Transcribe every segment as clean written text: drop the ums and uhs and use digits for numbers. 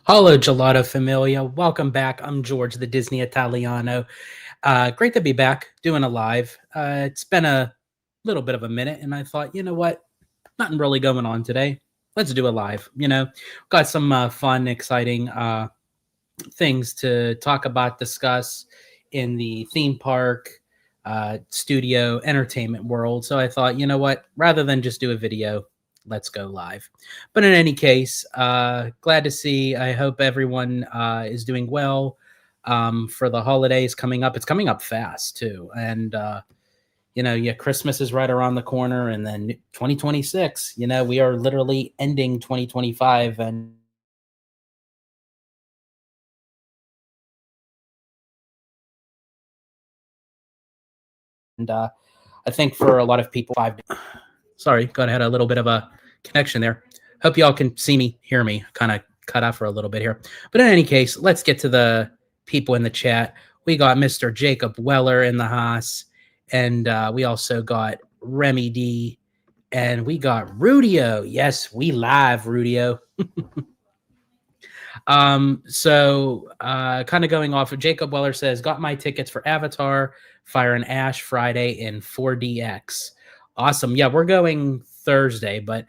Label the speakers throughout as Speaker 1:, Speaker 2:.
Speaker 1: Hello, Gelato Familia. Welcome back. I'm George, the Disney Italiano. Great to be back doing a live. It's been a little bit of a minute, and I thought, you know what? Nothing really going on today. Let's do a live. Got some fun, exciting things to talk about, discuss in the theme park, studio, entertainment world. So I thought, you know what? Rather than just do a video, let's go live. But in any case, glad to see. I hope everyone is doing well for the holidays coming up. It's coming up fast too, and yeah, Christmas is right around the corner, and then 2026. We are literally ending 2025, and I think for a lot of people, sorry, got had a little bit of a connection there. Hope y'all can see me, hear me. Kind of cut out for a little bit here. But in any case, let's get to the people in the chat. We got Mr. Jacob Weller in the house, and we also got Remy D, and we got Rudio. Yes, we live, Rudio. So kind of going off of Jacob Weller says, got my tickets for Avatar, Fire and Ash Friday in 4DX. Awesome. Yeah, we're going Thursday, but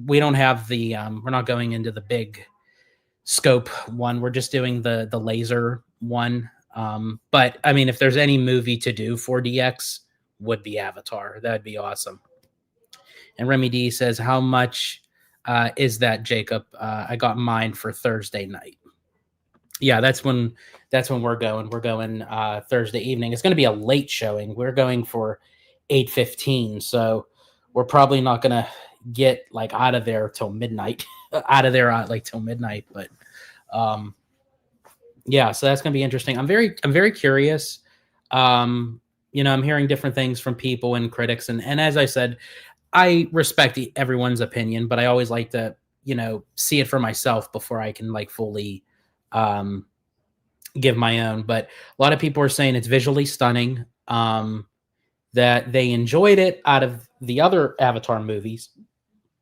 Speaker 1: we don't have we're not going into the big scope one. We're just doing the laser one. But I mean, if there's any movie to do 4DX, would be Avatar. That'd be awesome. And Remy D says, how much is that, Jacob? I got mine for Thursday night. Yeah, that's when we're going. We're going Thursday evening. It's going to be a late showing. We're going for 8:15, so we're probably not going to get like out of there till midnight. Out of there like till midnight, but yeah, so that's going to be interesting. I'm very curious. I'm hearing different things from people and critics, and as I said, I respect everyone's opinion, but I always like to see it for myself before I can like fully um give my own. But a lot of people are saying it's visually stunning, that they enjoyed it out of the other Avatar movies,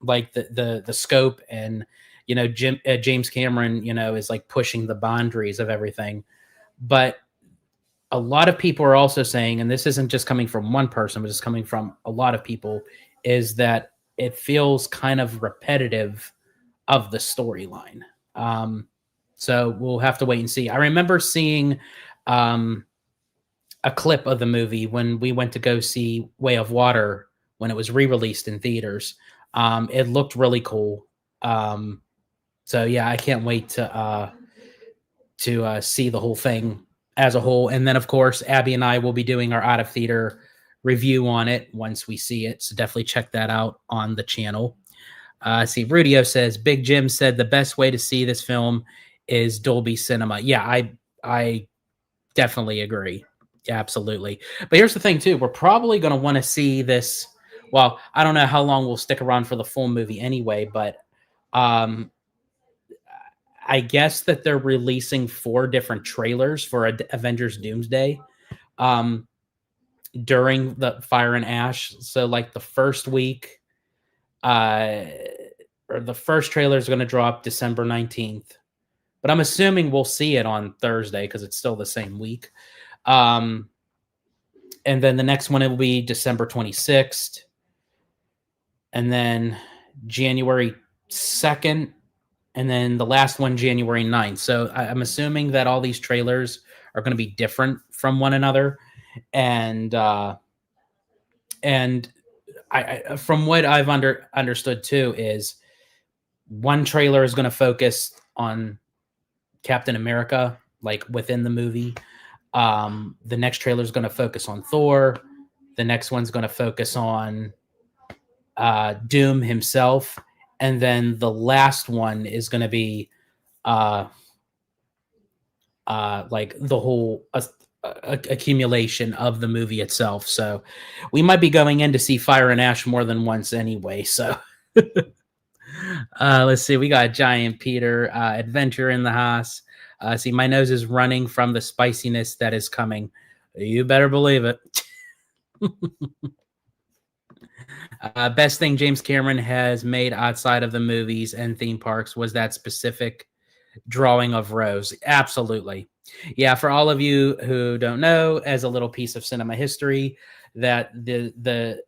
Speaker 1: like the scope, and James Cameron is like pushing the boundaries of everything. But a lot of people are also saying, and this isn't just coming from one person, but it's coming from a lot of people, is that it feels kind of repetitive of the storyline. So we'll have to wait and see. I remember seeing a clip of the movie when we went to go see Way of Water when it was re-released in theaters. It looked really cool. So yeah, I can't wait to see the whole thing as a whole. And then of course, Abby and I will be doing our out of theater review on it once we see it. So definitely check that out on the channel. See, Rudio says Big Jim said the best way to see this film is Dolby Cinema. Yeah, I definitely agree. Yeah, absolutely. But here's the thing too. We're probably going to want to see this. Well, I don't know how long we'll stick around for the full movie anyway, but um I guess that they're releasing 4 different trailers for Avengers Doomsday um during the Fire and Ash. So like the first week uh or the first trailer is going to drop December 19th. But I'm assuming we'll see it on Thursday because it's still the same week. Um and then the next one it will be December 26th, and then January 2nd, and then the last one January 9th. So I'm assuming that all these trailers are going to be different from one another, and and I from what I've understood too is one trailer is going to focus on Captain America, like within the movie. The next trailer is going to focus on Thor. The next one's going to focus on Doom himself, and then the last one is going to be like the whole accumulation of the movie itself. So we might be going in to see Fire and Ash more than once anyway. So let's see. We got Giant Peter Adventure in the house. See, my nose is running from the spiciness that is coming. You better believe it. Best thing James Cameron has made outside of the movies and theme parks was that specific drawing of Rose. Absolutely. Yeah, for all of you who don't know, as a little piece of cinema history, that the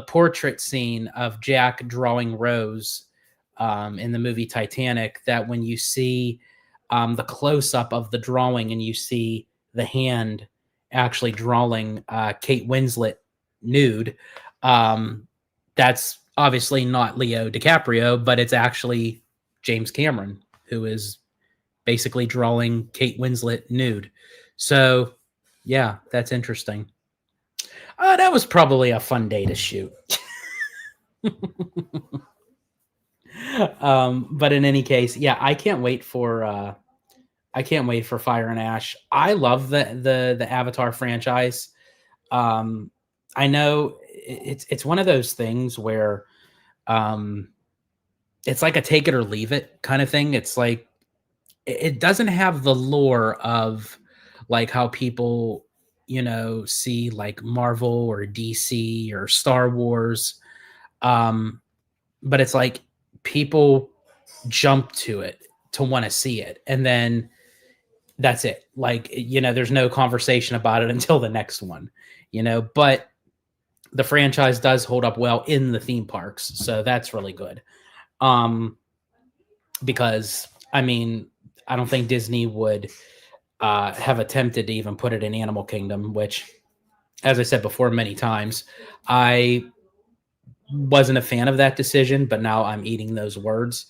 Speaker 1: portrait scene of Jack drawing Rose in the movie Titanic, that when you see the close up of the drawing and you see the hand actually drawing Kate Winslet nude, that's obviously not Leo DiCaprio, but it's actually James Cameron, who is basically drawing Kate Winslet nude. So, yeah, that's interesting. That was probably a fun day to shoot. But in any case, yeah, I can't wait for Fire and Ash. I love the Avatar franchise. I know it's one of those things where it's like a take it or leave it kind of thing. It's like it doesn't have the lore of like how people, see like Marvel or DC or Star Wars. But it's like people jump to it to want to see it. And then that's it. Like, there's no conversation about it until the next one, but the franchise does hold up well in the theme parks. So that's really good. Because I mean, I don't think Disney would have attempted to even put it in Animal Kingdom, which, as I said before many times, I wasn't a fan of that decision, but now I'm eating those words.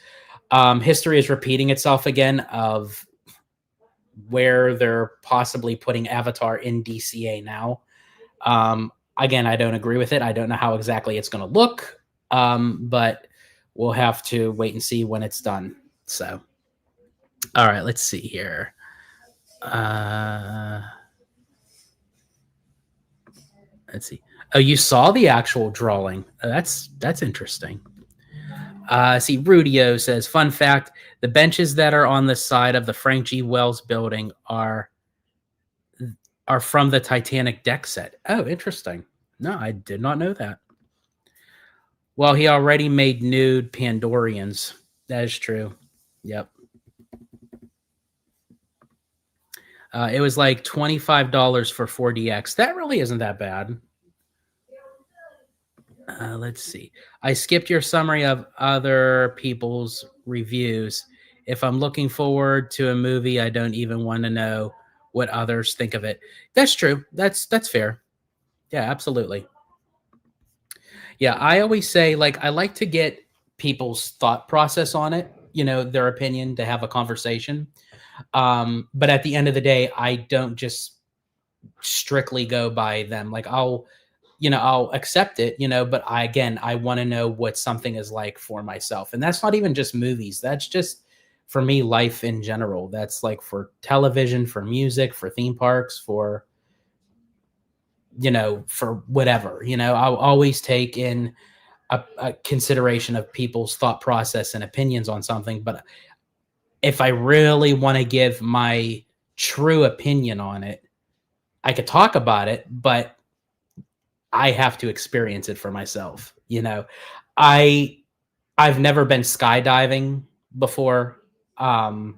Speaker 1: History is repeating itself again of where they're possibly putting Avatar in DCA now. Again, I don't agree with it. I don't know how exactly it's going to look, but we'll have to wait and see when it's done. So, all right, let's see here. Let's see. Oh, you saw the actual drawing. That's interesting. See, Rudio says, fun fact, the benches that are on the side of the Frank G. Wells building are from the Titanic deck set. Oh, interesting. No, I did not know that. Well, he already made nude Pandorians. That is true. Yep. It was like $25 for 4DX. That really isn't that bad. Let's see. I skipped your summary of other people's reviews. If I'm looking forward to a movie, I don't even want to know what others think of it. That's true. That's fair. Yeah, absolutely. Yeah, I always say, like, I like to get people's thought process on it, their opinion, to have a conversation. But at the end of the day, I don't just strictly go by them. Like, I'll accept it, but I want to know what something is like for myself. And that's not even just movies. That's just, for me, life in general. That's like for television, for music, for theme parks, for whatever, I'll always take in a consideration of people's thought process and opinions on something. But if I really want to give my true opinion on it, I could talk about it, but I have to experience it for myself. I've never been skydiving before. So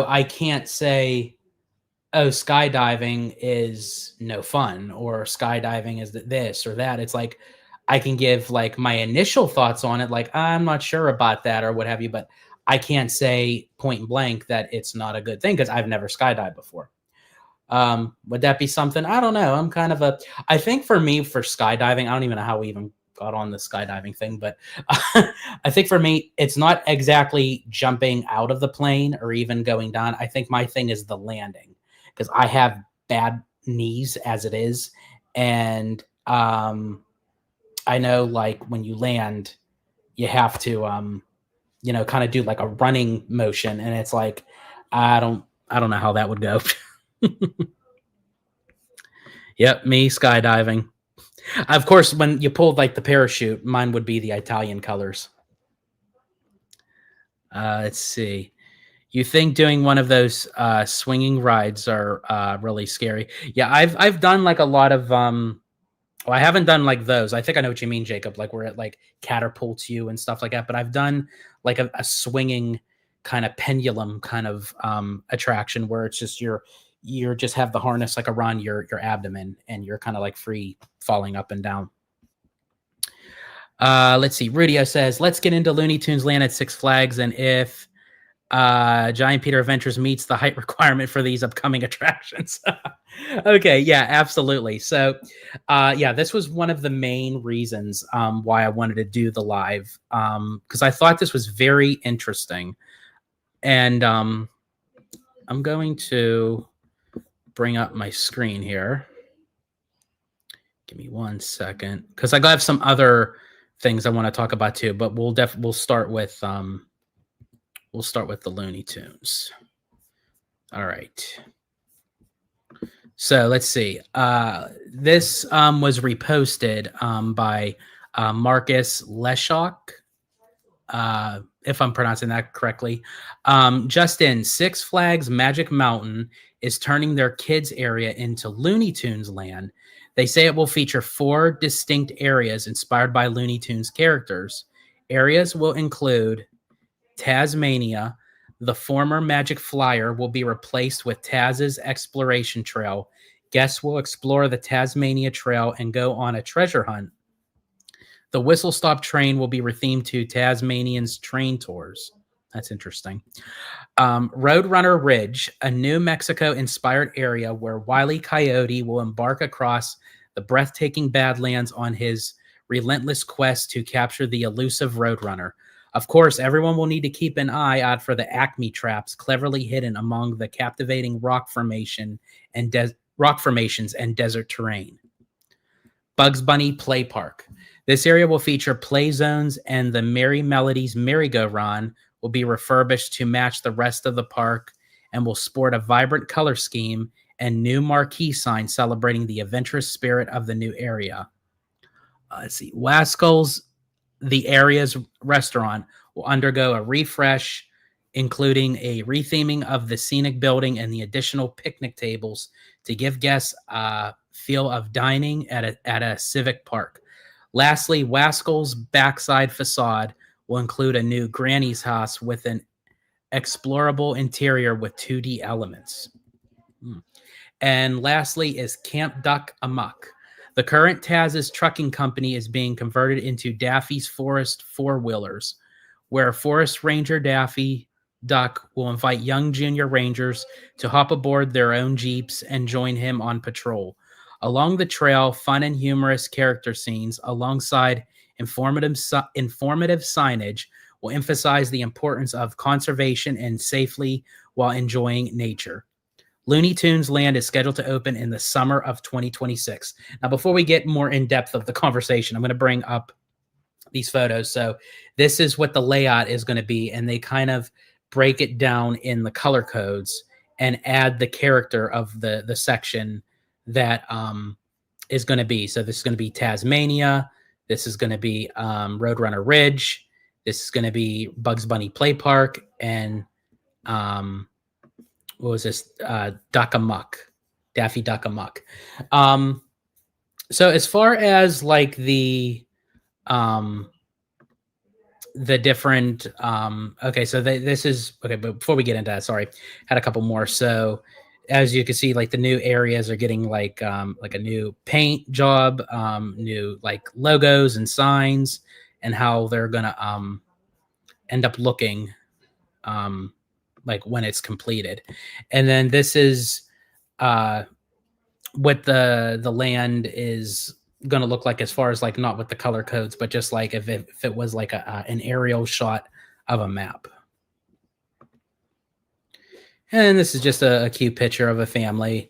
Speaker 1: I can't say, oh, skydiving is no fun, or skydiving is this or that. It's like, I can give like my initial thoughts on it, like, I'm not sure about that or what have you, but I can't say point blank that it's not a good thing because I've never skydived before. Would that be something? I don't know. I think for me, for skydiving, I don't even know how we even got on the skydiving thing, but I think for me, it's not exactly jumping out of the plane or even going down. I think my thing is the landing, because I have bad knees as it is. And I know, like, when you land, you have to, kind of do like a running motion. And it's like, I don't know how that would go. Yep, me skydiving. Of course, when you pulled like the parachute, mine would be the Italian colors. Let's see. You think doing one of those swinging rides are really scary? Yeah, I've done like a lot of Well, I haven't done like those. I think I know what you mean, Jacob, like where it like catapults you and stuff like that. But I've done like a swinging kind of pendulum kind of attraction where it's just you're just have the harness like around your abdomen and you're kind of like free falling up and down. Let's see. Rudio says, let's get into Looney Tunes Land at Six Flags. And if Giant Peter Adventures meets the height requirement for these upcoming attractions. Okay, yeah, absolutely. So, yeah, this was one of the main reasons why I wanted to do the live, because I thought this was very interesting. And I'm going to bring up my screen here. Give me 1 second, because I have some other things I want to talk about too. But we'll start with the Looney Tunes. All right. So let's see. This was reposted by Marcus Leshock, if I'm pronouncing that correctly. Justin, Six Flags Magic Mountain is turning their kids area into Looney Tunes Land. They say it will feature 4 distinct areas inspired by Looney Tunes characters. Areas will include Tazmania. The former Magic Flyer will be replaced with Taz's Exploration Trail. Guests will explore the Tazmania Trail and go on a treasure hunt. The Whistle Stop train will be rethemed to Tasmanian's Train Tours. That's interesting. Roadrunner Ridge, a New Mexico-inspired area where Wile E. Coyote will embark across the breathtaking Badlands on his relentless quest to capture the elusive Roadrunner. Of course, everyone will need to keep an eye out for the Acme traps cleverly hidden among the captivating rock formations and desert terrain. Bugs Bunny Play Park. This area will feature play zones, and the Merry Melodies merry-go-round will be refurbished to match the rest of the park and will sport a vibrant color scheme and new marquee signs celebrating the adventurous spirit of the new area. Let's see. Wascal's, the area's restaurant, will undergo a refresh, including a retheming of the scenic building and the additional picnic tables to give guests a feel of dining at a civic park. Lastly, Wascal's backside facade will include a new Granny's house with an explorable interior with 2D elements. And lastly is Camp Duck Amuck. The current Taz's Trucking Company is being converted into Daffy's Forest Four-Wheelers, where Forest Ranger Daffy Duck will invite young junior rangers to hop aboard their own Jeeps and join him on patrol. Along the trail, fun and humorous character scenes alongside informative signage will emphasize the importance of conservation and safely while enjoying nature. Looney Tunes Land is scheduled to open in the summer of 2026. Now, before we get more in depth of the conversation, I'm going to bring up these photos. So this is what the layout is going to be, and they kind of break it down in the color codes and add the character of the section that is going to be. So this is going to be Tasmania. This is going to be Roadrunner Ridge. This is going to be Bugs Bunny Play Park. And what was this? Duck Amuck. Daffy Duck Amuck. So as far as like the different okay, so this is okay, but before we get into that, sorry, had a couple more. So as you can see, like the new areas are getting like a new paint job, new like logos and signs, and how they're gonna end up looking like when it's completed. And then this is what the land is going to look like, as far as like not with the color codes, but just like if it was like an aerial shot of a map. And this is just a cute picture of a family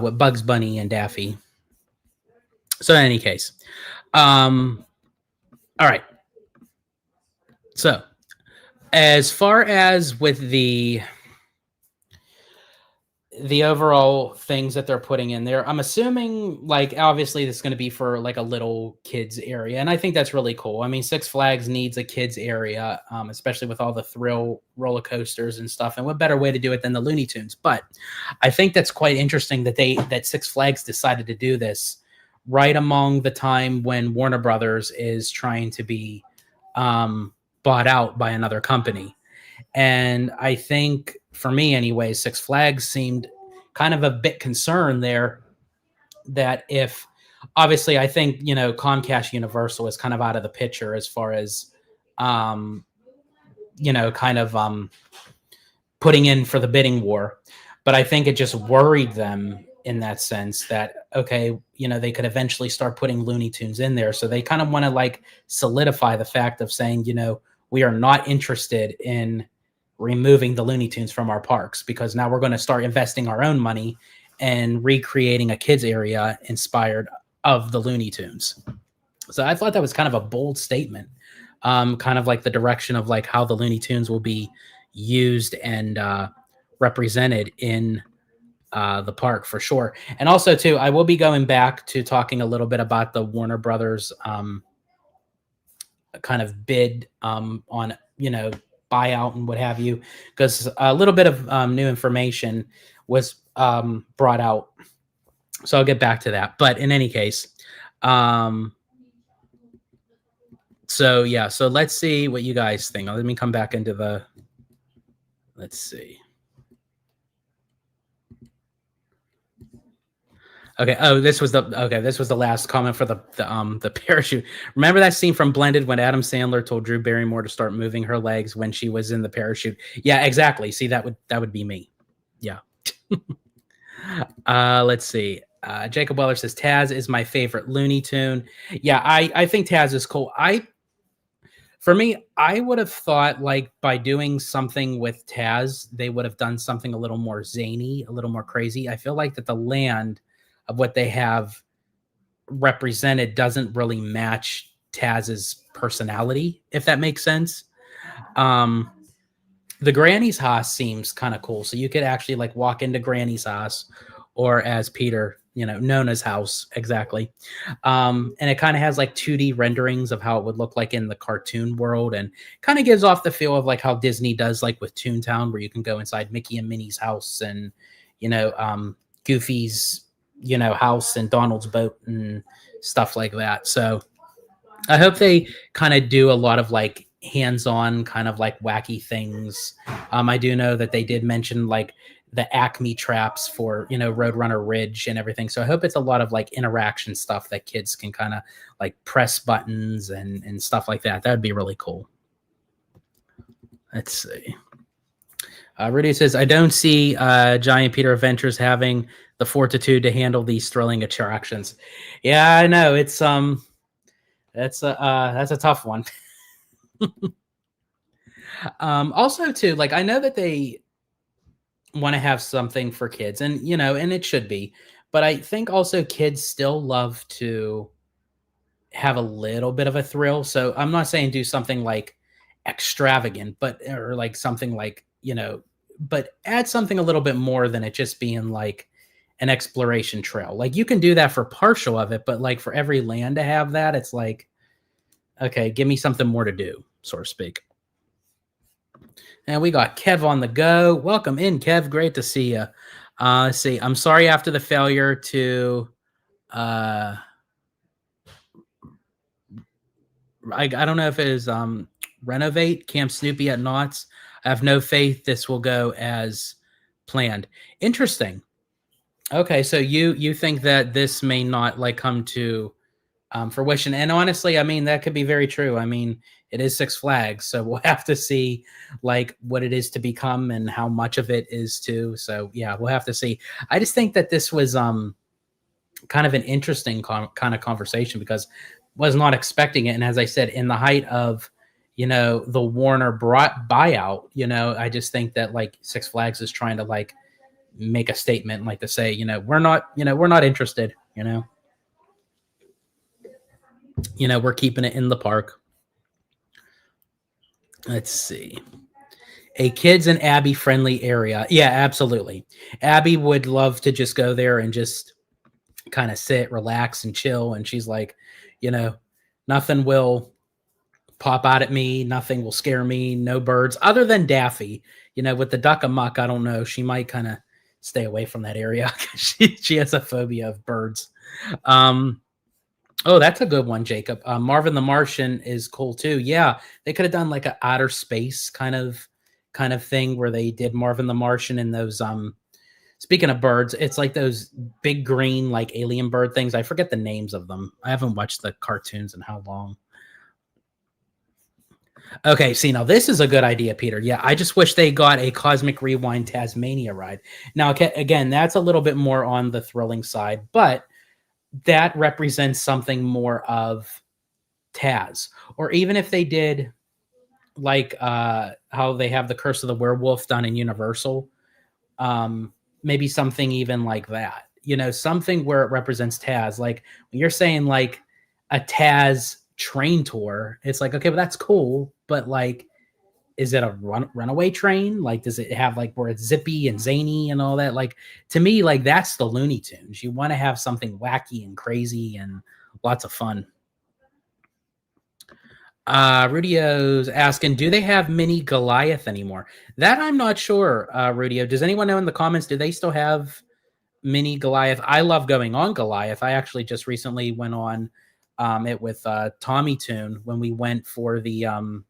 Speaker 1: with Bugs Bunny and Daffy. So in any case, all right. So as far as with the overall things that they're putting in there, I'm assuming like obviously this is going to be for like a little kids area, and I think that's really cool. I mean, Six Flags needs a kids area, especially with all the thrill roller coasters and stuff, and what better way to do it than the Looney Tunes? But I think that's quite interesting that Six Flags decided to do this right among the time when Warner Brothers is trying to be bought out by another company. And I think for me anyway, Six Flags seemed kind of a bit concerned there that if obviously I think, you know, Comcast Universal is kind of out of the picture as far as, you know, kind of putting in for the bidding war. But I think it just worried them in that sense that, okay, you know, they could eventually start putting Looney Tunes in there. So they kind of want to like solidify the fact of saying, you know, we are not interested in removing the Looney Tunes from our parks because now we're going to start investing our own money and recreating a kids area inspired of the Looney Tunes. So I thought that was kind of a bold statement, kind of like the direction of like how the Looney Tunes will be used and represented in the park for sure. And also too, I will be going back to talking a little bit about the Warner Brothers kind of bid on, you know, buyout and what have you, because a little bit of new information was brought out. So I'll get back to that. But in any case, so yeah, so let's see what you guys think. Let me come back into the, let's see. Okay. Oh, this was the last comment for the parachute. Remember that scene from Blended when Adam Sandler told Drew Barrymore to start moving her legs when she was in the parachute? Yeah, exactly. See, that would be me. Yeah. Let's see. Jacob Weller says Taz is my favorite Looney Tune. Yeah, I think Taz is cool. For me, I would have thought like by doing something with Taz, they would have done something a little more zany, a little more crazy. I feel like that the land of what they have represented doesn't really match Taz's personality, if that makes sense. The Granny's house seems kind of cool. So you could actually like walk into Granny's house, or as Peter, you know, Nona's house, exactly. And it kind of has like 2D renderings of how it would look like in the cartoon world, and kind of gives off the feel of like how Disney does like with Toontown, where you can go inside Mickey and Minnie's house and, you know, Goofy's, you know, house and Donald's boat and stuff like that. So I hope they kind of do a lot of like hands-on kind of like wacky things. I do know that they did mention like the Acme traps for, you know, Roadrunner Ridge and everything. So I hope it's a lot of like interaction stuff that kids can kind of like press buttons and stuff like that. That would be really cool. Let's see. Rudy says, I don't see Giant Peter Adventures having the fortitude to handle these thrilling attractions. Yeah, I know. It's that's a tough one. Also too, like I know that they want to have something for kids, and you know, and it should be, but I think also kids still love to have a little bit of a thrill. So I'm not saying do something like extravagant, but or like something like, you know, but add something a little bit more than it just being like an exploration trail. Like you can do that for partial of it, but like for every land to have that, it's like, okay, give me something more to do, so to speak. And we got Kev on the go. Welcome in, Kev. Great to see you. Let's see. I'm sorry after the failure to I don't know if it is renovate Camp Snoopy at Knott's. I have no faith this will go as planned. Interesting. Okay, so you think that this may not like come to fruition, and honestly, I mean that could be very true. I mean, it is Six Flags, so we'll have to see like what it is to become and how much of it is to. So yeah, we'll have to see. I just think that this was kind of an interesting kind of conversation because was not expecting it, and as I said, in the height of, you know, the Warner buyout, you know, I just think that like Six Flags is trying to like make a statement, like to say, you know, we're not interested, you know, we're keeping it in the park. Let's see. A kids and Abby friendly area. Yeah, absolutely. Abby would love to just go there and just kind of sit, relax, and chill. And she's like, you know, nothing will pop out at me. Nothing will scare me. No birds other than Daffy. You know, with the duck amuck, I don't know. She might kind of stay away from that area. She has a phobia of birds. Oh, that's a good one, Jacob. Marvin the Martian is cool too. Yeah, they could have done like a outer space kind of thing where they did Marvin the Martian and those speaking of birds, it's like those big green like alien bird things. I forget the names of them. I haven't watched the cartoons in how long. Okay, see now this is a good idea, Peter. Yeah, I just wish they got a Cosmic Rewind Tasmania ride. Now, okay, again, that's a little bit more on the thrilling side, but that represents something more of Taz. Or even if they did like how they have the Curse of the Werewolf done in Universal, maybe something even like that. You know, something where it represents Taz. Like when you're saying like a Taz train tour, it's like, okay, but that's cool, but like, is it a runaway train? Like, does it have like where it's zippy and zany and all that? Like, to me, like that's the Looney Tunes. You want to have something wacky and crazy and lots of fun. Rudio's asking, do they have Mini Goliath anymore? That I'm not sure, Rudio. Does anyone know in the comments, do they still have Mini Goliath? I love going on Goliath. I actually just recently went on it with Tommy Toon when we went for the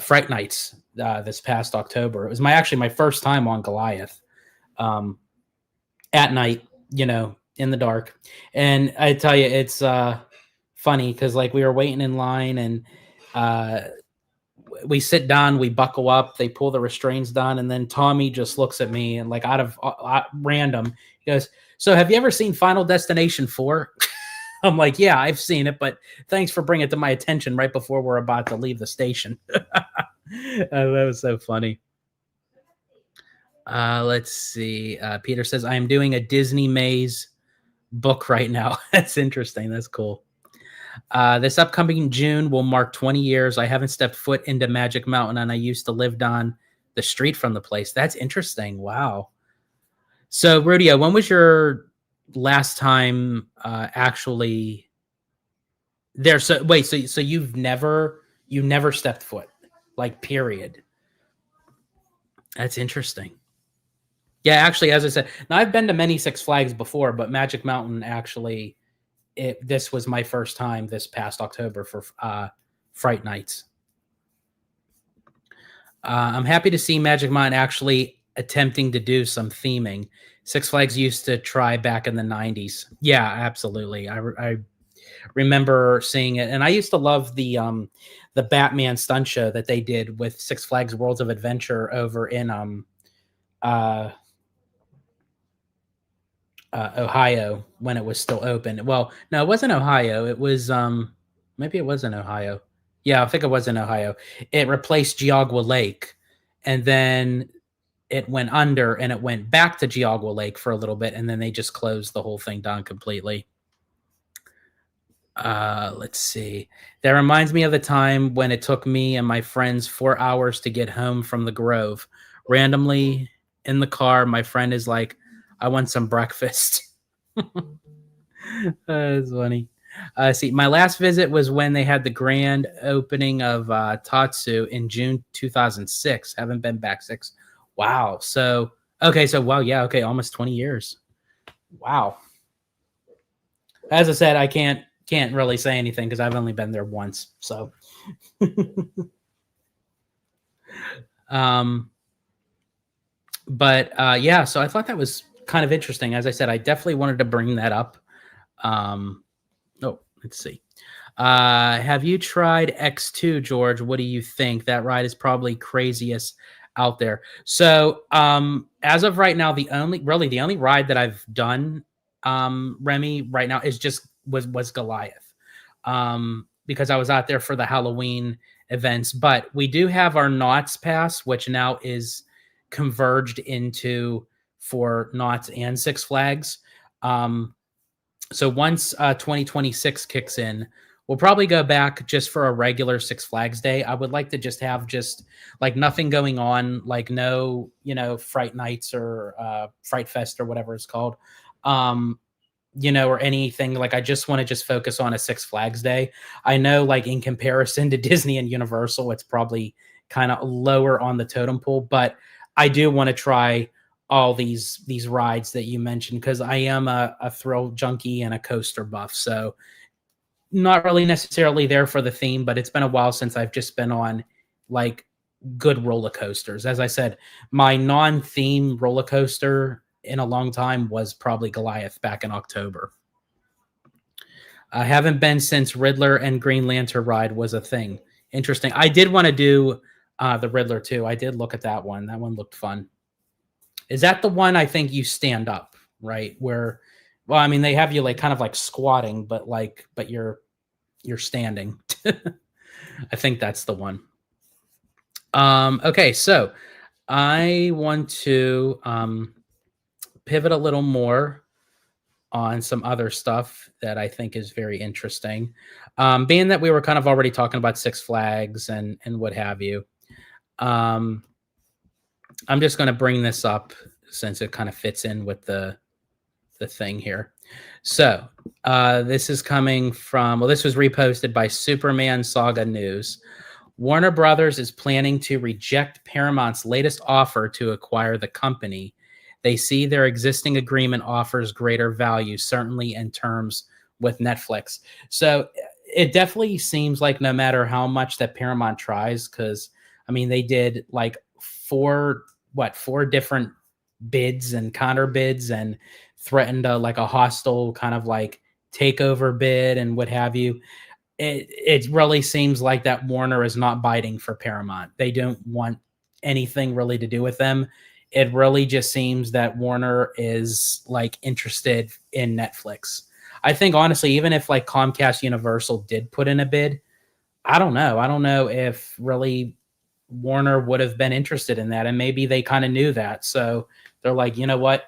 Speaker 1: Fright Nights this past October. It was actually my first time on Goliath at night, you know, in the dark. And I tell you, it's funny because like we were waiting in line and we sit down, we buckle up, they pull the restraints down, and then Tommy just looks at me and like out of random, he goes, "So have you ever seen Final Destination 4?" I'm like, "Yeah, I've seen it, but thanks for bringing it to my attention right before we're about to leave the station." That was so funny. Let's see. Peter says, "I am doing a Disney Maze book right now." That's interesting. That's cool. This upcoming June will mark 20 years. I haven't stepped foot into Magic Mountain, and I used to live down the street from the place. That's interesting. Wow. So, Rudio, when was your last time actually there? So, wait, so you never stepped foot, like period. That's interesting. Yeah, actually, as I said, now I've been to many Six Flags before, but Magic Mountain actually this was my first time this past October for Fright Nights. I'm happy to see Magic Mountain actually attempting to do some theming. Six Flags used to try back in the 90s. Yeah, absolutely. I remember seeing it, and I used to love the Batman stunt show that they did with Six Flags Worlds of Adventure over in uh, Ohio when it was still open. Well, no, it wasn't Ohio. It was maybe it was in Ohio. Yeah, I think it was in Ohio. It replaced Geauga Lake, and then it went under, and it went back to Geauga Lake for a little bit, and then they just closed the whole thing down completely. Let's see. That reminds me of the time when it took me and my friends 4 hours to get home from the Grove. Randomly in the car, my friend is like, "I want some breakfast." That's funny. See, my last visit was when they had the grand opening of Tatsu in June 2006. Haven't been back six. Wow. So, okay. So, wow. Yeah. Okay. Almost 20 years. Wow. As I said, I can't really say anything because I've only been there once. So, um, but yeah. So I thought that was kind of interesting. As I said, I definitely wanted to bring that up. Oh, let's see. Have you tried X2, George? What do you think? That ride is probably craziest out there. So, as of right now, the only ride that I've done, Remy, right now is just was Goliath, because I was out there for the Halloween events. But we do have our Knott's Pass, which now is converged into for Knott's and Six Flags. So once 2026 kicks in, we'll probably go back just for a regular Six Flags day. I would like to just have just like nothing going on, like no, Fright Nights or Fright Fest or whatever it's called, or anything. Like I just want to just focus on a Six Flags day. I know like in comparison to Disney and Universal, it's probably kind of lower on the totem pole, but I do want to try all these rides that you mentioned because I am a thrill junkie and a coaster buff. So not really necessarily there for the theme, but it's been a while since I've just been on like good roller coasters. As I said, my non-theme roller coaster in a long time was probably Goliath back in October. I haven't been since Riddler and Green Lantern ride was a thing. Interesting. I did want to do the Riddler too. I did look at that one. That one looked fun. Is that the one I think you stand up, right? Where, well, I mean, they have you like kind of like squatting, but you're standing. I think that's the one. Okay, so I want to pivot a little more on some other stuff that I think is very interesting. Being that we were kind of already talking about Six Flags and what have you. I'm just going to bring this up since it kind of fits in with the thing here. So this is coming from, well, this was reposted by Superman Saga News. Warner Brothers is planning to reject Paramount's latest offer to acquire the company. They see their existing agreement offers greater value, certainly in terms with Netflix. So it definitely seems like no matter how much that Paramount tries, because I mean, they did like four different bids and counter bids and threatened like a hostile kind of like takeover bid and what have you. It really seems like that Warner is not biting for Paramount. They don't want anything really to do with them. It really just seems that Warner is like interested in Netflix. I think honestly, even if like Comcast Universal did put in a bid, I don't know. I don't know if really Warner would have been interested in that. And maybe they kind of knew that. So they're like, you know what?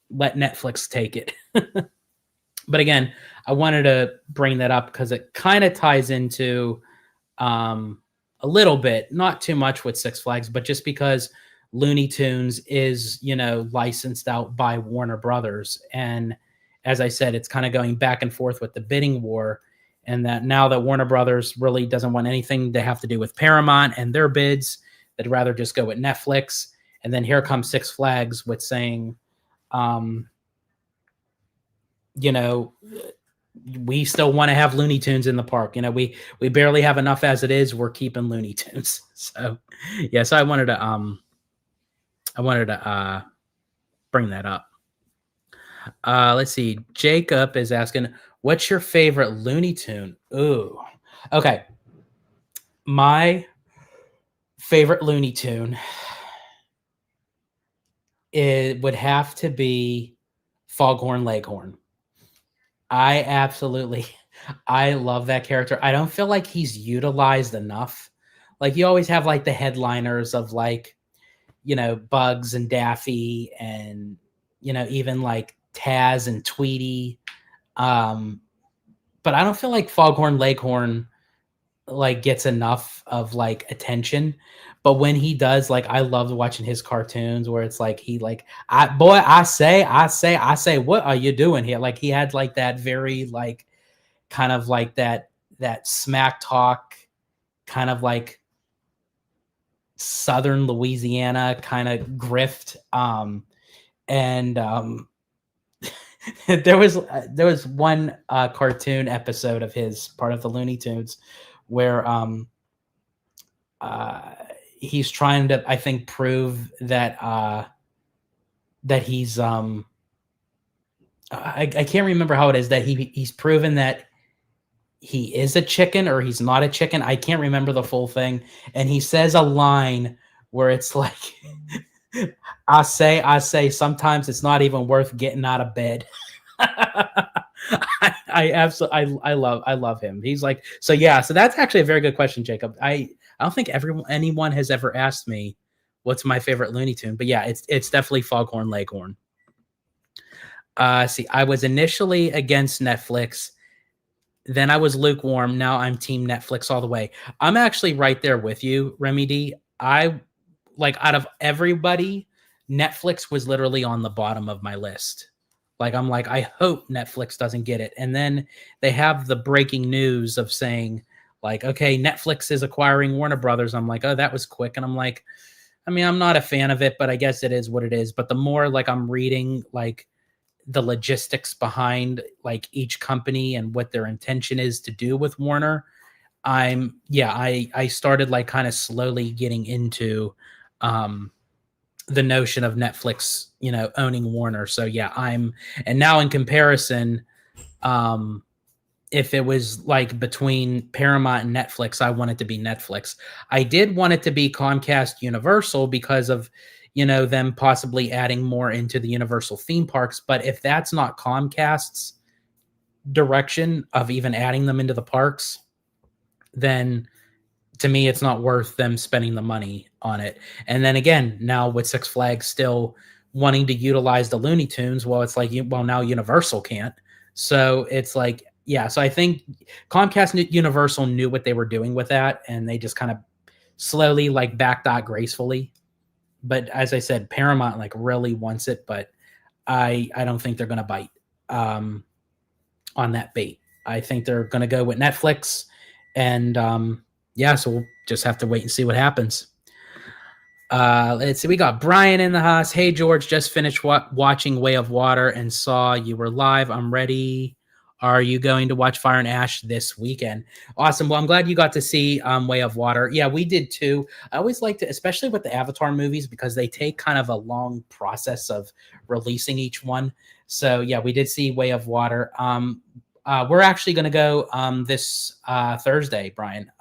Speaker 1: Let Netflix take it. But again, I wanted to bring that up because it kind of ties into a little bit, not too much with Six Flags, but just because Looney Tunes is, you know, licensed out by Warner Brothers. And as I said, it's kind of going back and forth with the bidding war. And that now that Warner Brothers really doesn't want anything to have to do with Paramount and their bids, they'd rather just go with Netflix. And then here comes Six Flags with saying, you know, we still want to have Looney Tunes in the park. You know, we barely have enough as it is. We're keeping Looney Tunes. So, yeah. So I wanted to bring that up. Let's see. Jacob is asking, what's your favorite Looney Tune? Ooh. Okay. My favorite Looney Tune, it would have to be Foghorn Leghorn. I love that character. I don't feel like he's utilized enough. Like you always have like the headliners of like, you know, Bugs and Daffy and, you know, even like Taz and Tweety. But I don't feel like Foghorn Leghorn like gets enough of like attention. But when he does, like I loved watching his cartoons where it's like he like I say, what are you doing here? Like he had like that very like kind of like that smack talk, kind of like Southern Louisiana kind of grift. There was one cartoon episode of his, part of the Looney Tunes, where he's trying to, I think, prove that that he's I can't remember how it is that he's proven that he is a chicken or he's not a chicken. I can't remember the full thing. And he says a line where it's like, I say, sometimes it's not even worth getting out of bed. I love him. He's like, so yeah, so that's actually a very good question, Jacob. I don't think anyone has ever asked me what's my favorite Looney Tune, but yeah, it's definitely Foghorn Leghorn. See, I was initially against Netflix, then I was lukewarm. Now I'm team Netflix all the way. I'm actually right there with you, Remy D. I like, out of everybody, Netflix was literally on the bottom of my list. Like, I'm like, I hope Netflix doesn't get it. And then they have the breaking news of saying, like, okay, Netflix is acquiring Warner Brothers. I'm like, oh, that was quick. And I'm like, I mean, I'm not a fan of it, but I guess it is what it is. But the more like I'm reading like the logistics behind like each company and what their intention is to do with Warner, I started like kind of slowly getting into the notion of Netflix, owning Warner. So yeah, and now in comparison, if it was like between Paramount and Netflix, I want it to be Netflix. I did want it to be Comcast Universal because of, them possibly adding more into the Universal theme parks. But if that's not Comcast's direction of even adding them into the parks, then to me, it's not worth them spending the money on it. And then again, now with Six Flags still wanting to utilize the Looney Tunes, well, it's like, well, now Universal can't. So it's like, yeah. So I think Comcast Universal knew what they were doing with that, and they just kind of slowly like backed out gracefully. But as I said, Paramount like really wants it, but I don't think they're going to bite on that bait. I think they're going to go with Netflix, and yeah, so we'll just have to wait and see what happens. Let's see. We got Brian in the house. Hey, George, just finished watching Way of Water and saw you were live. I'm ready. Are you going to watch Fire and Ash this weekend? Awesome. Well, I'm glad you got to see Way of Water. Yeah, we did too. I always like to, especially with the Avatar movies, because they take kind of a long process of releasing each one. So yeah, we did see Way of Water. We're actually going to go this Thursday, Brian.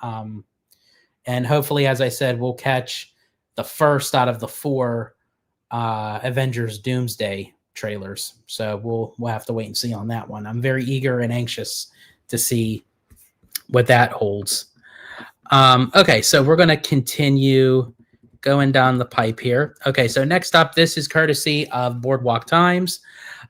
Speaker 1: And hopefully, as I said, we'll catch the first out of the 4 Avengers Doomsday trailers. So we'll have to wait and see on that one. I'm very eager and anxious to see what that holds. Okay, so we're going to continue going down the pipe here. Okay, so next up, this is courtesy of Boardwalk Times.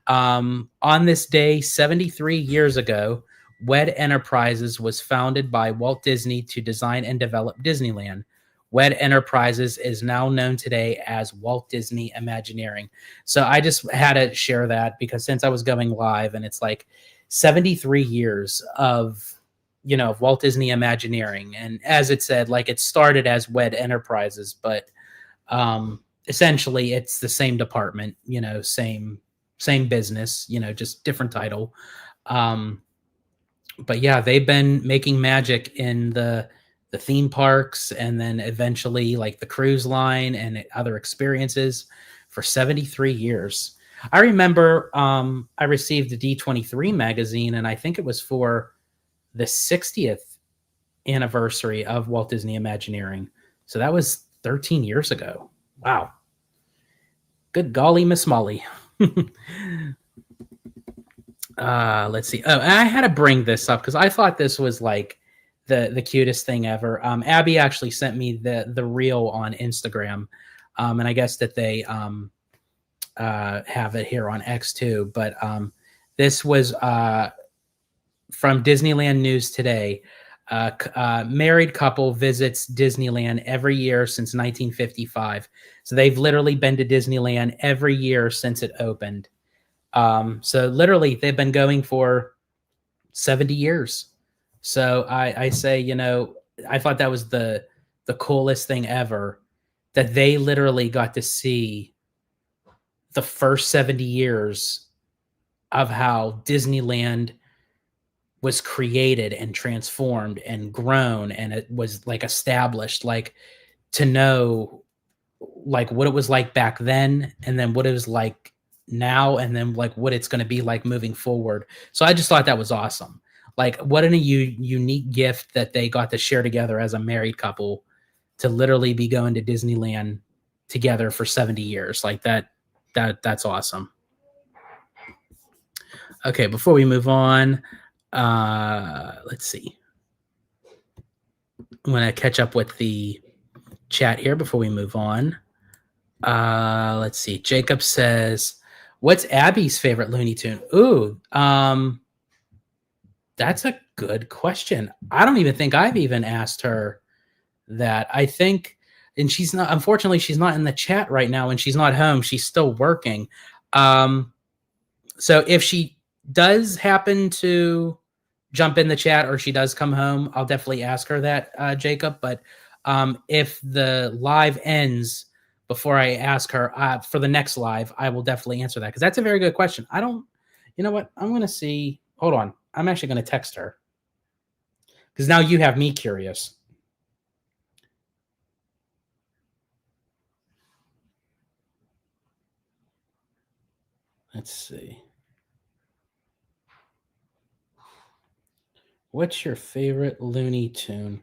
Speaker 1: On this day, 73 years ago, WED Enterprises was founded by Walt Disney to design and develop Disneyland. WED Enterprises is now known today as Walt Disney Imagineering. So I just had to share that because since I was going live, and it's like 73 years of Walt Disney Imagineering. And as it said, like it started as WED Enterprises, but essentially it's the same department, same business, just different title. But yeah, they've been making magic in the theme parks, and then eventually like the cruise line and other experiences for 73 years. I remember I received the D23 magazine, and I think it was for the 60th anniversary of Walt Disney Imagineering. So that was 13 years ago. Wow. Good golly, Miss Molly. Let's see. Oh, and I had to bring this up because I thought this was like the cutest thing ever. Abby actually sent me the reel on Instagram, and I guess that they have it here on X too. But this was from Disneyland News Today. Married couple visits Disneyland every year since 1955. So they've literally been to Disneyland every year since it opened. So literally they've been going for 70 years. So I say, I thought that was the coolest thing ever, that they literally got to see the first 70 years of how Disneyland was created and transformed and grown, and it was like established, like to know like what it was like back then, and then what it was like now, and then like what it's going to be like moving forward. So I just thought that was awesome. Like what a unique gift that they got to share together as a married couple, to literally be going to Disneyland together for 70 years. Like that's awesome. Okay, before we move on, let's see. I'm going to catch up with the chat here before we move on. Let's see. Jacob says, what's Abby's favorite Looney Tune? Ooh, that's a good question. I don't even think I've even asked her that. I think, and she's not, unfortunately, she's not in the chat right now, and she's not home. She's still working. So if she does happen to jump in the chat, or she does come home, I'll definitely ask her that, Jacob. But if the live ends before I ask her for the next live, I will definitely answer that, because that's a very good question. I don't You know what? I'm going to see. Hold on. I'm actually going to text her because now you have me curious. Let's see. What's your favorite Looney Tune?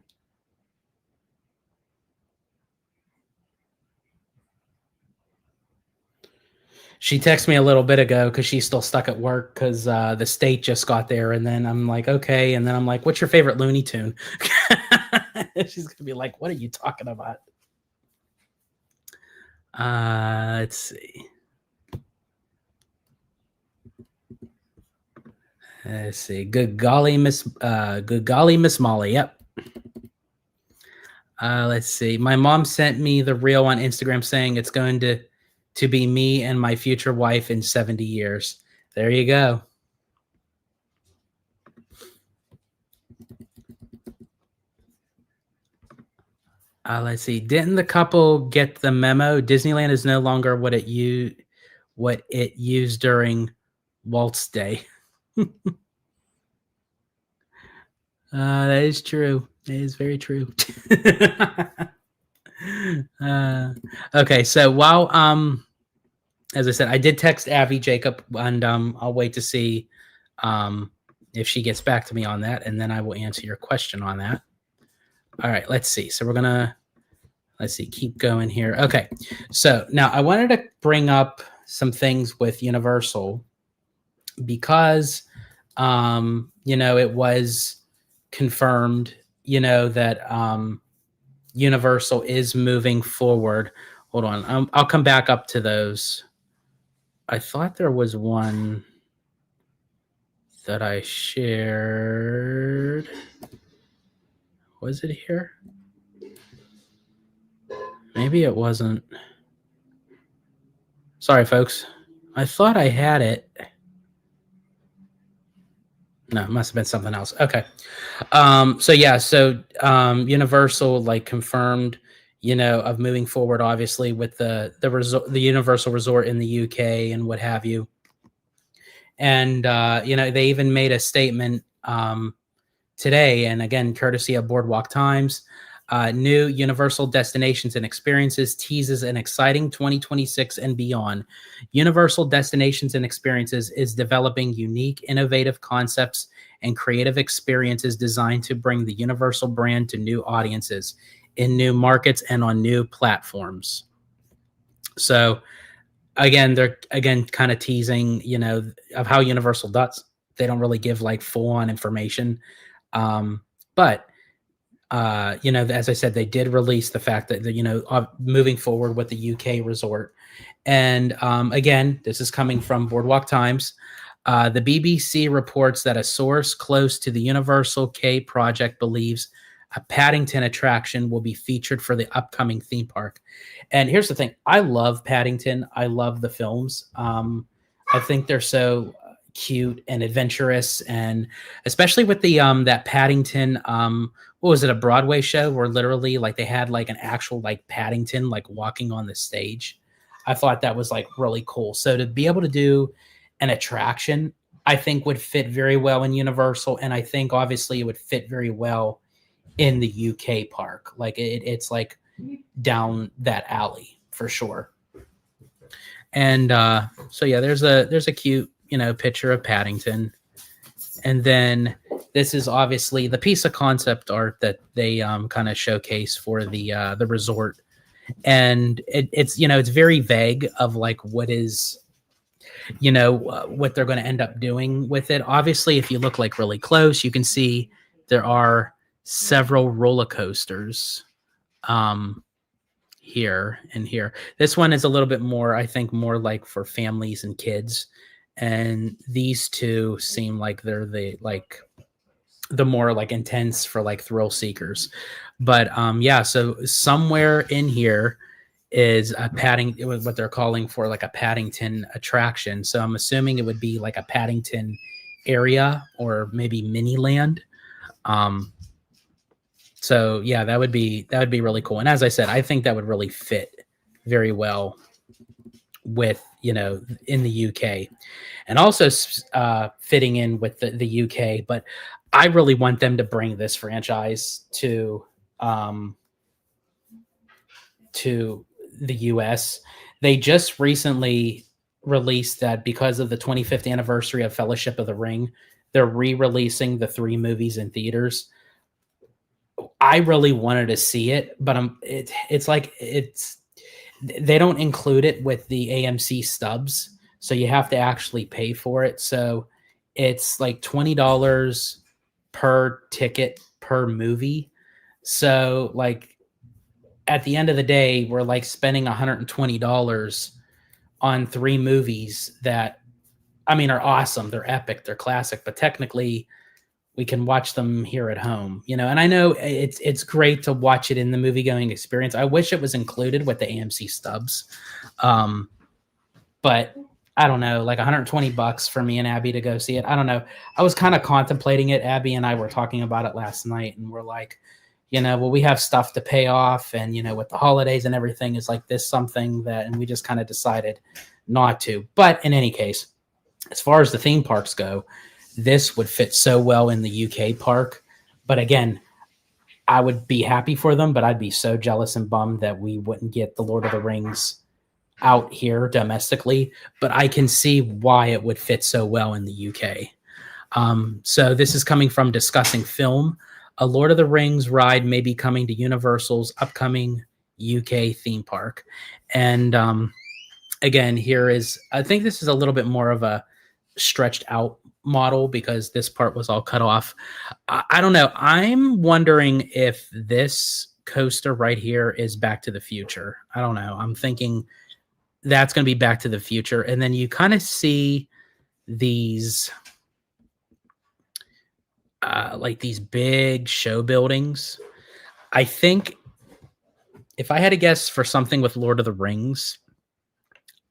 Speaker 1: She texted me a little bit ago because she's still stuck at work because the state just got there. And then I'm like, okay. And then I'm like, what's your favorite Looney Tune? She's going to be like, what are you talking about? Let's see. Let's see. Good golly, Miss Molly. Yep. Let's see. My mom sent me the reel on Instagram saying it's going to be me and my future wife in 70 years. There you go. Let's see. Didn't the couple get the memo? Disneyland is no longer what it used during Walt's day. That is true. It is very true. Okay, so while as I said, I did text Abby Jacob, and I'll wait to see if she gets back to me on that, and then I will answer your question on that. All right, let's see. So we're gonna keep going here. Okay, so now I wanted to bring up some things with Universal because it was confirmed, that Universal is moving forward. Hold on, I'll come back up to those. I thought there was one that I shared. Was it here? Maybe it wasn't. Sorry, folks. I thought I had it. No, it must have been something else. Okay. So Universal confirmed, of moving forward, obviously with the Universal Resort in the UK and what have you. And they even made a statement today, and again, courtesy of Boardwalk Times. New Universal Destinations and Experiences teases an exciting 2026 and beyond. Universal Destinations and Experiences is developing unique, innovative concepts and creative experiences designed to bring the Universal brand to new audiences in new markets and on new platforms. So, again, they're kind of teasing, of how Universal does. They don't really give full-on information, but as I said, they did release the fact that, moving forward with the UK resort. And again, this is coming from Boardwalk Times. The BBC reports that a source close to the Universal K project believes a Paddington attraction will be featured for the upcoming theme park. And here's the thing. I love Paddington. I love the films. I think they're so cute and adventurous, and especially with the that Paddington what was it, a Broadway show where literally they had an actual Paddington walking on the stage. I thought that was really cool. So to be able to do an attraction, I think would fit very well in Universal, and I think obviously it would fit very well in the UK park. It's down that alley for sure. And so yeah, there's a cute picture of Paddington. And then this is obviously the piece of concept art that they kind of showcase for the resort. And it's it's very vague of what is what they're going to end up doing with it. Obviously, if you look really close, you can see there are several roller coasters here and here. This one is a little bit more, I think, more for families and kids. And these two seem like they're the more intense for thrill seekers. But yeah, so somewhere in here is a what they're calling for a Paddington attraction. So I'm assuming it would be a Paddington area or maybe Miniland. So yeah, that would be really cool. And as I said, I think that would really fit very well with, in the UK, and also fitting in with the UK. But I really want them to bring this franchise to the US. They just recently released that because of the 25th anniversary of Fellowship of the Ring, they're re-releasing the 3 movies in theaters. I really wanted to see it, but they don't include it with the AMC stubs, so you have to actually pay for it. So it's like $20 per ticket per movie. So like at the end of the day, we're like spending $120 on 3 movies that, I mean, are awesome. They're epic. They're classic, but technically we can watch them here at home, and I know it's great to watch it in the movie going experience. I wish it was included with the AMC stubs. But I don't know, like $120 for me and Abby to go see it. I don't know. I was kind of contemplating it. Abby and I were talking about it last night, and we're like, well, we have stuff to pay off, and with the holidays and everything, is like this something that, and we just kind of decided not to. But in any case, as far as the theme parks go, this would fit so well in the UK park. But again, I would be happy for them, but I'd be so jealous and bummed that we wouldn't get the Lord of the Rings out here domestically. But I can see why it would fit so well in the UK. So this is coming from Discussing Film. A Lord of the Rings ride may be coming to Universal's upcoming UK theme park. And again, I think this is a little bit more of a stretched out model because this part was all cut off. I don't know. I'm wondering if this coaster right here is Back to the Future. I don't know. I'm thinking that's going to be Back to the Future. And then you kind of see these like these big show buildings. I think if I had to guess for something with Lord of the Rings,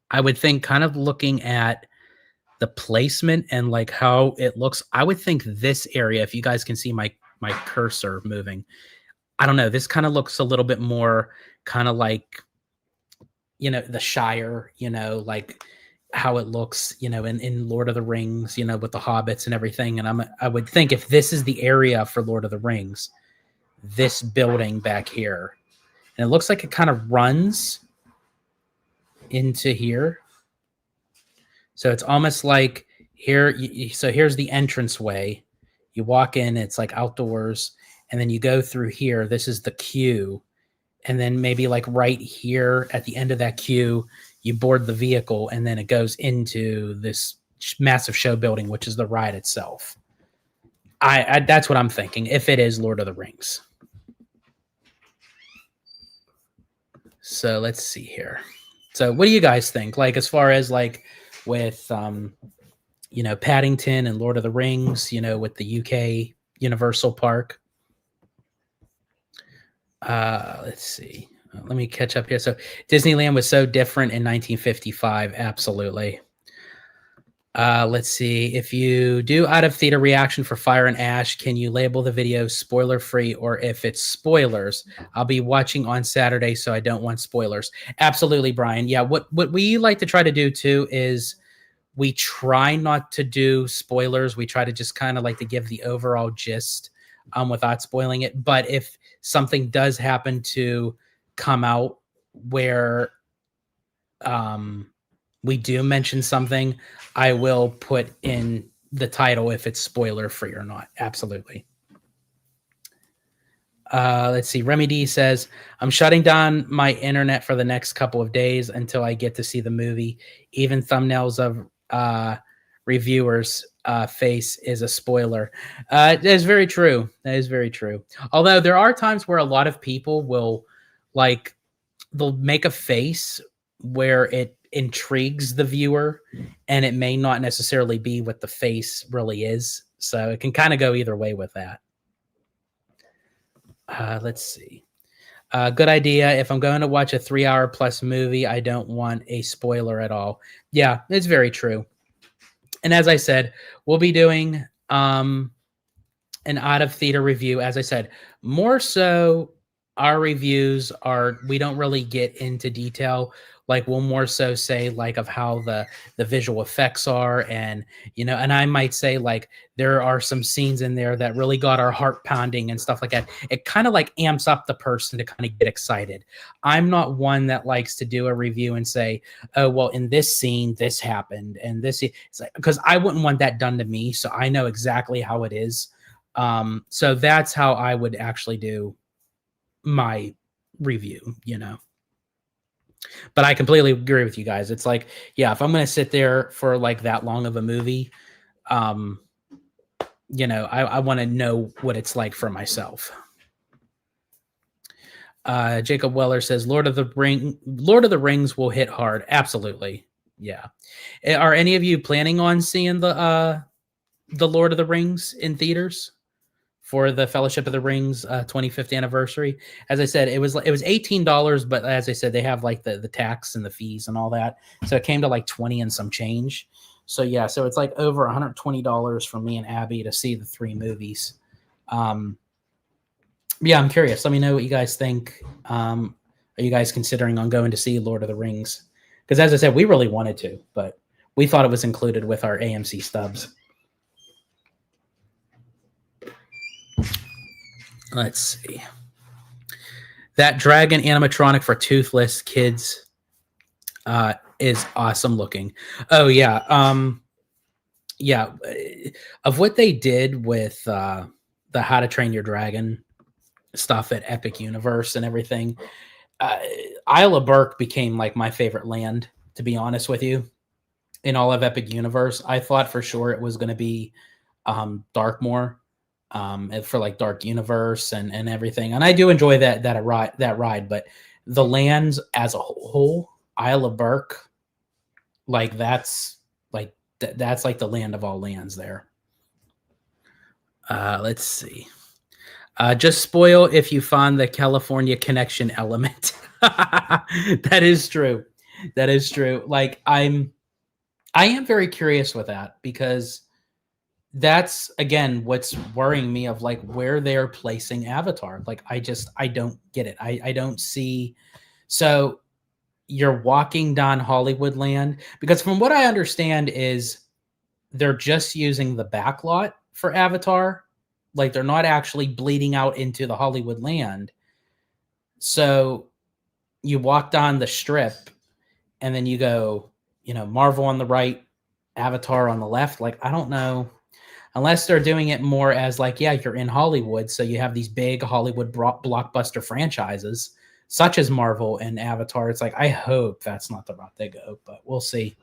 Speaker 1: I would think kind of looking at the placement and like how it looks, I would think this area, if you guys can see my cursor moving, I don't know, this kind of looks a little bit more kind of like, the Shire, like how it looks, in Lord of the Rings, with the hobbits and everything. And I would think if this is the area for Lord of the Rings, this building back here, and it looks like it kind of runs into here. So it's almost like here. So here's the entranceway. You walk in, it's like outdoors, and then you go through here. This is the queue. And then maybe like right here at the end of that queue, you board the vehicle, and then it goes into this massive show building, which is the ride itself. That's what I'm thinking, if it is Lord of the Rings. So let's see here. So what do you guys think? Like, as far as like with, Paddington and Lord of the Rings, with the UK Universal Park. Let's see. Let me catch up here. So Disneyland was so different in 1955. Absolutely. Let's see. If you do out of theater reaction for Fire and Ash, can you label the video spoiler free, or if it's spoilers? I'll be watching on Saturday, so I don't want spoilers. Absolutely, Brian. Yeah. What we like to try to do too is we try not to do spoilers. We try to just kind of like to give the overall gist without spoiling it. But if something does happen to come out where we do mention something, I will put in the title if it's spoiler free or not. Absolutely. Let's see. Remy D says, I'm shutting down my internet for the next couple of days until I get to see the movie. Even thumbnails of reviewers' face is a spoiler. That is very true. That is very true. Although there are times where a lot of people will they'll make a face where it intrigues the viewer, and it may not necessarily be what the face really is. So it can kind of go either way with that. Let's see. Good idea. If I'm going to watch a 3-hour plus movie, I don't want a spoiler at all. Yeah, it's very true. And as I said, we'll be doing an out of theater review. As I said, more so our reviews are, we don't really get into detail. Like we'll more so say like of how the visual effects are, and and I might say like there are some scenes in there that really got our heart pounding and stuff like that. It kind of like amps up the person to kind of get excited. I'm not one that likes to do a review and say, oh well, in this scene this happened and this, because I wouldn't want that done to me, so I know exactly how it is. So that's how I would actually do my review, But I completely agree with you guys. It's like, yeah, if I'm going to sit there for like that long of a movie, I want to know what it's like for myself. Jacob Weller says, Lord of the Rings will hit hard. Absolutely. Yeah. Are any of you planning on seeing the Lord of the Rings in theaters for the Fellowship of the Rings 25th anniversary? As I said, it was $18, but as I said, they have like the tax and the fees and all that, so it came to like 20 and some change. So yeah, so it's like over $120 for me and Abby to see the 3 movies. Yeah, I'm curious. Let me know what you guys think. Are you guys considering on going to see Lord of the Rings? Because as I said, we really wanted to, but we thought it was included with our AMC stubs. Let's see. That dragon animatronic for Toothless Kids is awesome looking. Oh yeah. Yeah. Of what they did with the How to Train Your Dragon stuff at Epic Universe and everything, Isla Burke became like my favorite land, to be honest with you, in all of Epic Universe. I thought for sure it was going to be Darkmoor, for like Dark Universe and everything. And I do enjoy that ride, but the lands as a whole, Isla Burke, like that's like the land of all lands there. Let's see. Just spoil if you find the California connection element. That is true. That is true. Like I am very curious with that, because that's again what's worrying me of like where they're placing Avatar. Like I don't get it. I don't see. So you're walking down Hollywood land, because from what I understand is they're just using the back lot for Avatar. Like they're not actually bleeding out into the Hollywood land. So you walk down the strip and then you go, Marvel on the right, Avatar on the left. Like, I don't know, unless they're doing it more as like, yeah, you're in Hollywood. So you have these big Hollywood blockbuster franchises such as Marvel and Avatar. It's like, I hope that's not the route they go, but we'll see.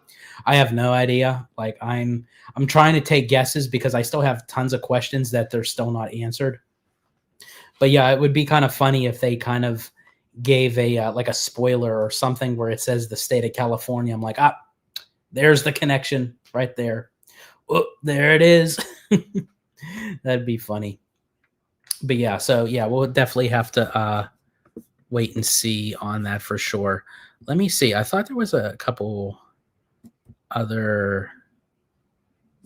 Speaker 1: I have no idea. Like I'm trying to take guesses because I still have tons of questions that they're still not answered. But yeah, it would be kind of funny if they kind of gave a like a spoiler or something where it says the state of California. I'm like, there's the connection right there. Oh, there it is. That'd be funny. But yeah, so yeah, we'll definitely have to wait and see on that for sure. Let me see. I thought there was a couple other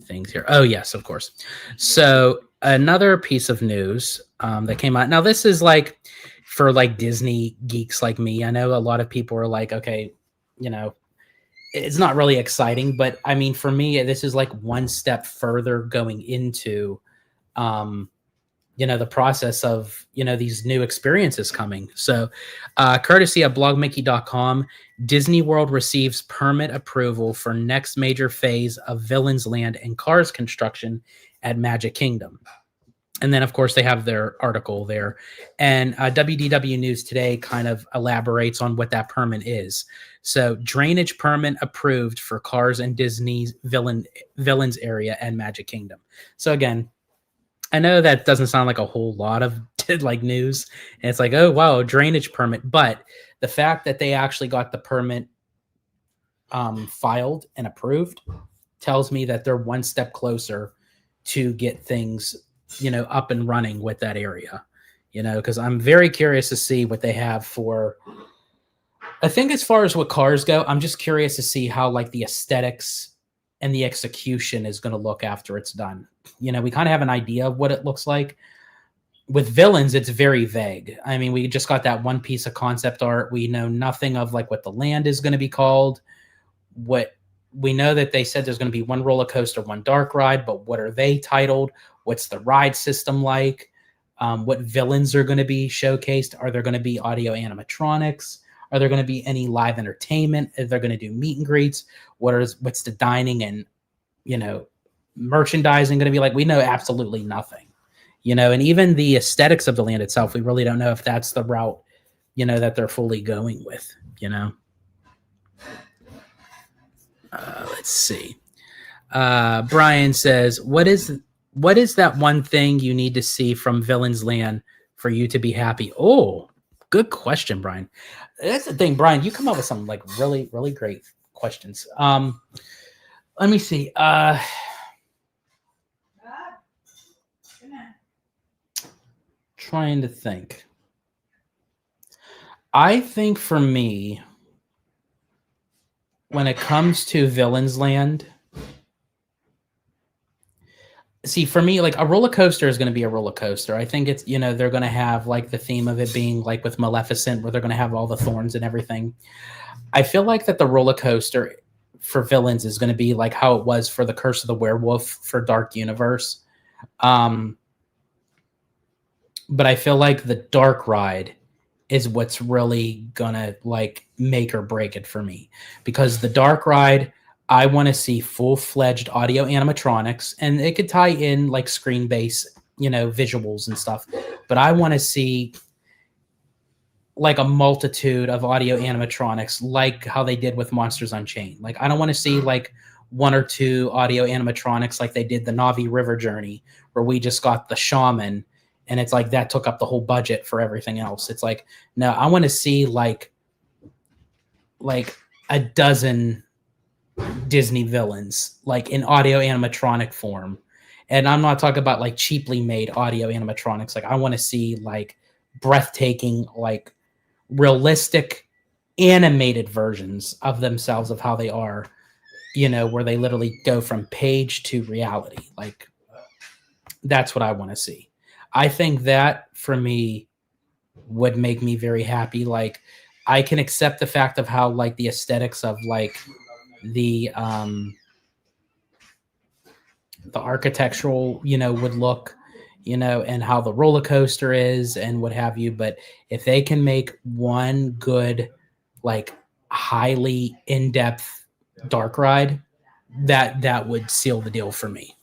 Speaker 1: things here. Oh yes, of course. So another piece of news that came out. Now this is like for like Disney geeks like me. I know a lot of people are like, okay, it's not really exciting, but I mean, for me, this is like one step further going into, the process of, these new experiences coming. So courtesy of blogmickey.com, Disney World receives permit approval for next major phase of Villains Land and Cars construction at Magic Kingdom. And then, of course, they have their article there. And WDW News Today kind of elaborates on what that permit is. So drainage permit approved for Cars and Disney's Villains area and Magic Kingdom. So again, I know that doesn't sound like a whole lot of like news. And it's like, oh, wow, drainage permit. But the fact that they actually got the permit filed and approved tells me that they're one step closer to get things up and running with that area, because I'm very curious to see what they have for. I think as far as what Cars go, I'm just curious to see how like the aesthetics and the execution is going to look after it's done. We kind of have an idea of what it looks like, with villains, it's very vague. I mean, we just got that one piece of concept art. We know nothing of like what the land is going to be called. What we know that they said there's going to be one roller coaster, one dark ride, but what are they titled? What's the ride system like? What villains are going to be showcased? Are there going to be audio animatronics? Are there going to be any live entertainment? Are they going to do meet and greets? What's the dining and, merchandising going to be like? We know absolutely nothing, and even the aesthetics of the land itself, we really don't know if that's the route, that they're fully going with, let's see. Brian says, what is that one thing you need to see from Villains Land for you to be happy? Oh, good question, Brian. That's the thing, Brian. You come up with some like really, really great questions. Let me see. Trying to think. I think for me, when it comes to Villains Land, see, for me, like a roller coaster is going to be a roller coaster. I think it's, they're going to have like the theme of it being like with Maleficent, where they're going to have all the thorns and everything. I feel like that the roller coaster for villains is going to be like how it was for the Curse of the Werewolf for Dark Universe. But I feel like the dark ride is what's really gonna like make or break it for me, because the dark ride, I want to see full-fledged audio animatronics, and it could tie in like screen based, visuals and stuff. But I want to see like a multitude of audio animatronics, like how they did with Monsters Unchained. Like, I don't want to see like one or two audio animatronics like they did the Navi River Journey, where we just got the shaman, and it's like that took up the whole budget for everything else. It's like, no, I want to see like a dozen Disney villains like in audio animatronic form. And I'm not talking about like cheaply made audio animatronics. Like, I want to see like breathtaking, like realistic animated versions of themselves, of how they are, where they literally go from page to reality. Like, that's what I want to see. I think that for me would make me very happy. Like, I can accept the fact of how like the aesthetics of like the architectural, would look, and how the roller coaster is and what have you. But if they can make one good, like highly in-depth dark ride, that would seal the deal for me.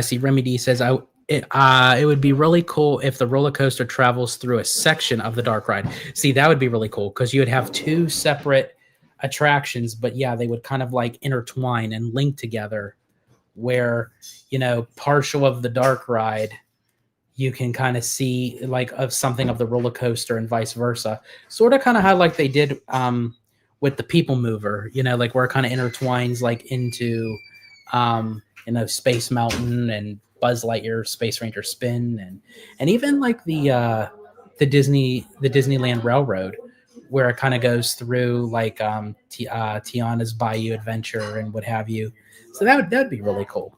Speaker 1: See, Remy D says, it would be really cool if the roller coaster travels through a section of the dark ride. See, that would be really cool, because you would have two separate attractions, but yeah, they would kind of like intertwine and link together, where, partial of the dark ride, you can kind of see like of something of the roller coaster and vice versa. Sort of kind of how like they did with the People Mover, like where it kind of intertwines like into, Space Mountain and Buzz Lightyear Space Ranger Spin, and even like the Disneyland Railroad, where it kind of goes through like Tiana's Bayou Adventure and what have you. So that'd be really cool.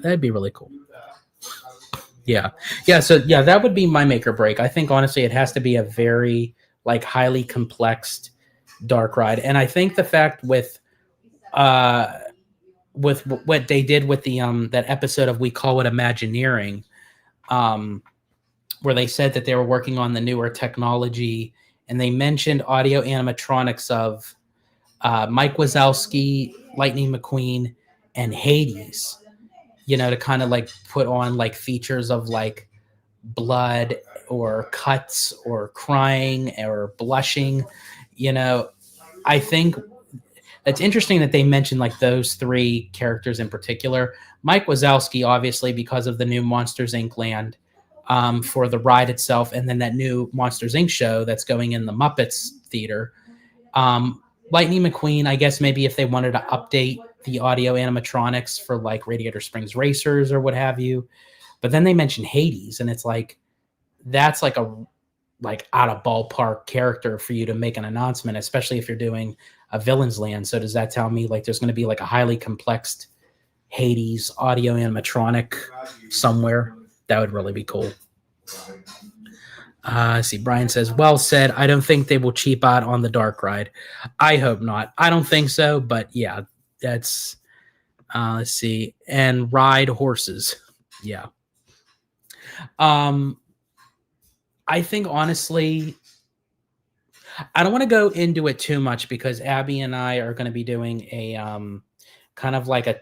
Speaker 1: That'd be really cool. Yeah. So yeah, that would be my make or break. I think honestly, it has to be a very like highly complex dark ride, and I think the fact with what they did with the that episode of We Call It Imagineering, where they said that they were working on the newer technology, and they mentioned audio animatronics of Mike Wazowski, Lightning McQueen, and Hades, to kind of like put on like features of like blood or cuts or crying or blushing. I think it's interesting that they mentioned like those three characters in particular. Mike Wazowski, obviously, because of the new Monsters Inc. land for the ride itself, and then that new Monsters Inc. show that's going in the Muppets theater. Lightning McQueen, I guess maybe if they wanted to update the audio animatronics for like Radiator Springs Racers or what have you. But then they mentioned Hades, and it's like, that's like a like out of ballpark character for you to make an announcement, especially if you're doing a Villains Land. So does that tell me like there's going to be like a highly complex Hades audio animatronic somewhere. That would really be cool. See, Brian says, well said. I don't think they will cheap out on the dark ride. I hope not. I don't think so, but yeah, that's, let's see. And ride horses. Yeah. I think honestly, I don't want to go into it too much because Abby and I are going to be doing a kind of like a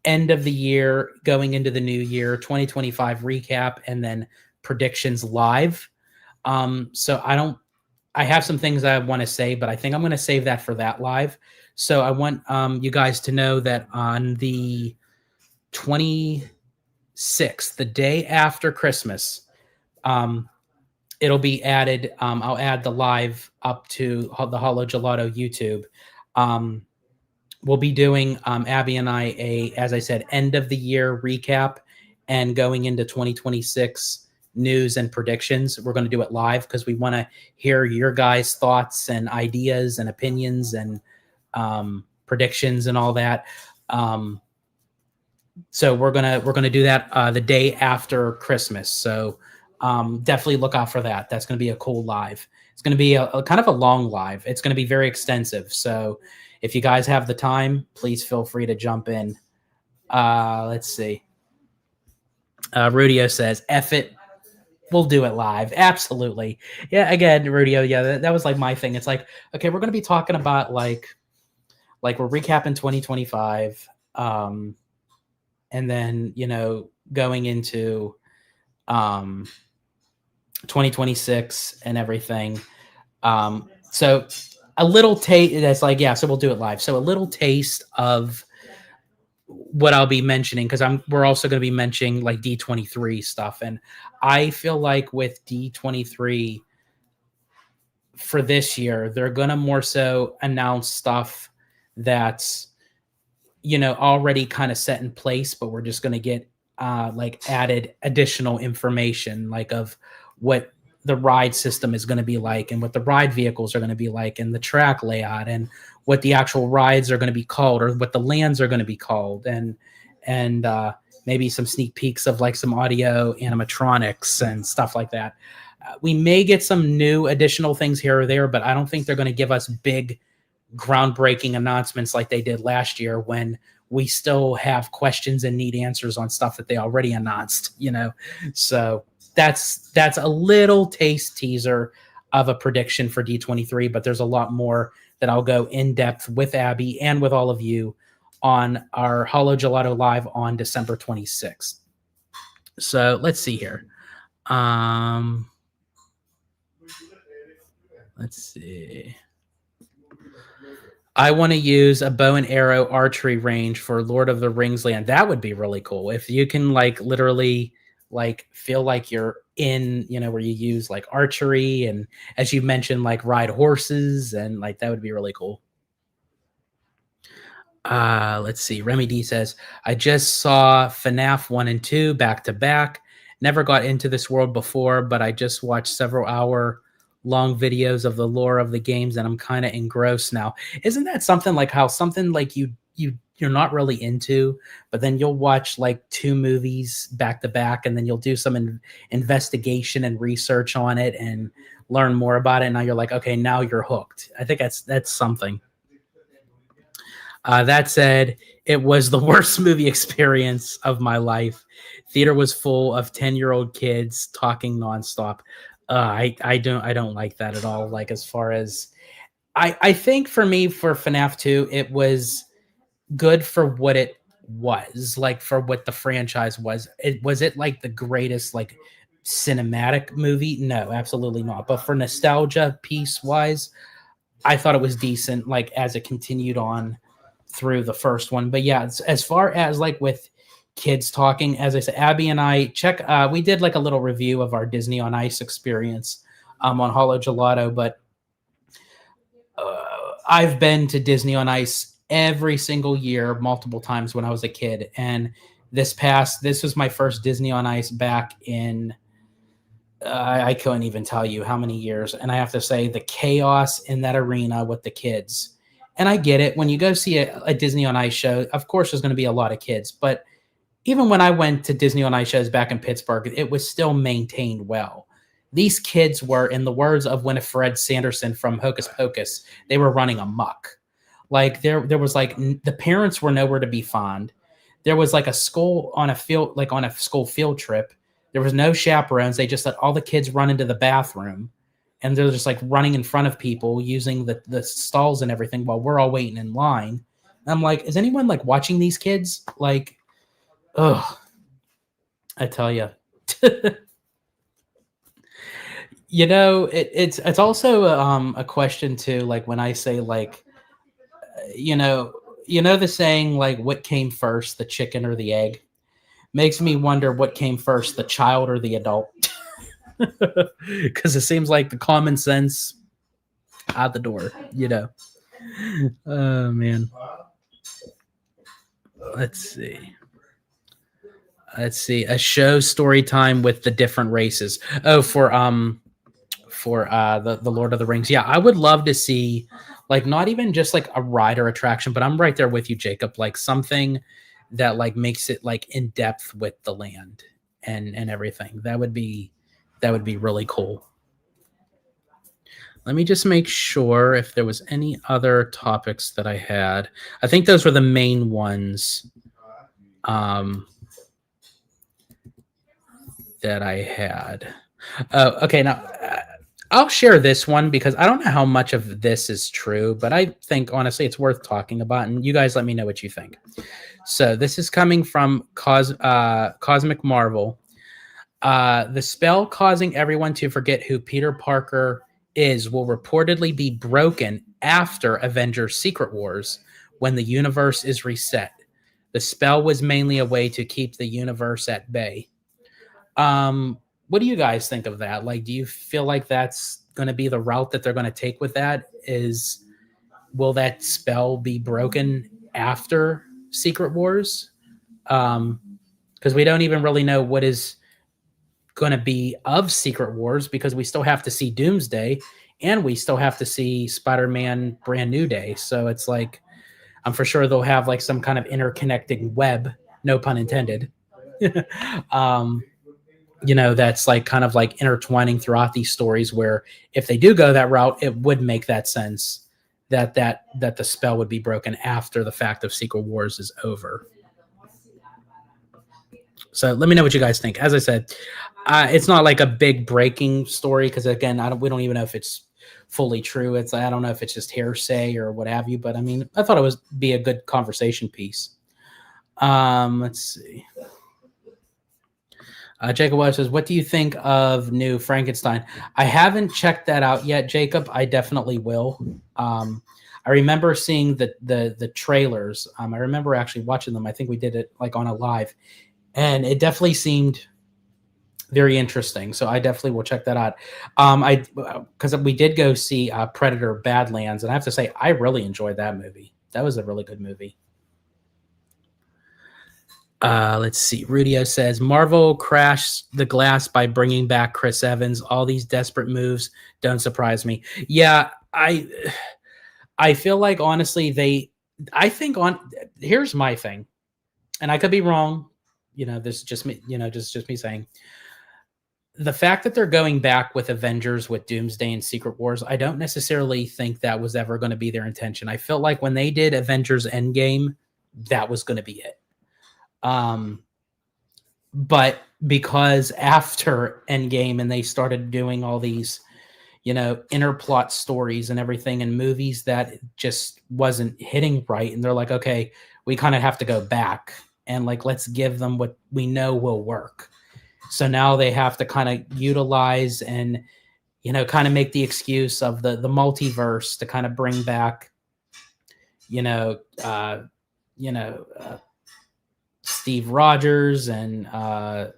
Speaker 1: end of the year going into the new year 2025 recap and then predictions live. So I have some things I want to say, but I think I'm going to save that for that live. So I want you guys to know that on the 26th, the day after Christmas, it'll be added. I'll add the live up to the Hollow Gelato YouTube. We'll be doing Abby and I as I said, end of the year recap and going into 2026 news and predictions. We're going to do it live because we want to hear your guys' thoughts and ideas and opinions and predictions and all that. So we're gonna do that the day after Christmas. So definitely look out for that. That's going to be a cool live. It's going to be a kind of a long live. It's going to be very extensive. So if you guys have the time, please feel free to jump in. Let's see. Rudio says, F it. We'll do it live. Absolutely. Yeah, again, Rudio, yeah, that was like my thing. It's like, okay, we're going to be talking about like we're recapping 2025. And then, going into 2026 and everything. So a little taste that's like, yeah, so we'll do it live. So a little taste of what I'll be mentioning, because we're also going to be mentioning like D23 stuff. And I feel like with D23 for this year, they're going to more so announce stuff that's, already kind of set in place, but we're just going to get like added additional information, like of what the ride system is going to be like and what the ride vehicles are going to be like and the track layout and what the actual rides are going to be called or what the lands are going to be called and maybe some sneak peeks of like some audio animatronics and stuff like that. We may get some new additional things here or there, but I don't think they're going to give us big groundbreaking announcements like they did last year when we still have questions and need answers on stuff that they already announced, So that's a little teaser of a prediction for D23, but there's a lot more that I'll go in depth with Abby and with all of you on our Hollow Gelato Live on December 26th. So let's see here. Let's see. I want to use a bow and arrow archery range for Lord of the Rings land. That would be really cool. If you can like literally like feel like you're in, where you use like archery and as you mentioned, like ride horses and like that would be really cool. Let's see. Remy D says, I just saw FNAF 1 and 2 back to back. Never got into this world before, but I just watched several hour long videos of the lore of the games and I'm kind of engrossed now. Isn't that something like how something like you're not really into, but then you'll watch like 2 movies back to back and then you'll do some investigation and research on it and learn more about it. And now you're like, okay, now you're hooked. I think that's something. That said, it was the worst movie experience of my life. Theater was full of 10-year-old kids talking nonstop. I don't like that at all. Like as far as I think for me for FNAF 2, it was good for what it was, like for what the franchise was. Was it like the greatest like cinematic movie? No, absolutely not. But for nostalgia piece wise, I thought it was decent, like as it continued on through the first one. But yeah, as far as like with kids talking, as I said, Abby and I we did like a little review of our Disney on Ice experience on Hollow Gelato, but I've been to Disney on Ice every single year, multiple times when I was a kid. And this was my first Disney on Ice back in, I couldn't even tell you how many years. And I have to say the chaos in that arena with the kids And I get it. When you go see a Disney on Ice show, of course, there's going to be a lot of kids. But even when I went to Disney on Ice shows back in Pittsburgh, it was still maintained well. These kids were, in the words of Winifred Sanderson from Hocus Pocus, they were running amok. Like there was like the parents were nowhere to be found. There was like a school on a field, like on a school field trip. There was no chaperones. They just let all the kids run into the bathroom, and they're just like running in front of people using the stalls and everything while we're all waiting in line. And I'm like, is anyone like watching these kids? Like, ugh, I tell you. You know, it's also a question too. Like when I say like, you know the saying like, what came first, the chicken or the egg? Makes me wonder what came first, the child or the adult? Because it seems like the common sense out the door. Oh man. Let's see. A show story time with the different races. Oh, for the Lord of the Rings. Yeah, I would love to see like not even just like a ride or attraction, but I'm right there with you, Jacob. Like something that like makes it like in depth with the land and everything. That would be really cool. Let me just make sure if there was any other topics that I had. I think those were the main ones that I had. Okay, now I'll share this one because I don't know how much of this is true, but I think honestly it's worth talking about, and you guys let me know what you think. So this is coming from Cosmic Marvel. The spell causing everyone to forget who Peter Parker is will reportedly be broken after Avengers Secret Wars when the universe is reset. The spell was mainly a way to keep the universe at bay. What do you guys think of that? Like, do you feel like that's going to be the route that they're going to take with that? Will that spell be broken after Secret Wars? Because we don't even really know what is going to be of Secret Wars, because we still have to see Doomsday and we still have to see Spider-Man Brand New Day. So it's like, I'm for sure they'll have like some kind of interconnecting web, no pun intended. That's like kind of like intertwining throughout these stories, where if they do go that route, it would make that sense that the spell would be broken after the fact of Secret Wars is over. So let me know what you guys think. As I said, it's not like a big breaking story because again, we don't even know if it's fully true. I don't know if it's just hearsay or what have you. But I mean, I thought it would be a good conversation piece. Let's see. Jacob Webb says, what do you think of new Frankenstein? I haven't checked that out yet, Jacob. I definitely will. I remember seeing the trailers. I remember actually watching them. I think we did it like on a live, and it definitely seemed very interesting. So I definitely will check that out. Because we did go see Predator Badlands, and I have to say, I really enjoyed that movie. That was a really good movie. Let's see. Rudio says Marvel crashed the glass by bringing back Chris Evans. All these desperate moves don't surprise me. Yeah, I feel like honestly here's my thing, and I could be wrong. This is just me. Just me saying. The fact that they're going back with Avengers, with Doomsday and Secret Wars, I don't necessarily think that was ever going to be their intention. I felt like when they did Avengers Endgame, that was going to be it. But because after Endgame and they started doing all these, interplot stories and everything in movies, that just wasn't hitting right. And they're like, okay, we kind of have to go back and like, let's give them what we know will work. So now they have to kind of utilize and, kind of make the excuse of the multiverse to kind of bring back, Steve Rogers and all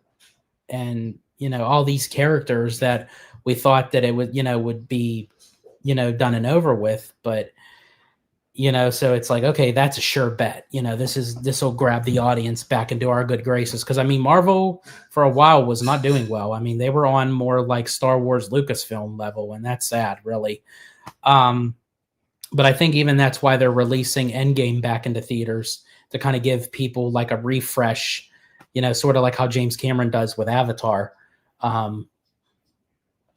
Speaker 1: these characters that we thought that it would be done and over with, but so it's like, okay, that's a sure bet. This will grab the audience back into our good graces, because I mean, Marvel for a while was not doing well. I mean, they were on more like Star Wars Lucasfilm level, and that's sad, really. But I think even that's why they're releasing Endgame back into theaters to kind of give people like a refresh, sort of like how James Cameron does with Avatar.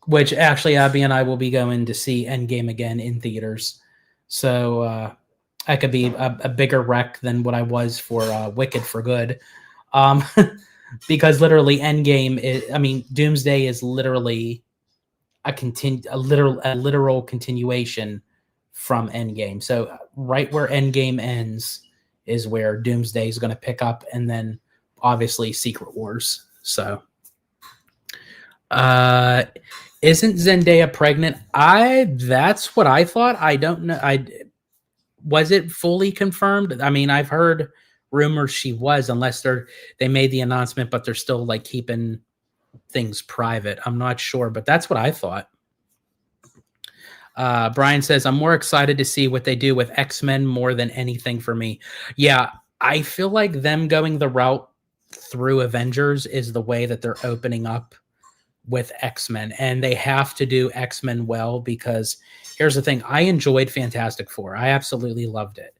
Speaker 1: Which actually Abby and I will be going to see Endgame again in theaters. So I could be a bigger wreck than what I was for Wicked for Good. Um, because literally Endgame Doomsday is literally a literal continuation from Endgame. So right where Endgame ends is where Doomsday is going to pick up, and then obviously Secret Wars. So isn't Zendaya pregnant? That's what I thought. I don't know. Was it fully confirmed? I mean, I've heard rumors she was, unless they made the announcement, but they're still like keeping things private. I'm not sure, but that's what I thought. Brian says, I'm more excited to see what they do with X-Men more than anything for me. Yeah, I feel like them going the route through Avengers is the way that they're opening up with X-Men, and they have to do X-Men well, because here's the thing. I enjoyed Fantastic Four. I absolutely loved it,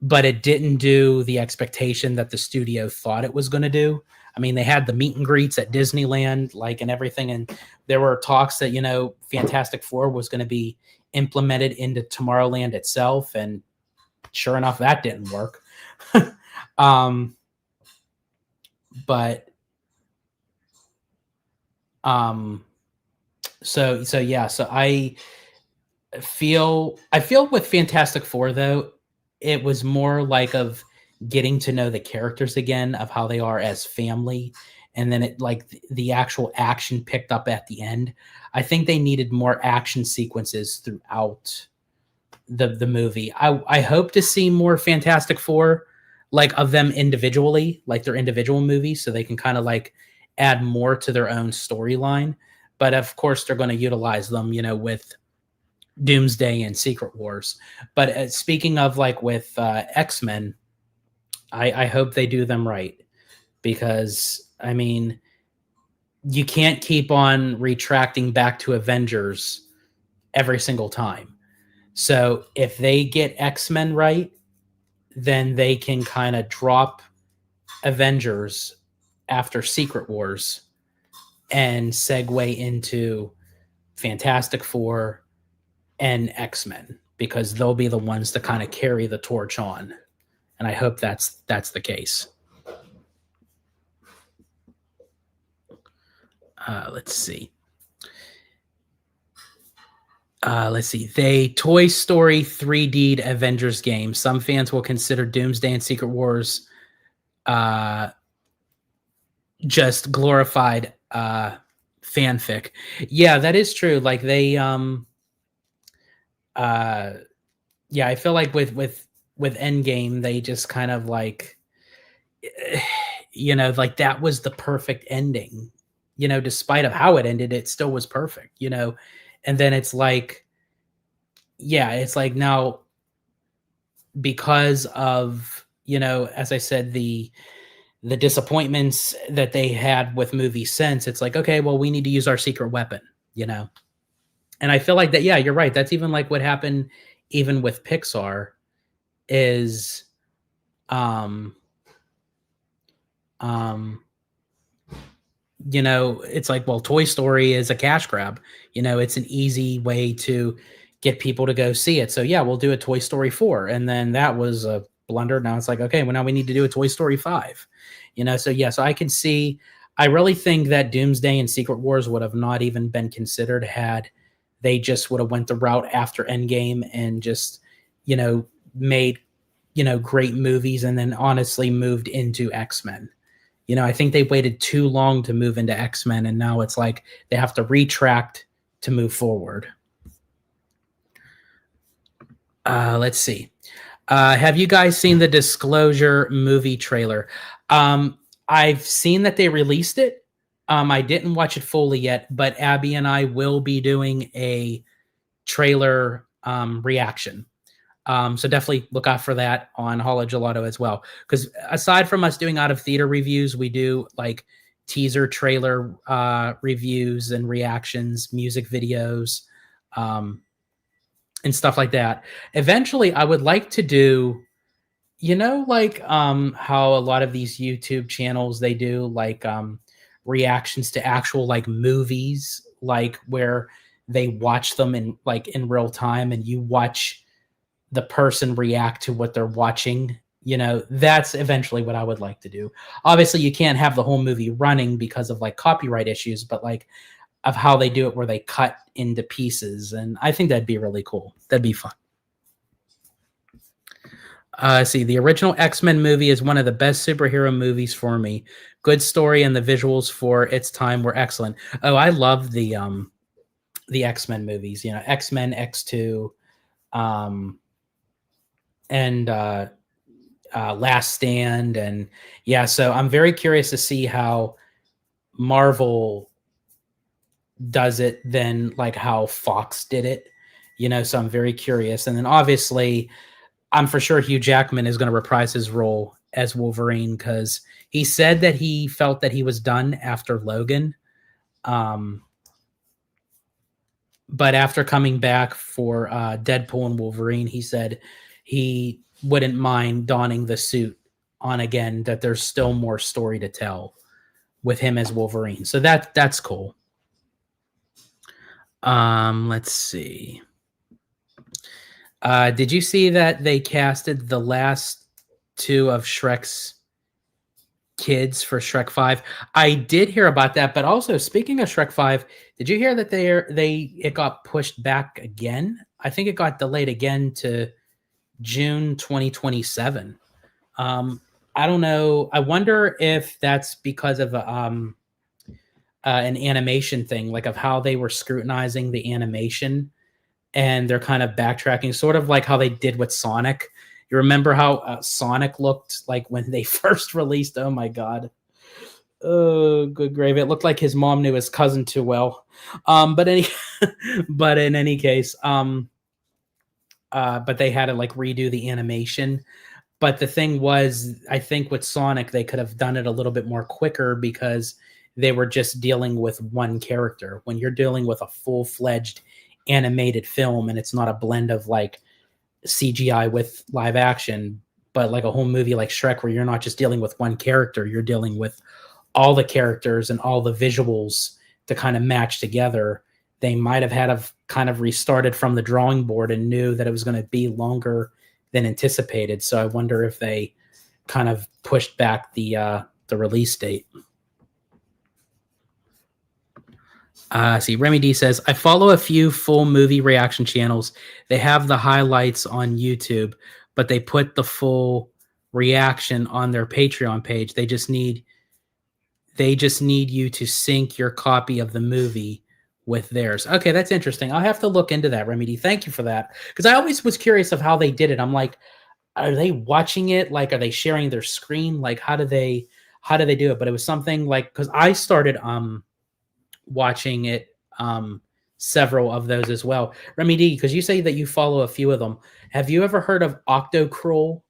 Speaker 1: but it didn't do the expectation that the studio thought it was going to do. I mean, they had the meet and greets at Disneyland, like, and everything. And there were talks that, Fantastic Four was going to be implemented into Tomorrowland itself. And sure enough, that didn't work. But so I feel with Fantastic Four, though, it was more like of getting to know the characters again, of how they are as family, and then it, like, the actual action picked up at the end. I think they needed more action sequences throughout the movie. I hope to see more Fantastic Four, like, of them individually, like their individual movies, so they can kind of like add more to their own storyline. But of course, they're going to utilize them, with Doomsday and Secret Wars. But speaking of, like, with X-Men, I hope they do them right, because I mean, you can't keep on retracting back to Avengers every single time. So if they get X-Men right, then they can kind of drop Avengers after Secret Wars and segue into Fantastic Four and X-Men, because they'll be the ones to kind of carry the torch on. And I hope that's the case. Let's see. They Toy Story 3D'd Avengers game. Some fans will consider Doomsday and Secret Wars just glorified fanfic. Yeah, that is true. Like, they I feel like with Endgame, they just kind of like, like, that was the perfect ending. Despite of how it ended, it still was perfect. And then it's like, it's like, now, because of, as I said, the disappointments that they had with movies since, it's like, okay, well, we need to use our secret weapon. And I feel like that, yeah, you're right. That's even like what happened even with Pixar is, it's like, well, Toy Story is a cash grab. It's an easy way to get people to go see it. So yeah, we'll do a Toy Story 4. And then that was a blunder. Now it's like, okay, well, now we need to do a Toy Story 5. So yeah, so I can see, I really think that Doomsday and Secret Wars would have not even been considered had they just would have went the route after Endgame and just, made, great movies, and then honestly moved into X-Men. I think they waited too long to move into X-Men, and now it's like they have to retract to move forward. Let's see. Have you guys seen the Disclosure movie trailer? I've seen that they released it. I didn't watch it fully yet, but Abby and I will be doing a trailer reaction. So definitely look out for that on Holo Gelato as well. Because aside from us doing out of theater reviews, we do like teaser trailer reviews and reactions, music videos. and stuff like that. Eventually, I would like to do, like how a lot of these YouTube channels they do like reactions to actual like movies, like where they watch them in real time and you watch the person react to what they're watching. That's eventually what I would like to do. Obviously, you can't have the whole movie running because of like copyright issues, but like of how they do it where they cut into pieces. And I think that'd be really cool. That'd be fun. See, the original X-Men movie is one of the best superhero movies for me. Good story and the visuals for its time were excellent. Oh, I love the X-Men movies. X-Men, X2, and Last Stand, and yeah. So I'm very curious to see how Marvel does it than like how Fox did it. So I'm very curious. And then obviously I'm for sure Hugh Jackman is going to reprise his role as Wolverine because he said that he felt that he was done after Logan. But after coming back for Deadpool and Wolverine, he said he wouldn't mind donning the suit on again, that there's still more story to tell with him as Wolverine. So that's cool. Let's see. Did you see that they casted the last two of Shrek's kids for Shrek 5? I did hear about that, but also speaking of Shrek 5, did you hear that it got pushed back again? I think it got delayed again to June 2027. I don't know. I wonder if that's because of an animation thing, like of how they were scrutinizing the animation, and they're kind of backtracking, sort of like how they did with Sonic. You remember how Sonic looked like when they first released? Oh my God. Oh, good gravy. It looked like his mom knew his cousin too well. But in any case, but they had to like redo the animation. But the thing was, I think with Sonic, they could have done it a little bit more quicker because they were just dealing with one character. When you're dealing with a full-fledged animated film and it's not a blend of like CGI with live action, but like a whole movie like Shrek where you're not just dealing with one character, you're dealing with all the characters and all the visuals to kind of match together. They might have had kind of restarted from the drawing board and knew that it was going to be longer than anticipated. So I wonder if they kind of pushed back the release date. See, Remy D says, I follow a few full movie reaction channels. They have the highlights on YouTube, but they put the full reaction on their Patreon page. They just need you to sync your copy of the movie with theirs. Okay, that's interesting. I'll have to look into that, Remy D. Thank you for that. Because I always was curious of how they did it. I'm like, are they watching it? Like, are they sharing their screen? Like, how do they do it? But it was something like, because I started watching it, several of those as well. Remy D, because you say that you follow a few of them. Have you ever heard of Octocruel?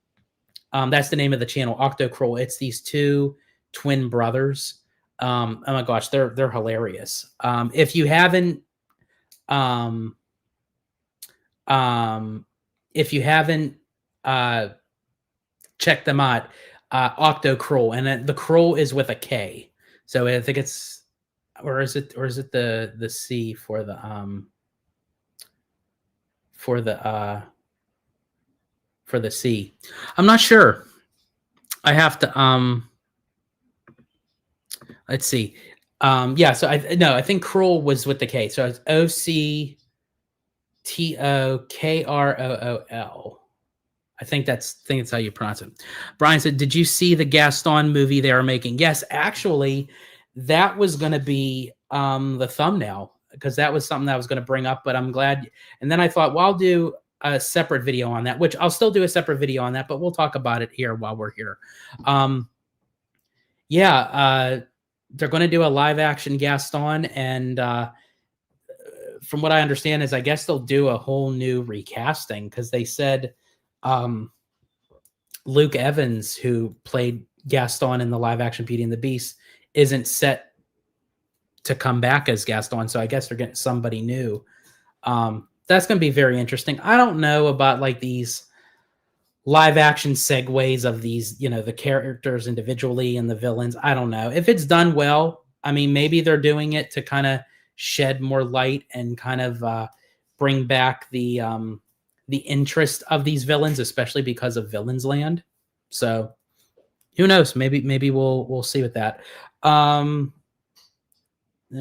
Speaker 1: That's the name of the channel, Octocruel. It's these two twin brothers. Oh my gosh, they're hilarious. If you haven't checked them out, Octocruel, and the Cruel is with a K. So I think it's, or is it the C for the C? I'm not sure. I have to let's see. Yeah, so I think Cruel was with the K. So it's Octokrol. I think that's how you pronounce it. Brian said, "Did you see the Gaston movie they are making?" Yes, actually, that was going to be the thumbnail, because that was something that I was going to bring up, but I'm glad. And then I thought, well, I'll do a separate video on that, which I'll still do a separate video on that, but we'll talk about it here while we're here. They're going to do a live action Gaston, and from what I understand is I guess they'll do a whole new recasting, because they said Luke Evans, who played Gaston in the live action Beauty and the Beast, isn't set to come back as Gaston, so I guess they're getting somebody new. That's going to be very interesting. I don't know about like these live action segues of these, the characters individually and the villains. I don't know. If it's done well, I mean, maybe they're doing it to kind of shed more light and kind of bring back the interest of these villains, especially because of Villains Land. So who knows? Maybe we'll see with that. Let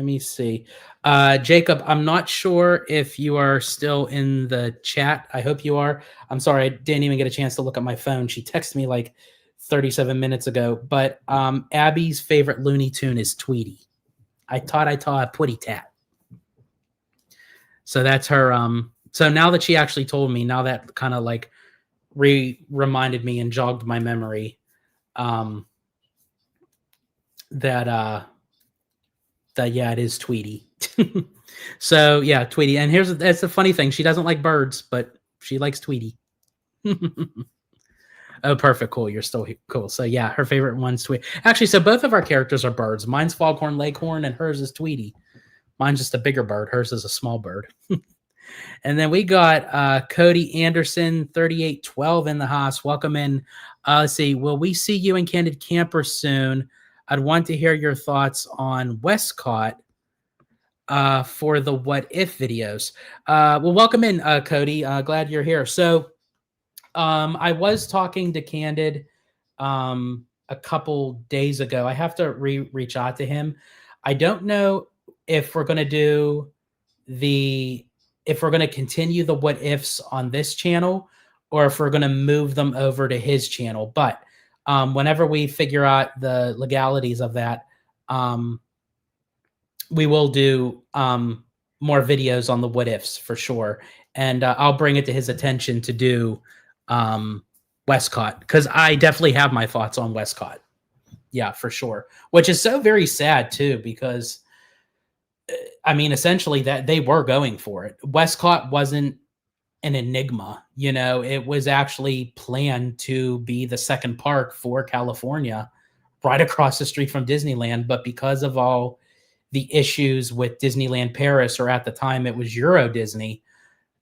Speaker 1: me see. Jacob, I'm not sure if you are still in the chat. I hope you are. I'm sorry, I didn't even get a chance to look at my phone. She texted me like 37 minutes ago. But Abby's favorite Looney Tune is Tweety. I taught a putty tat. So that's her. So now that she actually told me, now that kind of like reminded me and jogged my memory, that yeah, it is Tweety. So yeah, Tweety. And that's the funny thing. She doesn't like birds, but she likes Tweety. Oh, perfect. Cool. You're still cool. So yeah, her favorite one's Tweety. Actually, so both of our characters are birds. Mine's Foghorn Leghorn and hers is Tweety. Mine's just a bigger bird. Hers is a small bird. And then we got Cody Anderson, 3812 in the house. Welcome in. Let's see. Will we see you in Candid Camper soon? I'd want to hear your thoughts on Westcott for the What If videos. Well, welcome in, Cody. Glad you're here. So I was talking to Candid a couple days ago. I have to reach out to him. I don't know if we're going to do if we're going to continue the What Ifs on this channel or if we're going to move them over to his channel. But whenever we figure out the legalities of that, we will do more videos on the What Ifs for sure. And I'll bring it to his attention to do Westcott, because I definitely have my thoughts on Westcott. Yeah, for sure. Which is so very sad too, because I mean, essentially that they were going for it. Westcott wasn't an enigma, it was actually planned to be the second park for California right across the street from Disneyland. But because of all the issues with Disneyland Paris, or at the time it was Euro Disney,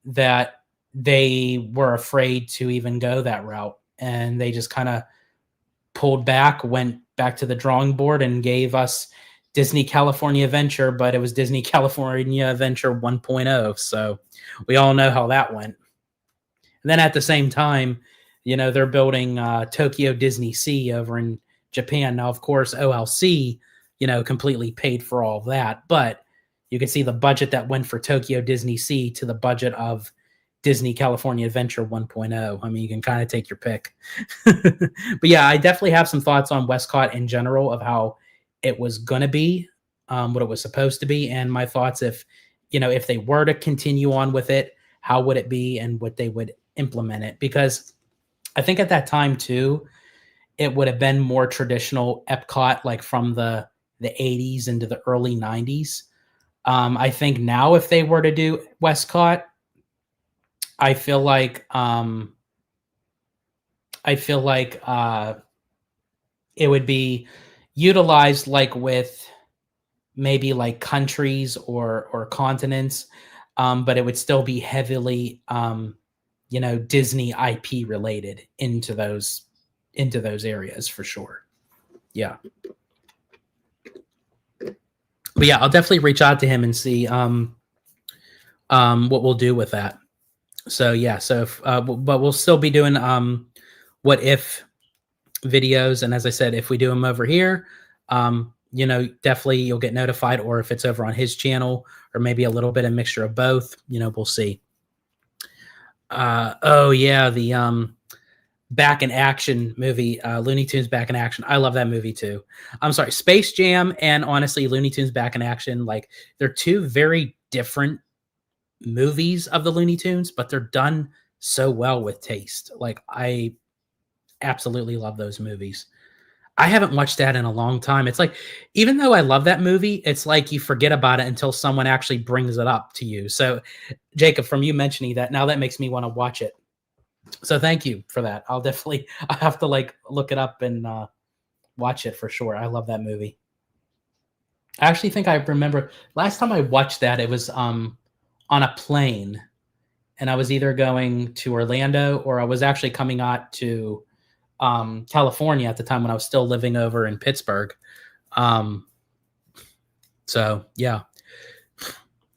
Speaker 1: that they were afraid to even go that route. And they just kind of pulled back, went back to the drawing board and gave us Disney California Adventure, but it was Disney California Adventure 1.0. So we all know how that went. And then at the same time, they're building Tokyo Disney Sea over in Japan. Now, of course, OLC, completely paid for all of that. But you can see the budget that went for Tokyo Disney Sea to the budget of Disney California Adventure 1.0. I mean, you can kind of take your pick. But yeah, I definitely have some thoughts on Westcott in general of how it was going to be, what it was supposed to be, and my thoughts if they were to continue on with it, how would it be and what they would implement it. Because I think at that time too, it would have been more traditional Epcot, like from the 80s into the early 90s. I think now if they were to do Westcott, I feel like it would be utilized like with maybe like countries or continents, but it would still be heavily Disney IP related into those areas for sure. Yeah. But yeah, I'll definitely reach out to him and see what we'll do with that. So yeah, but we'll still be doing What If videos, and as I said, if we do them over here, definitely you'll get notified, or if it's over on his channel, or maybe a little bit of mixture of both, we'll see. Oh yeah, the Back in Action movie, Looney Tunes Back in Action. I love that movie too. I'm sorry, Space Jam and honestly Looney Tunes Back in Action, like they're two very different movies of the Looney Tunes, but they're done so well with taste. Like I absolutely love those movies. I haven't watched that in a long time. It's like, even though I love that movie, it's like you forget about it until someone actually brings it up to you. So Jacob, from you mentioning that, now that makes me want to watch it. So thank you for that. I'll have to like look it up and watch it for sure. I love that movie. I actually think I remember last time I watched that, it was on a plane. and I was either going to Orlando or I was actually coming out to California at the time when I was still living over in Pittsburgh. So yeah.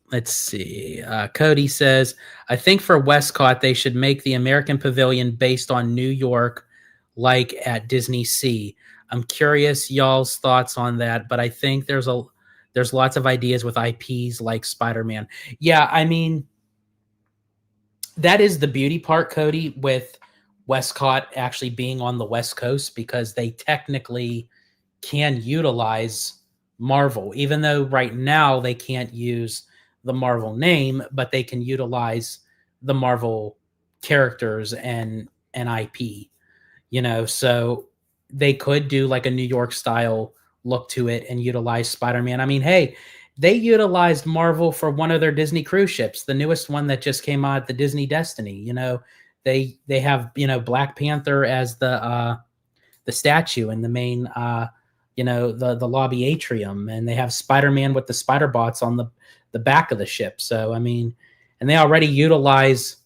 Speaker 1: Let's see. Cody says, I think for Westcott, they should make the American Pavilion based on New York, like at Disney Sea. I'm curious y'all's thoughts on that, but I think there's lots of ideas with IPs like Spider-Man. Yeah, I mean, that is the beauty part, Cody, with Westcott actually being on the West Coast, because they technically can utilize Marvel, even though right now they can't use the Marvel name, but they can utilize the Marvel characters and IP, so they could do like a New York style look to it and utilize Spider-Man. I mean, hey, they utilized Marvel for one of their Disney cruise ships, the newest one that just came out, the Disney Destiny. They have, Black Panther as the statue in the main the lobby atrium, and they have Spider-Man with the spider bots on the back of the ship. So I mean, and they already utilize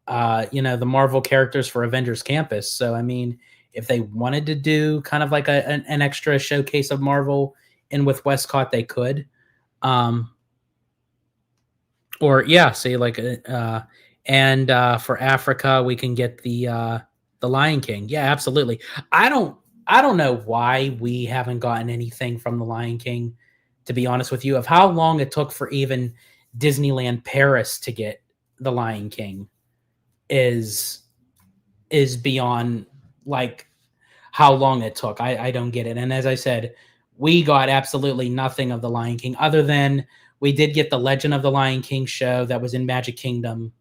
Speaker 1: the Marvel characters for Avengers Campus. So I mean, if they wanted to do kind of like an extra showcase of Marvel in with Westcott, they could. Or yeah, say like and for Africa we can get the Lion King. Yeah, absolutely. I don't know why we haven't gotten anything from the Lion King, to be honest with you, of how long it took for even Disneyland Paris to get the Lion King is beyond like how long it took. I don't get it. And as I said, we got absolutely nothing of the Lion King, other than we did get the Legend of the Lion King show that was in Magic Kingdom,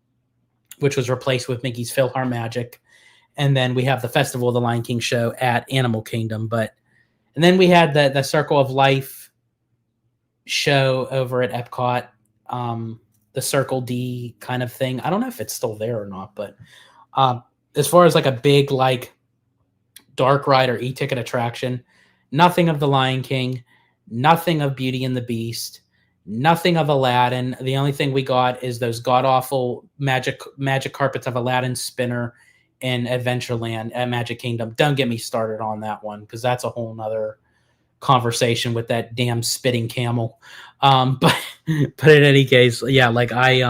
Speaker 1: which was replaced with Mickey's PhilharMagic. And then we have the Festival of the Lion King show at Animal Kingdom. And then we had the Circle of Life show over at Epcot, the Circle D kind of thing. I don't know if it's still there or not, but as far as like a big like dark ride or e-ticket attraction, nothing of the Lion King, nothing of Beauty and the Beast, nothing of Aladdin. The only thing we got is those god-awful magic carpets of Aladdin Spinner in Adventureland at Magic Kingdom. Don't get me started on that one, because that's a whole nother conversation with that damn spitting camel. But in any case, yeah, like I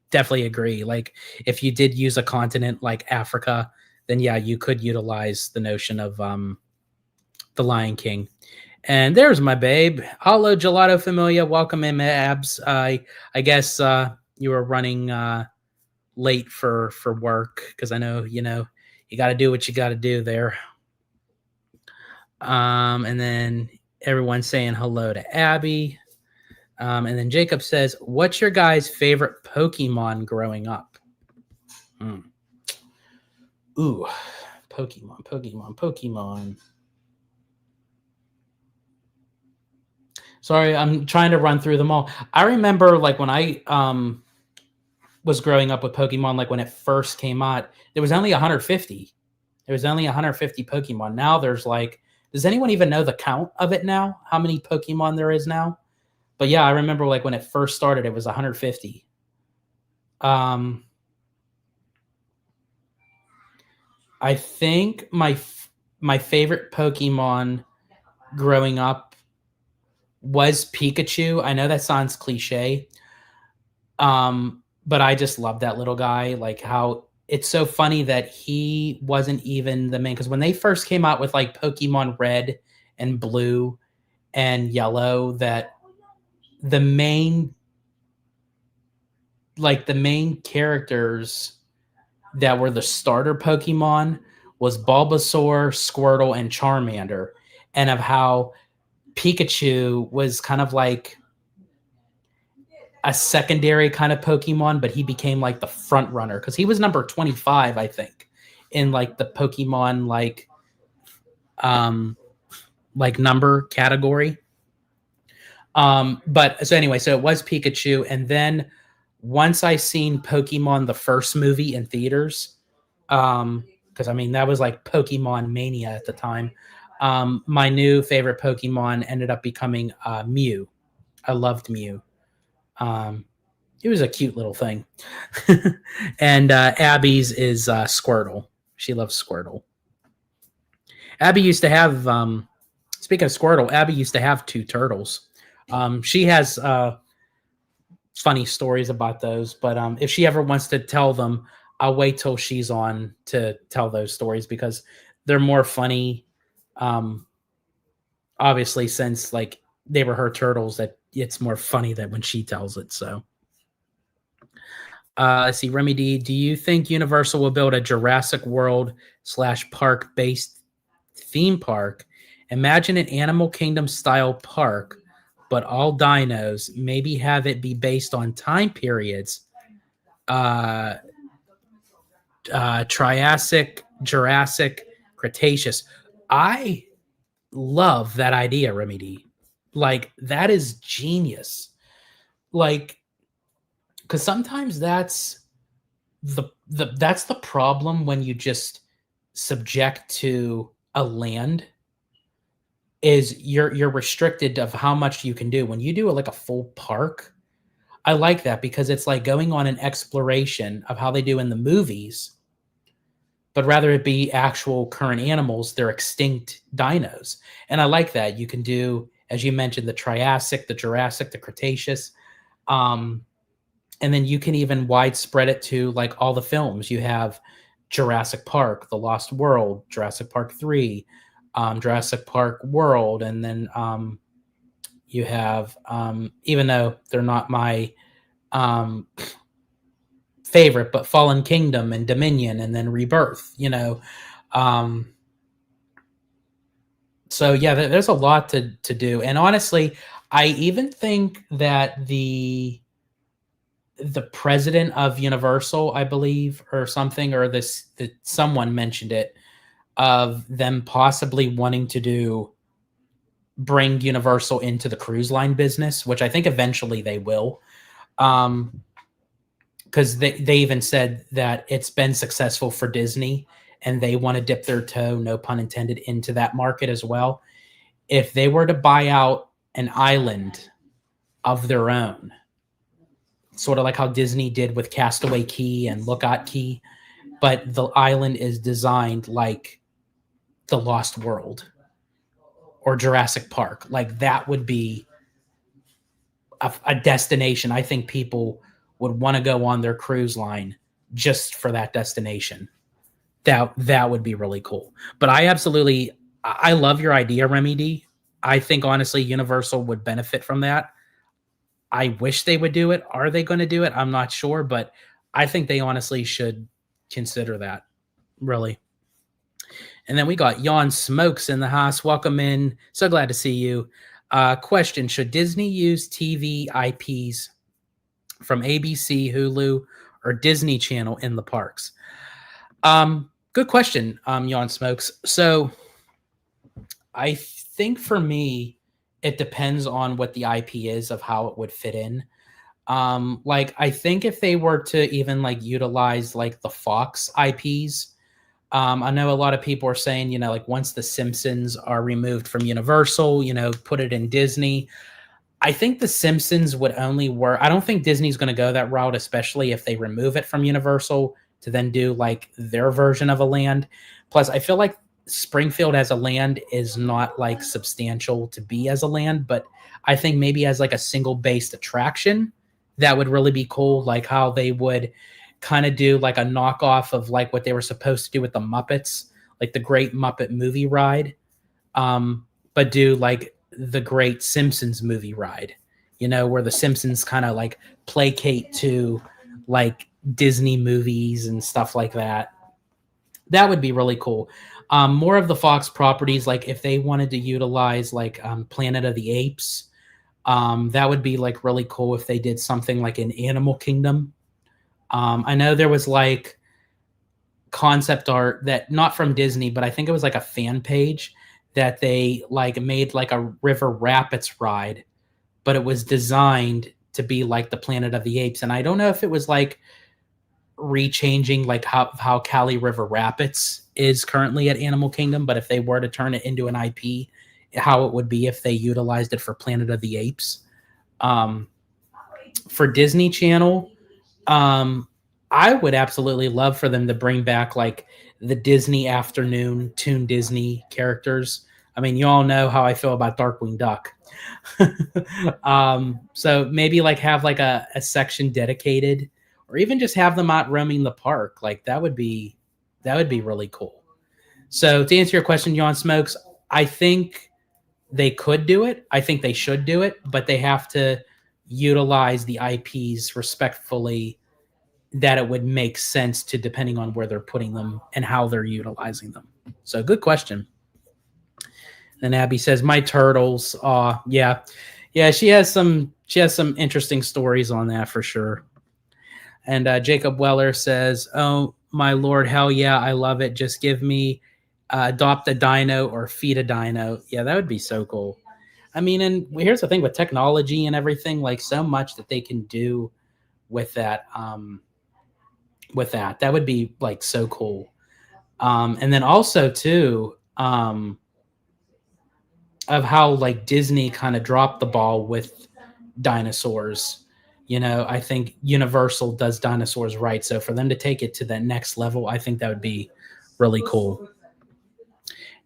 Speaker 1: definitely agree. Like if you did use a continent like Africa, then yeah, you could utilize the notion of the Lion King. And there's my babe. Hello, Gelato Familia. Welcome in, Abs. I guess you were running late for work, because I know you got to do what you got to do there. And then everyone's saying hello to Abby. And then Jacob says, what's your guys' favorite Pokemon growing up? Ooh, Pokemon. Sorry, I'm trying to run through them all. I remember like when I was growing up with Pokemon, like when it first came out, there was only 150. There was only 150 Pokemon. Now there's like, does anyone even know the count of it now? How many Pokemon there is now? But yeah, I remember like when it first started, it was 150. I think my favorite Pokemon growing up was Pikachu. I know that sounds cliche, but I just love that little guy. Like how it's so funny that he wasn't even the main, because when they first came out with like Pokemon Red and Blue and Yellow, that the main characters that were the starter Pokemon was Bulbasaur, Squirtle, and Charmander, and of how Pikachu was kind of like a secondary kind of Pokemon, but he became like the front runner because he was number 25, I think, in like the Pokemon like number category. But so anyway, so it was Pikachu, and then once I seen Pokemon the first movie in theaters, because I mean that was like Pokemon Mania at the time. My new favorite Pokemon ended up becoming Mew. I loved Mew. It was a cute little thing. And Abby's is Squirtle. She loves Squirtle. Abby used to have, speaking of Squirtle, Abby used to have 2 turtles. She has funny stories about those, but if she ever wants to tell them, I'll wait till she's on to tell those stories because they're more funny. Obviously, since like they were her turtles, that it's more funny than when she tells it. So, let's see, Remy D, do you think Universal will build a Jurassic World / park based theme park? Imagine an Animal Kingdom style park, but all dinos. Maybe have it be based on time periods. Triassic, Jurassic, Cretaceous. I love that idea, Remedy. Like, that is genius. Like, because sometimes that's the problem when you just subject to a land is you're restricted of how much you can do. When you do like a full park, I like that because it's like going on an exploration of how they do in the movies, but rather it be actual current animals, they're extinct dinos. And I like that. You can do, as you mentioned, the Triassic, the Jurassic, the Cretaceous. And then you can even widespread it to like all the films. You have Jurassic Park, The Lost World, Jurassic Park 3, Jurassic Park World, and then you have, even though they're not my favorite, but Fallen Kingdom and Dominion, and then Rebirth, you know. So yeah, there's a lot to do. And honestly, I even think that the president of Universal, I believe, or something, or someone mentioned it, of them possibly wanting to bring Universal into the cruise line business, which I think eventually they will. Because they even said that it's been successful for Disney and they want to dip their toe, no pun intended, into that market as well. If they were to buy out an island of their own, sort of like how Disney did with Castaway Cay and Lookout Cay, but the island is designed like the Lost World or Jurassic Park, like that would be a destination. I think people would want to go on their cruise line just for that destination. That would be really cool. But I love your idea, Remy D. I think honestly, Universal would benefit from that. I wish they would do it. Are they going to do it? I'm not sure, but I think they honestly should consider that. Really. And then we got Yawn Smokes in the house. Welcome in. So glad to see you. Question: should Disney use TV IPs from ABC, Hulu, or Disney Channel in the parks? Good question, Yawn Smokes. So I think for me, it depends on what the IP is of how it would fit in. Like I think if they were to even like utilize like the Fox IPs, I know a lot of people are saying, you know, like once the Simpsons are removed from Universal, you know, put it in Disney. I think the Simpsons would only work. I don't think Disney's going to go that route, especially if they remove it from Universal to then do like their version of a land. Plus, I feel like Springfield as a land is not like substantial to be as a land, but I think maybe as like a single based attraction, that would really be cool. Like how they would kind of do like a knockoff of like what they were supposed to do with the Muppets, like the Great Muppet Movie Ride, but do like the Great Simpsons Movie Ride, you know, where the Simpsons kind of like placate to like Disney movies and stuff like that. That would be really cool. More of the Fox properties, like if they wanted to utilize like Planet of the Apes, that would be like really cool if they did something like an Animal Kingdom. I know there was like concept art that not from Disney, but I think it was like a fan page that they like made like a River Rapids ride, but it was designed to be like the Planet of the Apes. And I don't know if it was like rechanging like how Cali River Rapids is currently at Animal Kingdom, but if they were to turn it into an IP, how it would be if they utilized it for Planet of the Apes. for Disney Channel, I would absolutely love for them to bring back like the Disney afternoon Toon Disney characters. I mean, you all know how I feel about Darkwing Duck. So maybe like have like a section dedicated, or even just have them out roaming the park. Like that would be really cool. So to answer your question, John Smokes, I think they could do it. I think they should do it, but they have to utilize the IPs respectfully, that it would make sense to, depending on where they're putting them and how they're utilizing them. So good question. And Abby says, "My turtles." Yeah. She has some interesting stories on that for sure. And Jacob Weller says, "Oh my lord, hell yeah, I love it. Just give me adopt a dino or feed a dino." Yeah, that would be so cool. I mean, and here's the thing with technology and everything, like so much that they can do with that. That would be like so cool. And then also too, of how like Disney kind of dropped the ball with dinosaurs. You know, I think Universal does dinosaurs right. So for them to take it to that next level, I think that would be really cool.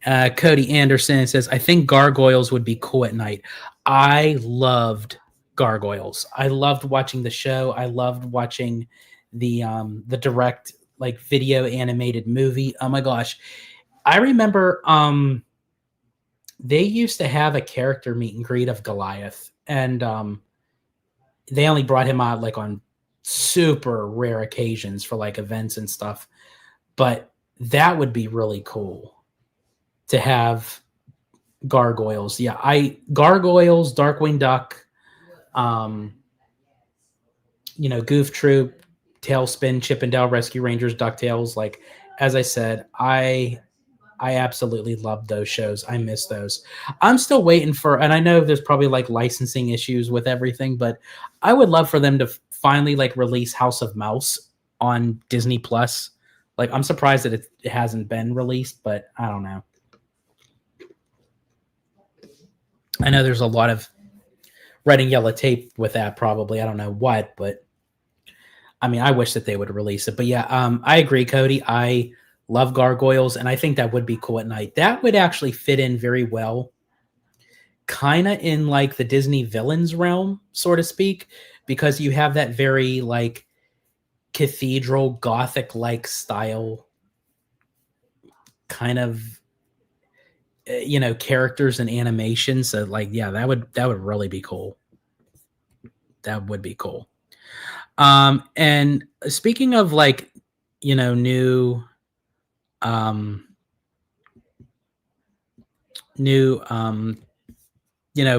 Speaker 1: Cody Anderson says, "I think gargoyles would be cool at night." I loved gargoyles. I loved watching the show. I loved watching the direct like video animated movie. Oh my gosh. I remember they used to have a character meet and greet of Goliath, and they only brought him out like on super rare occasions for like events and stuff. But that would be really cool to have gargoyles. Yeah, gargoyles, Darkwing Duck, Goof Troop, Tailspin, Chippendale Rescue Rangers, DuckTales. Like as I said, I absolutely love those shows. I miss those. I'm still waiting for, and I know there's probably like licensing issues with everything, but I would love for them to finally like release House of Mouse on Disney Plus. Like I'm surprised that it hasn't been released, but I don't know. I know there's a lot of red and yellow tape with that probably. I don't know what, but I mean, I wish that they would release it. But yeah, I agree, Cody. I love gargoyles, and I think that would be cool at night. That would actually fit in very well, kind of in like the Disney villains realm, so to speak, because you have that very like cathedral gothic like style kind of characters and animation. So like yeah, that would really be cool. That would be cool. And speaking of like new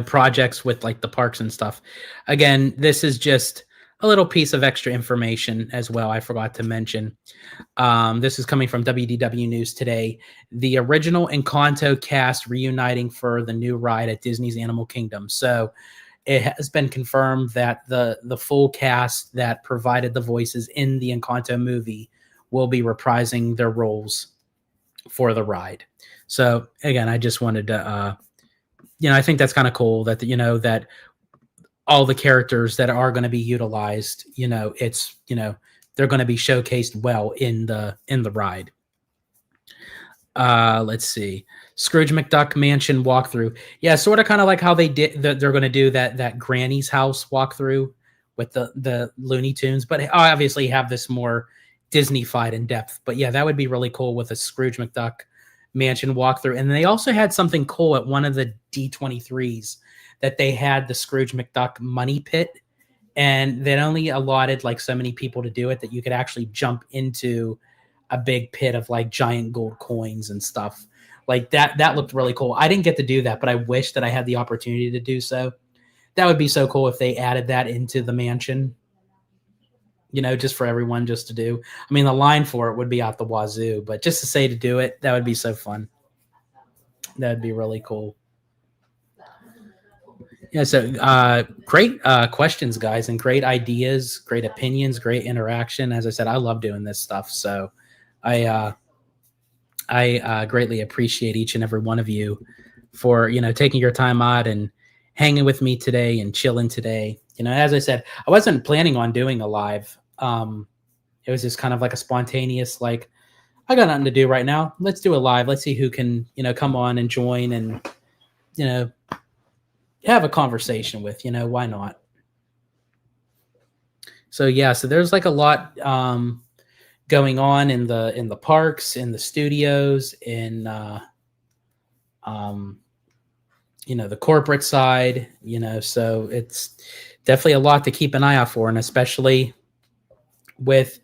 Speaker 1: projects with like the parks and stuff. Again, this is just a little piece of extra information as well. I forgot to mention. This is coming from WDW News today. The original Encanto cast reuniting for the new ride at Disney's Animal Kingdom. So it has been confirmed that the full cast that provided the voices in the Encanto movie will be reprising their roles for the ride. So again, I just wanted to, I think that's kind of cool that, that all the characters that are going to be utilized, it's, they're going to be showcased well in the ride. Let's see. Scrooge McDuck Mansion walkthrough. Yeah, sort of kind of like how they did they're going to do that Granny's house walkthrough with the Looney Tunes, but obviously have this more Disney-fied in depth. But yeah, that would be really cool with a Scrooge McDuck Mansion walkthrough. And they also had something cool at one of the D23s that they had the Scrooge McDuck money pit, and they only allotted like so many people to do it that you could actually jump into a big pit of like giant gold coins and stuff like that. That looked really cool. I didn't get to do that, but I wish that I had the opportunity to do so. That would be so cool if they added that into the mansion, just for everyone just to do. I mean, the line for it would be out the wazoo, but just to say to do it, that would be so fun. That'd be really cool. Yeah, so great questions, guys, and great ideas, great opinions, great interaction. As I said, I love doing this stuff. So I greatly appreciate each and every one of you for, taking your time out and hanging with me today and chilling today. As I said, I wasn't planning on doing a live. It was just kind of like a spontaneous, like, I got nothing to do right now. Let's do a live. Let's see who can, come on and join and, have a conversation with, why not? So yeah, so there's like a lot going on in the parks, in the studios, in the corporate side, so it's definitely a lot to keep an eye out for, and especially with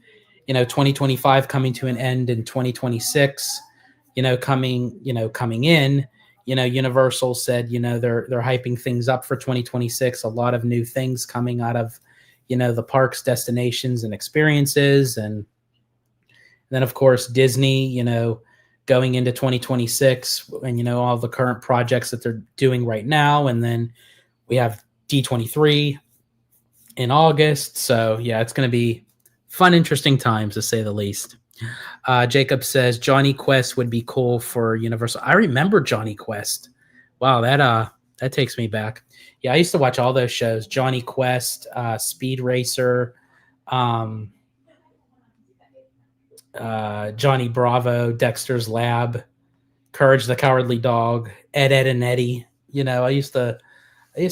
Speaker 1: 2025 coming to an end in 2026, coming in, Universal said, they're hyping things up for 2026, a lot of new things coming out of the parks, destinations, and experiences. And then of course Disney, going into 2026, and all the current projects that they're doing right now. And then we have D23 in August. So yeah, it's going to be fun, interesting times, to say the least. Jacob says Johnny Quest would be cool for Universal. I remember Johnny Quest. Wow, that takes me back. Yeah, I used to watch all those shows. Johnny Quest, Speed Racer, Johnny Bravo, Dexter's Lab, Courage the Cowardly Dog, Ed, Ed and Eddie. I used to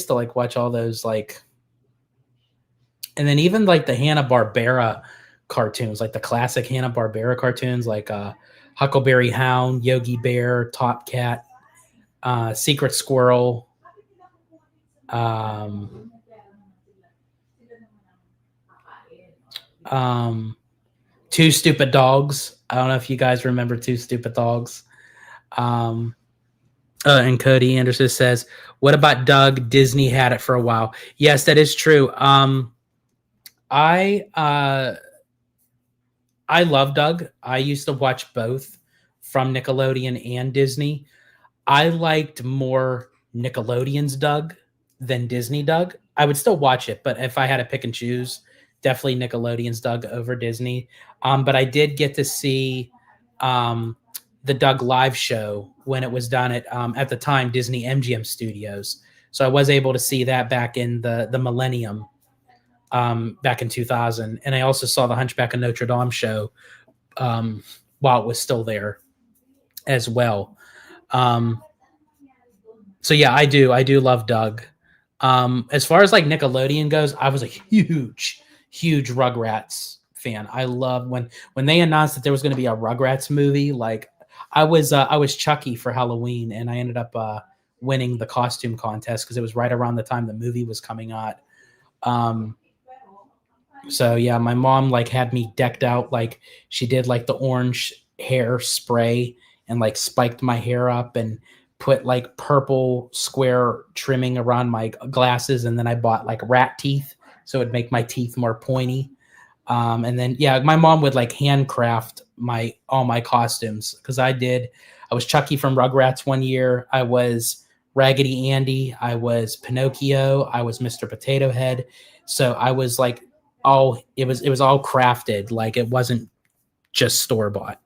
Speaker 1: like watch all those, like, and then even like the Hanna-Barbera cartoons, like the classic Hanna-Barbera cartoons, like Huckleberry Hound, Yogi Bear, Top Cat, Secret Squirrel, Two Stupid Dogs. I don't know if you guys remember Two Stupid Dogs. And Cody Anderson says, what about Doug? Disney had it for a while. Yes, that is true. I love Doug. I used to watch both from Nickelodeon and Disney. I liked more Nickelodeon's Doug than Disney Doug. I would still watch it, but if I had to pick and choose, definitely Nickelodeon's Doug over Disney. But I did get to see the Doug live show when it was done at the time, Disney MGM Studios. So I was able to see that back in the millennium, back in 2000. And I also saw the Hunchback of Notre Dame show while it was still there as well. So yeah, I do love Doug. As far as like Nickelodeon goes, I was a huge Rugrats fan. I love when they announced that there was going to be a Rugrats movie. Like I was Chucky for Halloween, and I ended up winning the costume contest because it was right around the time the movie was coming out. So yeah, my mom like had me decked out, like she did like the orange hair spray and like spiked my hair up and put like purple square trimming around my glasses, and then I bought like rat teeth so it'd make my teeth more pointy. And then yeah, my mom would like handcraft all my costumes because I was Chucky from Rugrats one year. I was Raggedy Andy. I was Pinocchio. I was Mr. Potato Head. So I was like it was all crafted. Like it wasn't just store bought.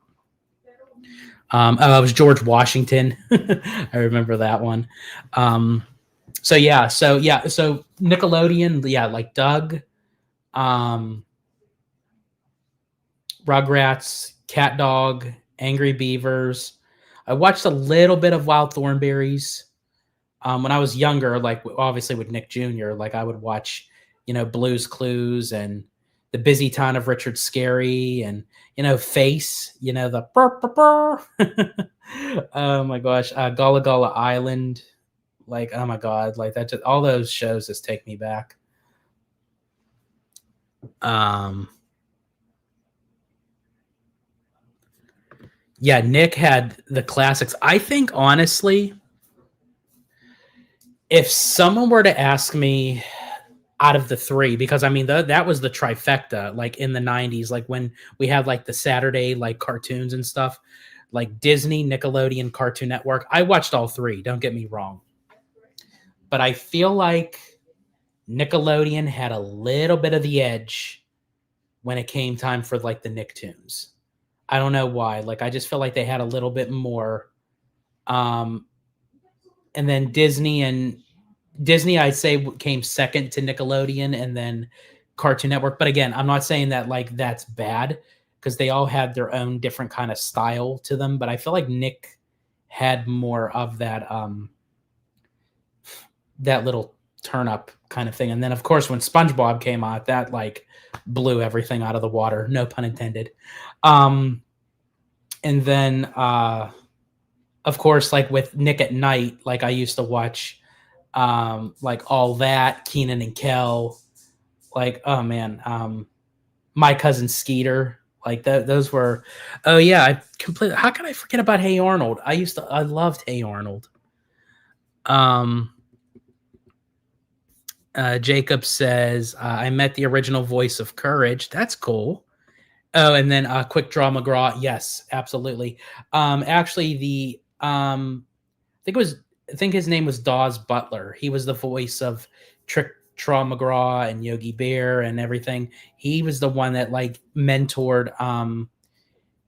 Speaker 1: I was George Washington. I remember that one. So Nickelodeon, yeah, like Doug, Rugrats, Cat Dog, Angry Beavers. I watched a little bit of Wild Thornberrys. When I was younger, like obviously with Nick Jr., like I would watch, Blue's Clues and The Busy Town of Richard Scarry and, Face, the burr, burr, burr. Oh my gosh. Gullah Gullah Island. Like, oh my God, like that, just all those shows just take me back. Yeah, Nick had the classics. I think honestly, if someone were to ask me out of the three, because I mean that was the trifecta, like in the 90s, like when we had like the Saturday like cartoons and stuff, like Disney, Nickelodeon, Cartoon Network. I watched all three, don't get me wrong. But I feel like Nickelodeon had a little bit of the edge when it came time for like the Nicktoons. I don't know why. Like I just feel like they had a little bit more. And then Disney and Disney, I'd say, came second to Nickelodeon and then Cartoon Network. But again, I'm not saying that like that's bad because they all had their own different kind of style to them. But I feel like Nick had more of that that little turn up kind of thing. And then of course when SpongeBob came out, that like blew everything out of the water. No pun intended. And then of course, like with Nick at Night, like I used to watch like All That, Keenan and Kel, like oh man, My Cousin Skeeter, like those were. Oh yeah, I completely. How can I forget about Hey Arnold? I loved Hey Arnold. Jacob says I met the original voice of Courage. That's cool. Oh, and then Quick Draw McGraw. Yes, absolutely. Actually, I think his name was Dawes Butler. He was the voice of Trick Draw McGraw and Yogi Bear and everything. He was the one that like mentored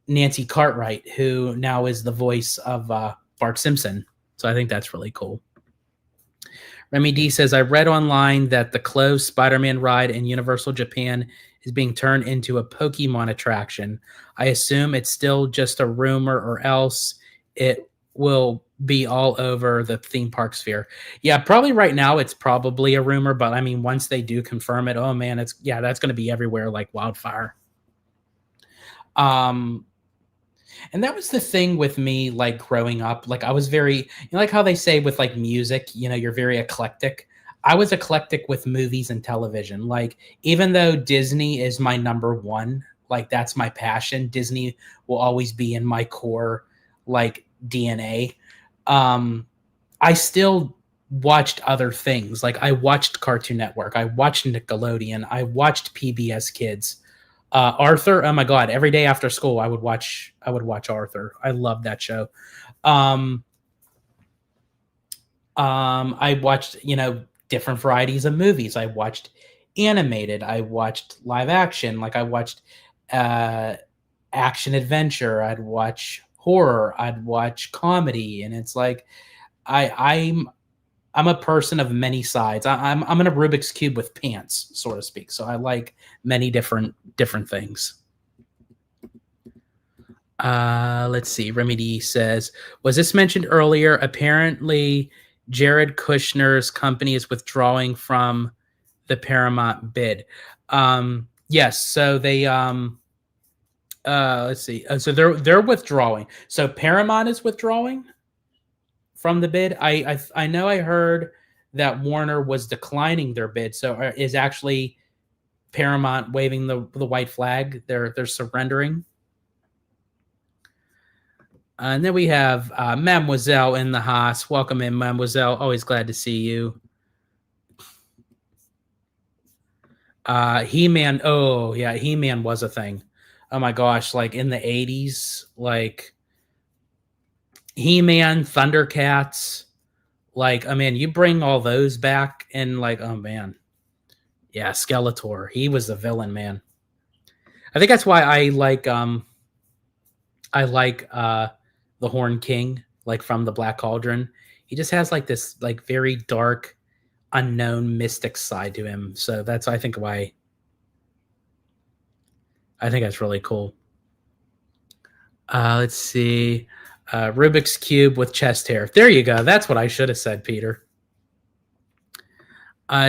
Speaker 1: Nancy Cartwright, who now is the voice of Bart Simpson. So I think that's really cool. Remy D says, I read online that the closed Spider-Man ride in Universal Japan is being turned into a Pokemon attraction. I assume it's still just a rumor or else it will be all over the theme park sphere. Yeah, probably right now it's probably a rumor, but I mean, once they do confirm it, oh man, that's going to be everywhere like wildfire. And that was the thing with me, like growing up, like I was very, like how they say with like music, you're very eclectic. I was eclectic with movies and television. Like, even though Disney is my number one, like that's my passion, Disney will always be in my core, like DNA. I still watched other things. Like I watched Cartoon Network, I watched Nickelodeon, I watched PBS Kids. Arthur, oh my god! Every day after school, I would watch Arthur. I love that show. I watched different varieties of movies. I watched animated. I watched live action. Like I watched action adventure. I'd watch horror. I'd watch comedy, and it's like I'm a person of many sides. I'm in a Rubik's cube with pants, so to speak. So I like many different things. Let's see. Remedy says, was this mentioned earlier? Apparently, Jared Kushner's company is withdrawing from the Paramount bid. Yes. So they let's see. So they're withdrawing. So Paramount is withdrawing from the bid. I know I heard that Warner was declining their bid. So is actually Paramount waving the white flag? They're surrendering. And then we have Mademoiselle in the house. Welcome in, Mademoiselle. Always glad to see you. He-Man. Oh yeah, He-Man was a thing. Oh my gosh, like in the 80s, like He-Man, Thundercats, like, I mean, you bring all those back and like, oh man. Yeah, Skeletor. He was the villain, man. I think that's why I like the Horn King, like from the Black Cauldron. He just has like this like very dark, unknown mystic side to him. So that's I think why I think that's really cool. Let's see. Rubik's Cube with chest hair. There you go. That's what I should have said, Peter.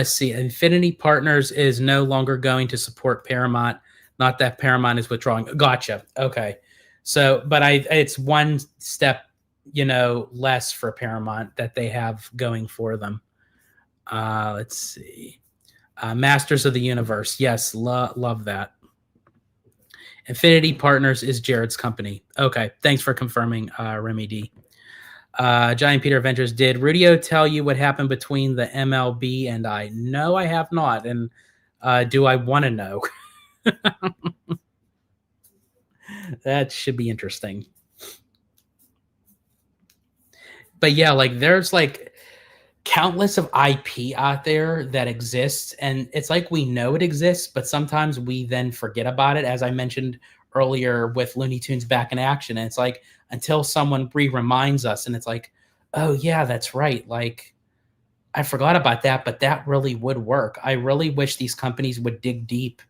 Speaker 1: See, Infinity Partners is no longer going to support Paramount. Not that Paramount is withdrawing. Gotcha. Okay. So, but it's one step, less for Paramount that they have going for them. Let's see. Masters of the Universe. Yes, love that. Infinity Partners is Jared's company. Okay, thanks for confirming, Remy D. Giant Peter Ventures, did Rudio tell you what happened between the MLB and I? No, I have not. And do I want to know? That should be interesting. But yeah, like there's like countless of IP out there that exists, and it's like we know it exists, but sometimes we then forget about it, as I mentioned earlier with Looney Tunes Back in Action. And it's like until someone reminds us, and it's like, oh yeah, that's right. Like I forgot about that, but that really would work. I really wish these companies would dig deep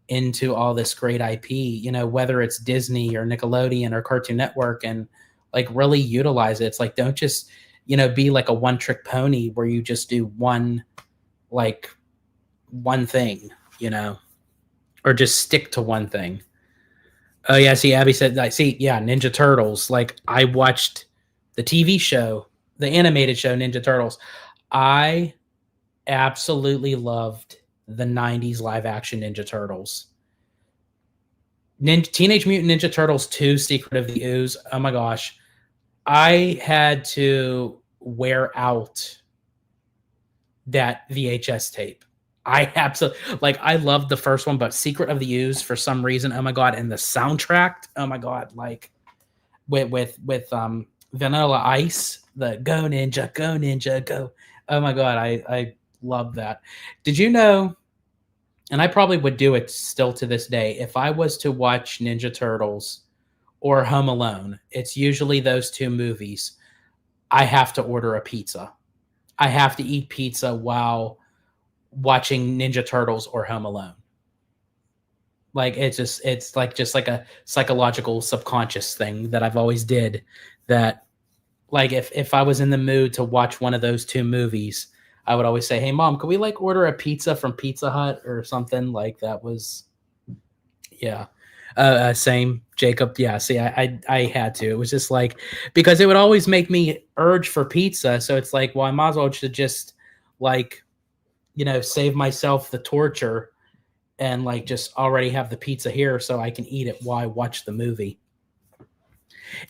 Speaker 1: into all this great IP, you know, whether it's Disney or Nickelodeon or Cartoon Network, and like really utilize it. It's like, don't just, you know, be like a one trick pony where you just do like one thing, you know, or just stick to one thing. Oh yeah, see, Abby said, I see, yeah, Ninja Turtles. Like I watched the TV show, the animated show Ninja Turtles. I absolutely loved the 90s live action Ninja Turtles. Teenage Mutant Ninja Turtles 2 Secret of the Ooze. Oh my gosh. I had to wear out that VHS tape. I absolutely like I loved the first one, but Secret of the Ooze for some reason, oh my god, and the soundtrack, oh my god, like with Vanilla Ice, the Go Ninja, go. Oh my god, I love that. Did you know, and I probably would do it still to this day, if I was to watch Ninja Turtles or Home Alone, it's usually those two movies. I have to order a pizza. I have to eat pizza while watching Ninja Turtles or Home Alone. Like it's like just like a psychological subconscious thing that I've always did, that like if I was in the mood to watch one of those two movies, I would always say, "Hey mom, can we like order a pizza from Pizza Hut or something?" Like that was, yeah. Same, Jacob. Yeah, see, I had to. It was just like, because it would always make me urge for pizza. So it's like, well, I might as well just like, you know, save myself the torture and like just already have the pizza here so I can eat it while I watch the movie.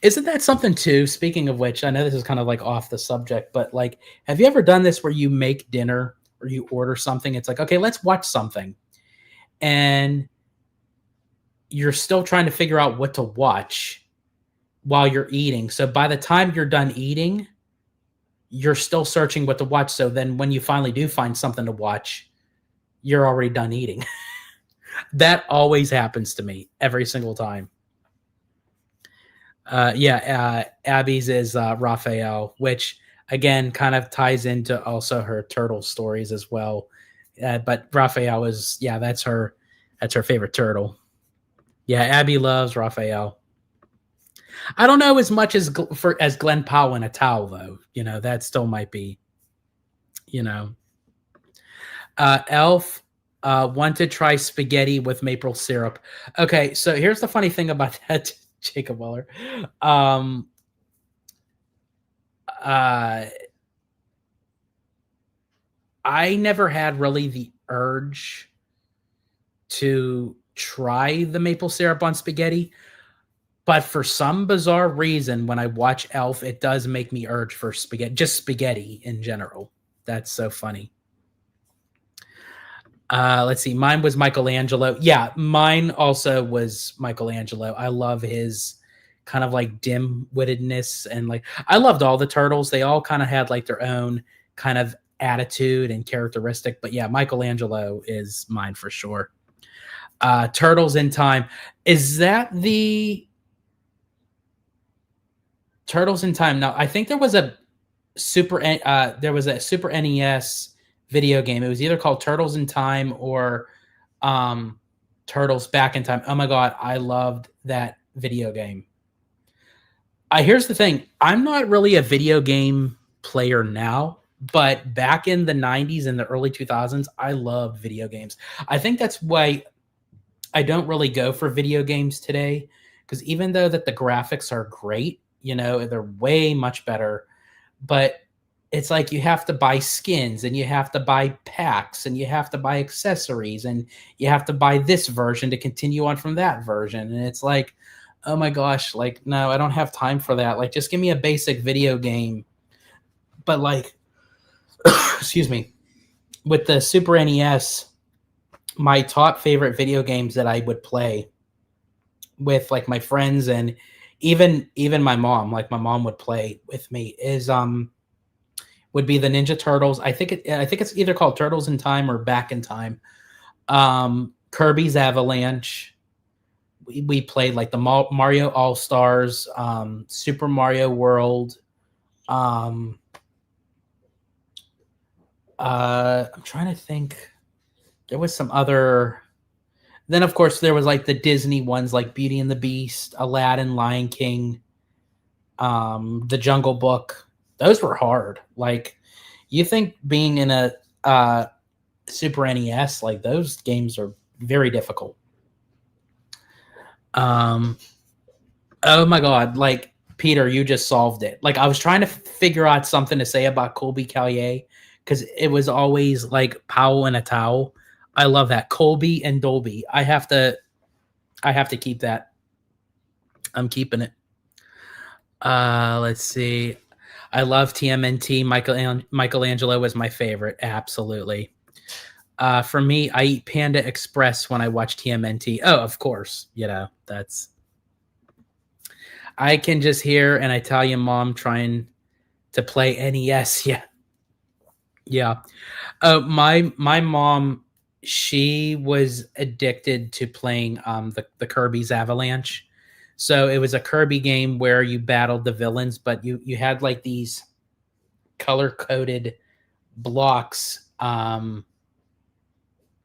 Speaker 1: Isn't that something too? Speaking of which, I know this is kind of like off the subject, but like, have you ever done this where you make dinner or you order something? It's like, okay, let's watch something. And you're still trying to figure out what to watch while you're eating. So by the time you're done eating, you're still searching what to watch. So then when you finally do find something to watch, you're already done eating. That always happens to me every single time. Abby's is Raphael, which again kind of ties into also her turtle stories as well. But Raphael is, yeah, that's her favorite turtle. Yeah, Abby loves Raphael. I don't know as much as as Glenn Powell in a towel though. You know, that still might be, you know. Elf want to try spaghetti with maple syrup. Okay, so here's the funny thing about that, Jacob Weller. I never had really the urge to try the maple syrup on spaghetti, but for some bizarre reason, when I watch Elf, it does make me urge for spaghetti, just spaghetti in general. That's so funny. Let's see. Mine was Michelangelo. Yeah, mine also was Michelangelo. I love his kind of like dim-wittedness, and like I loved all the turtles. They all kind of had like their own kind of attitude and characteristic. But yeah, Michelangelo is mine for sure. Turtles in Time. Is that the Turtles in Time? No, I think there was a Super NES video game. It was either called Turtles in Time or Turtles Back in Time. Oh my god, I loved that video game. Here's the thing. I'm not really a video game player now, but back in the 90s and the early 2000s, I loved video games. I think that's why I don't really go for video games today, because even though that the graphics are great, you know, they're way much better, but it's like you have to buy skins and you have to buy packs and you have to buy accessories and you have to buy this version to continue on from that version. And it's like, oh my gosh, like, no, I don't have time for that. Like, just give me a basic video game. But like, excuse me, with the Super NES, my top favorite video games that I would play with like my friends and even my mom, like my mom would play with me, is would be the Ninja Turtles. I think it's either called Turtles in Time or Back in Time. Kirby's Avalanche. We played like the Mario All Stars, Super Mario World. I'm trying to think. There was some other. Then of course there was like the Disney ones like Beauty and the Beast, Aladdin, Lion King, The Jungle Book. Those were hard. Like you think being in a Super NES, like those games are very difficult. Oh my god, like Peter, you just solved it. Like I was trying to figure out something to say about Colby Callier because it was always like Powell and a towel. I love that. Colby and Dolby. I have to keep that. I'm keeping it. Let's see. I love TMNT. Michelangelo was my favorite. Absolutely. For me, I eat Panda Express when I watch TMNT. Oh, of course. You know, that's. I can just hear an Italian mom trying to play NES. Yeah. Yeah. My mom, she was addicted to playing the Kirby's Avalanche. So it was a Kirby game where you battled the villains, but you had like these color coded blocks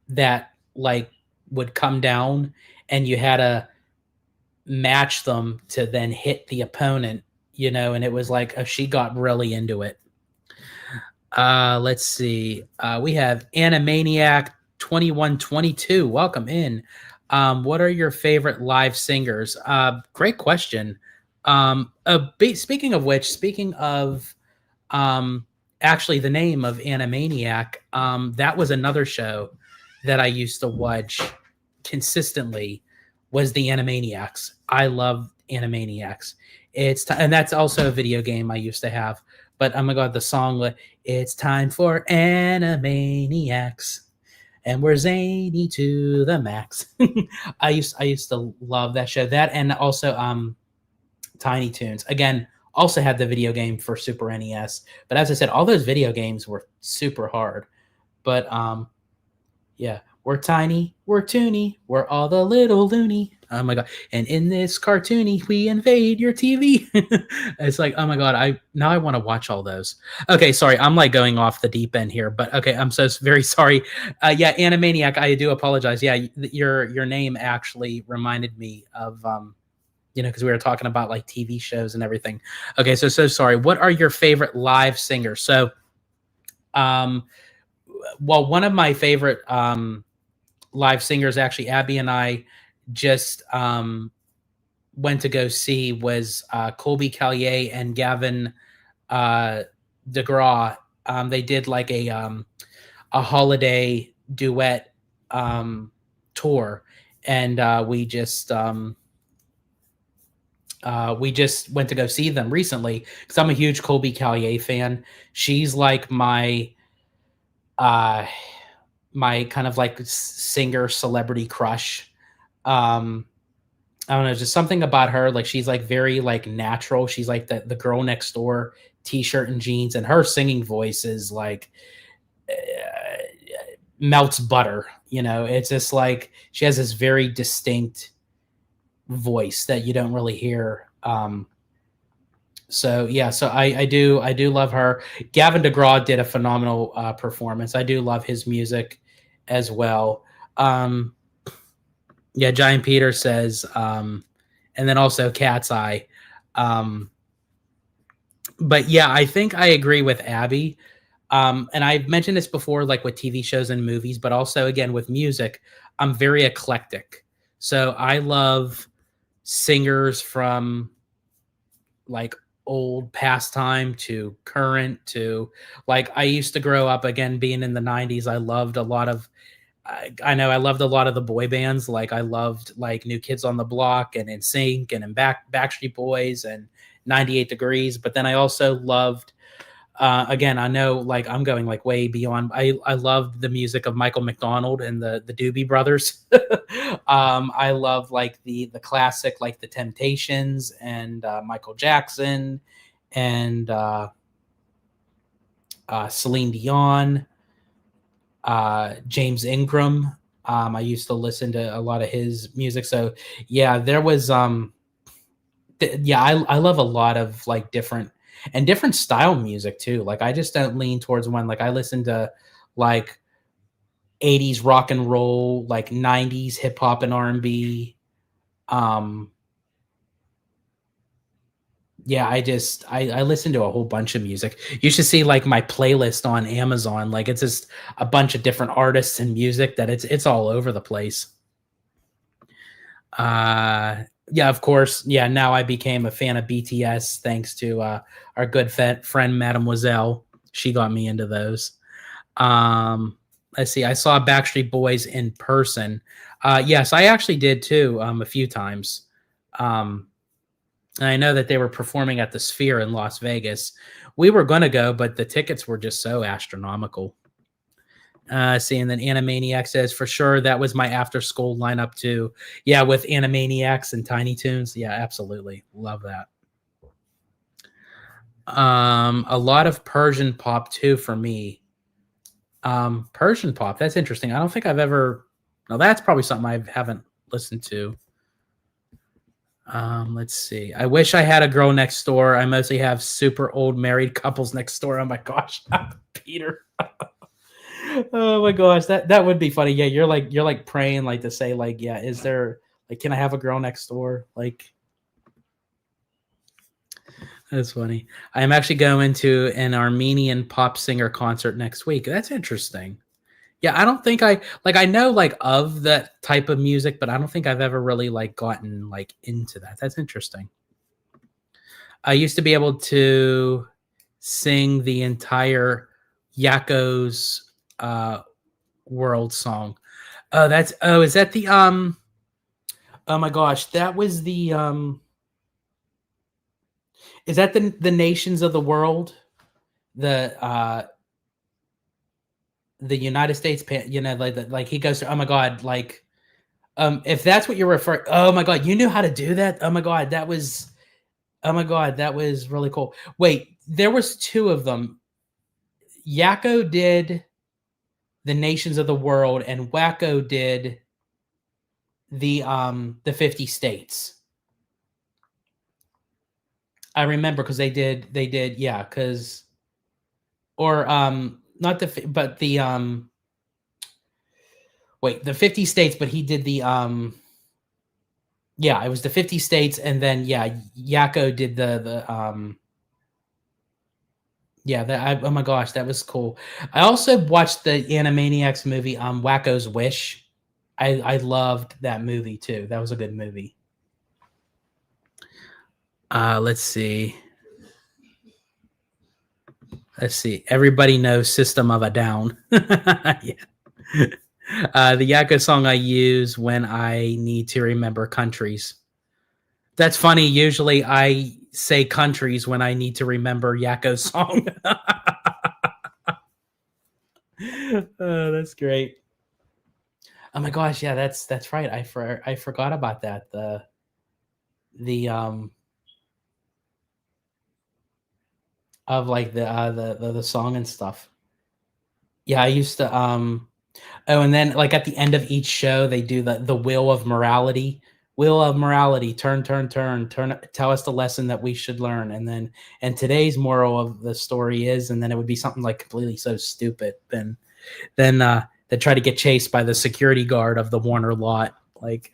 Speaker 1: that like would come down, and you had to match them to then hit the opponent, you know, and it was like she got really into it. Let's see. We have Animaniac 2122. Welcome in. What are your favorite live singers? Great question. Speaking of which, speaking of actually the name of Animaniac, that was another show that I used to watch consistently was the Animaniacs. I love Animaniacs. And that's also a video game I used to have. But oh my god, the song, it's time for Animaniacs, and we're zany to the max. I used to love that show. That and also Tiny Toons. Again, also had the video game for Super NES. But as I said, all those video games were super hard. But yeah, we're tiny, we're toony, we're all the little loony. Oh my god! And in this cartoony, we invade your TV. It's like, oh my god! I want to watch all those. Okay, sorry, I'm like going off the deep end here, but okay, I'm so very sorry. Yeah, Animaniac, I do apologize. Yeah, your name actually reminded me of you know, because we were talking about like TV shows and everything. Okay, so sorry. What are your favorite live singers? So, well, one of my favorite live singers, actually, Abby and I just went to go see was Colby Callier and Gavin DeGraw. They did like a holiday duet tour, and we just went to go see them recently because I'm a huge Colby Callier fan. She's like my kind of like singer celebrity crush. I don't know, just something about her. Like she's like very like natural. She's like the girl next door t-shirt and jeans, and her singing voice is like melts butter. You know, it's just like she has this very distinct voice that you don't really hear. So yeah, so I do love her. Gavin DeGraw did a phenomenal performance. I do love his music as well. Yeah, Giant Peter says, and then also Cat's Eye. But yeah, I think I agree with Abby. And I've mentioned this before, like with TV shows and movies, but also again with music, I'm very eclectic. So I love singers from like old pastime to current to like I used to grow up again being in the 90s. I loved a lot of I know I loved a lot of the boy bands. Like I loved like New Kids on the Block and NSYNC and Backstreet Boys and 98 Degrees. But then I also loved, again, I know like I'm going like way beyond. I loved the music of Michael McDonald and the Doobie Brothers. I love like the classic like the Temptations and Michael Jackson and Celine Dion. James Ingram. I used to listen to a lot of his music. So yeah, there was yeah, I love a lot of like different style music too. Like I just don't lean towards one. Like I listen to like 80s rock and roll, like 90s hip hop and R&B. Yeah, I listen to a whole bunch of music. You should see like my playlist on Amazon. Like it's just a bunch of different artists and music that it's all over the place. Yeah, of course. Yeah, now I became a fan of BTS thanks to our good friend Mademoiselle. She got me into those. Let's see. I saw Backstreet Boys in person. Yes, I actually did too. A few times. And I know that they were performing at the Sphere in Las Vegas. We were going to go, but the tickets were just so astronomical. Seeing that Animaniacs says for sure that was my after school lineup too. Yeah, with Animaniacs and Tiny Toons. Yeah, absolutely. Love that. A lot of Persian pop too for me. Persian pop, that's interesting. I don't think I've ever. No, that's probably something I haven't listened to. Let's see. I wish I had a girl next door. I mostly have super old married couples next door. Oh my gosh, Peter. Oh my gosh, that would be funny. Yeah, you're like praying like to say like, yeah, is there like, can I have a girl next door? Like, that's funny. I'm actually going to an Armenian pop singer concert next week. That's interesting. Yeah, I don't think I know like of that type of music, but I don't think I've ever really like gotten like into that. That's interesting. I used to be able to sing the entire Yakko's world song. Is that the oh my gosh, that was the is that the nations of the world? The United States, you know, like he goes to, oh my god, like if that's what you're referring, oh my god, you knew how to do that. Oh my god, that was really cool. Wait, there was two of them. Yakko did the nations of the world, and Wacko did the 50 states. I remember because they did yeah, because or not the but the wait, the 50 states, but he did the yeah, it was the 50 states, and then yeah, Yakko did the yeah, oh my gosh, that was cool. I also watched the Animaniacs movie Wacko's Wish. I loved that movie too. That was a good movie. Let's see. Let's see. Everybody knows System of a Down. Yeah. The Yakko song I use when I need to remember countries. That's funny. Usually I say countries when I need to remember Yakko's song. Oh, that's great. Oh my gosh, yeah, that's right. I forgot about that. The of like the song and stuff. Yeah, I used to oh, and then like at the end of each show they do the wheel of morality. Wheel of morality, turn, turn, turn, turn, tell us the lesson that we should learn. And today's moral of the story is, and then it would be something like completely so stupid. Then they try to get chased by the security guard of the Warner lot. Like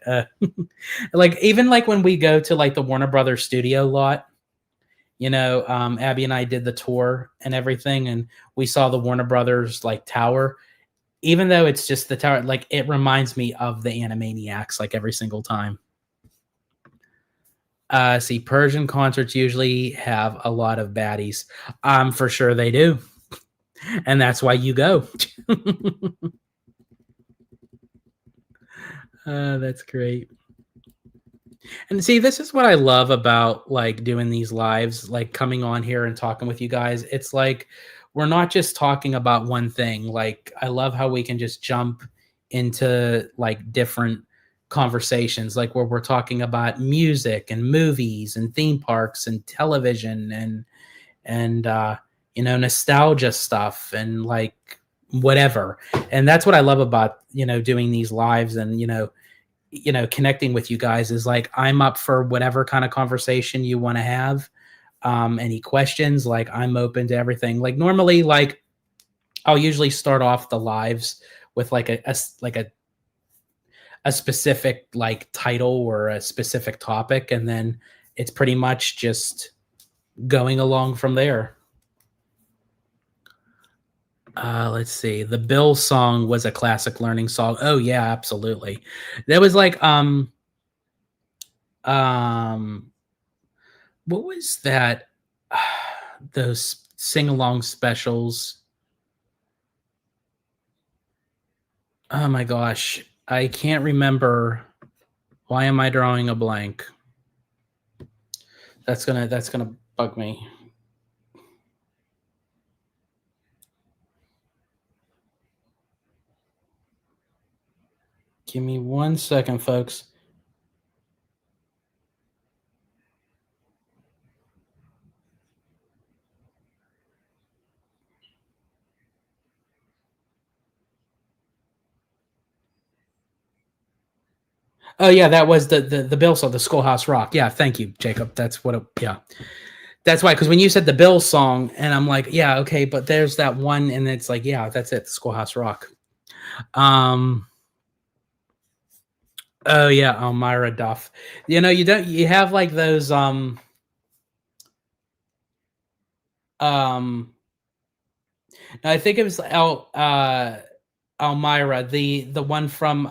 Speaker 1: like even like when we go to like the Warner Brothers studio lot, you know, Abby and I did the tour and everything, and we saw the Warner Brothers like tower. Even though it's just the tower, like it reminds me of the Animaniacs like every single time. See, Persian concerts usually have a lot of baddies. For sure they do. And that's why you go. That's great. And see, this is what I love about like doing these lives, like coming on here and talking with you guys. It's like we're not just talking about one thing. Like I love how we can just jump into like different conversations, like where we're talking about music and movies and theme parks and television and you know, nostalgia stuff and like whatever. And that's what I love about, you know, doing these lives and connecting with you guys is like I'm up for whatever kind of conversation you want to have. Any questions, like I'm open to everything. Like normally, like I'll usually start off the lives with like a specific like title or a specific topic, and then it's pretty much just going along from there. Let's see. The Bill song was a classic learning song. Oh yeah, absolutely. There was like what was that? Those sing along specials. Oh my gosh, I can't remember. Why am I drawing a blank? That's gonna bug me. Give me 1 second, folks. Oh yeah, that was the Bill song, the Schoolhouse Rock. Yeah, thank you, Jacob. That's what. Yeah, that's why. Because when you said the Bill song, and I'm like, yeah, okay, but there's that one, and it's like, yeah, that's it, the Schoolhouse Rock. Oh yeah, Elmira Duff. You know, you have like those I think it was Elmira, the one from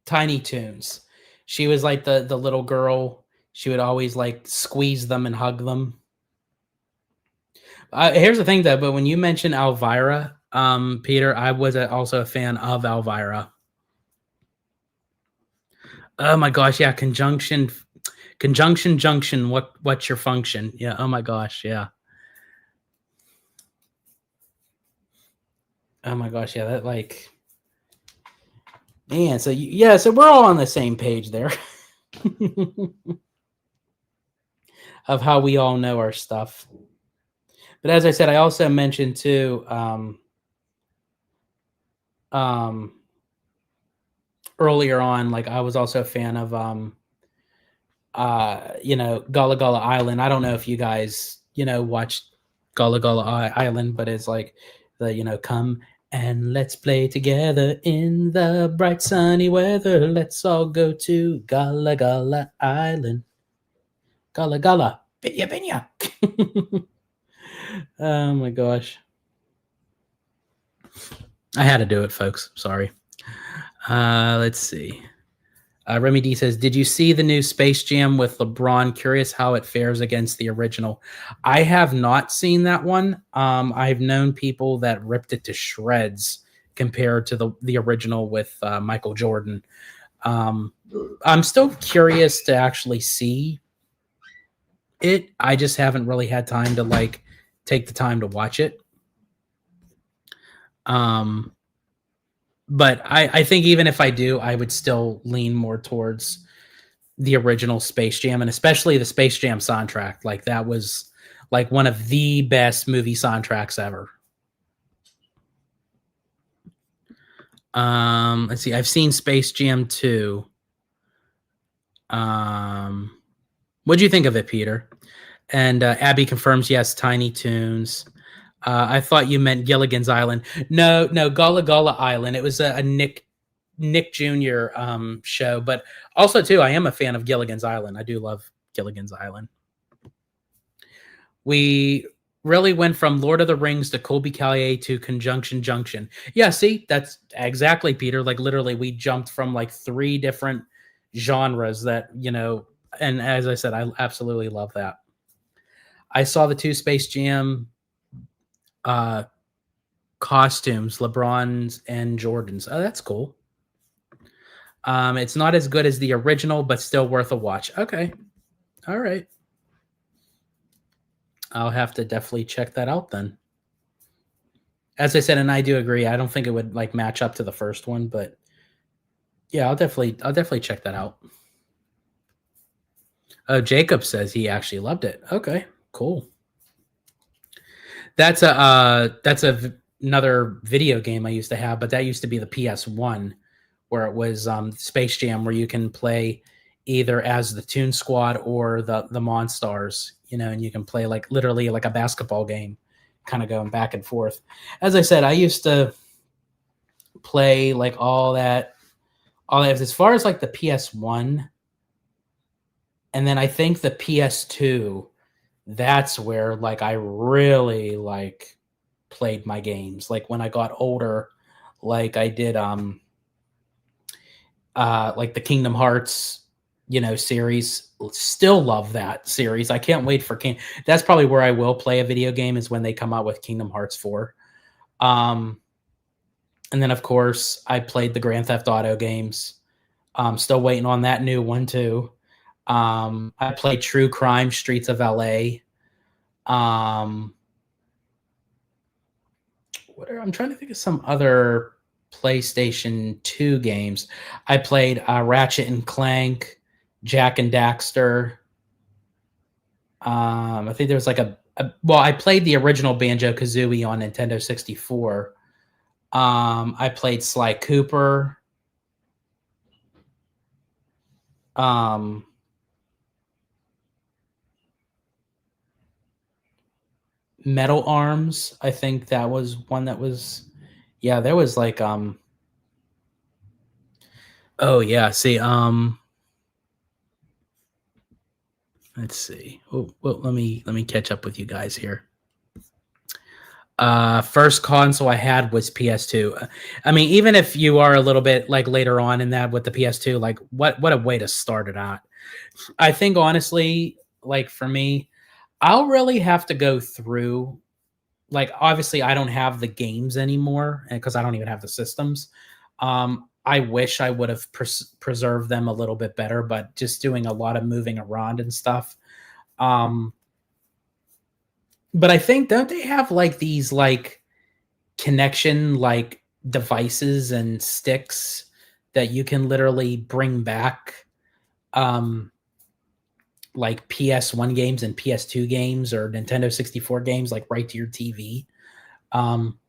Speaker 1: Tiny Toons. She was like the little girl. She would always like squeeze them and hug them. Here's the thing though, but when you mentioned Elvira, Peter, I was also a fan of Elvira. Oh my gosh, yeah, conjunction, junction. What's your function? Yeah. Oh my gosh, yeah. Oh my gosh, yeah. That like, man. So yeah, so we're all on the same page there of how we all know our stuff. But as I said, I also mentioned too, earlier on, like I was also a fan of Gullah Gullah Island. I don't know if you guys watched Gullah Gullah Island, but it's like the come and let's play together in the bright sunny weather. Let's all go to Gullah Gullah Island. Gullah Gullah, binya binya. Oh my gosh, I had to do it, folks. Sorry. Let's see. Remy D says, "Did you see the new Space Jam with LeBron? Curious how it fares against the original." I have not seen that one. I've known people that ripped it to shreds compared to the original with Michael Jordan. I'm still curious to actually see it. I just haven't really had time to like take the time to watch it. But I think even if I do, I would still lean more towards the original Space Jam, and especially the Space Jam soundtrack. Like that was like one of the best movie soundtracks ever. Let's see. I've seen Space Jam 2. What do you think of it, Peter? And Abby confirms yes, Tiny Toons. I thought you meant Gilligan's Island. No, Gullah Gullah Island. It was a Nick Jr. Show, but also too, I am a fan of Gilligan's Island. I do love Gilligan's Island. We really went from Lord of the Rings to Colby Callier to Conjunction Junction. Yeah, see, that's exactly, Peter. Like literally, we jumped from like 3 different genres that and as I said, I absolutely love that. I saw the 2 Space Jam costumes, LeBron's and Jordan's. Oh, that's cool. It's not as good as the original, but still worth a watch. Okay. All right. I'll have to definitely check that out then. As I said, and I do agree, I don't think it would like match up to the first one, but yeah, I'll definitely check that out. Oh, Jacob says he actually loved it. Okay, cool. That's another video game I used to have, but that used to be the PS1, where it was Space Jam, where you can play either as the Toon Squad or the Monstars, you know, and you can play like literally like a basketball game, kind of going back and forth. As I said, I used to play like all that as far as like the PS1, and then I think the PS2, that's where like I really like played my games. Like when I got older, like I did like the Kingdom Hearts, you know, series. Still love that series. I can't wait for King. That's probably where I will play a video game, is when they come out with Kingdom Hearts 4. And then of course I played the Grand Theft Auto games. Still waiting on that new one too. I played True Crime Streets of LA. I'm trying to think of some other PlayStation 2 games. I played Ratchet and Clank, Jack and Daxter. I think there was like well, I played the original Banjo-Kazooie on Nintendo 64. I played Sly Cooper. Metal Arms, I think that was one that was, yeah, there was like oh yeah, see, let's see. Oh, well, let me catch up with you guys here. First console I had was PS2. I mean, even if you are a little bit like later on in that with the PS2, like what a way to start it out. I think honestly, like for me, I'll really have to go through, like obviously I don't have the games anymore because I don't even have the systems. I wish I would have preserved them a little bit better, but just doing a lot of moving around and stuff. But I think, don't they have like these like connection like devices and sticks that you can literally bring back like PS1 games and PS2 games or Nintendo 64 games like right to your TV?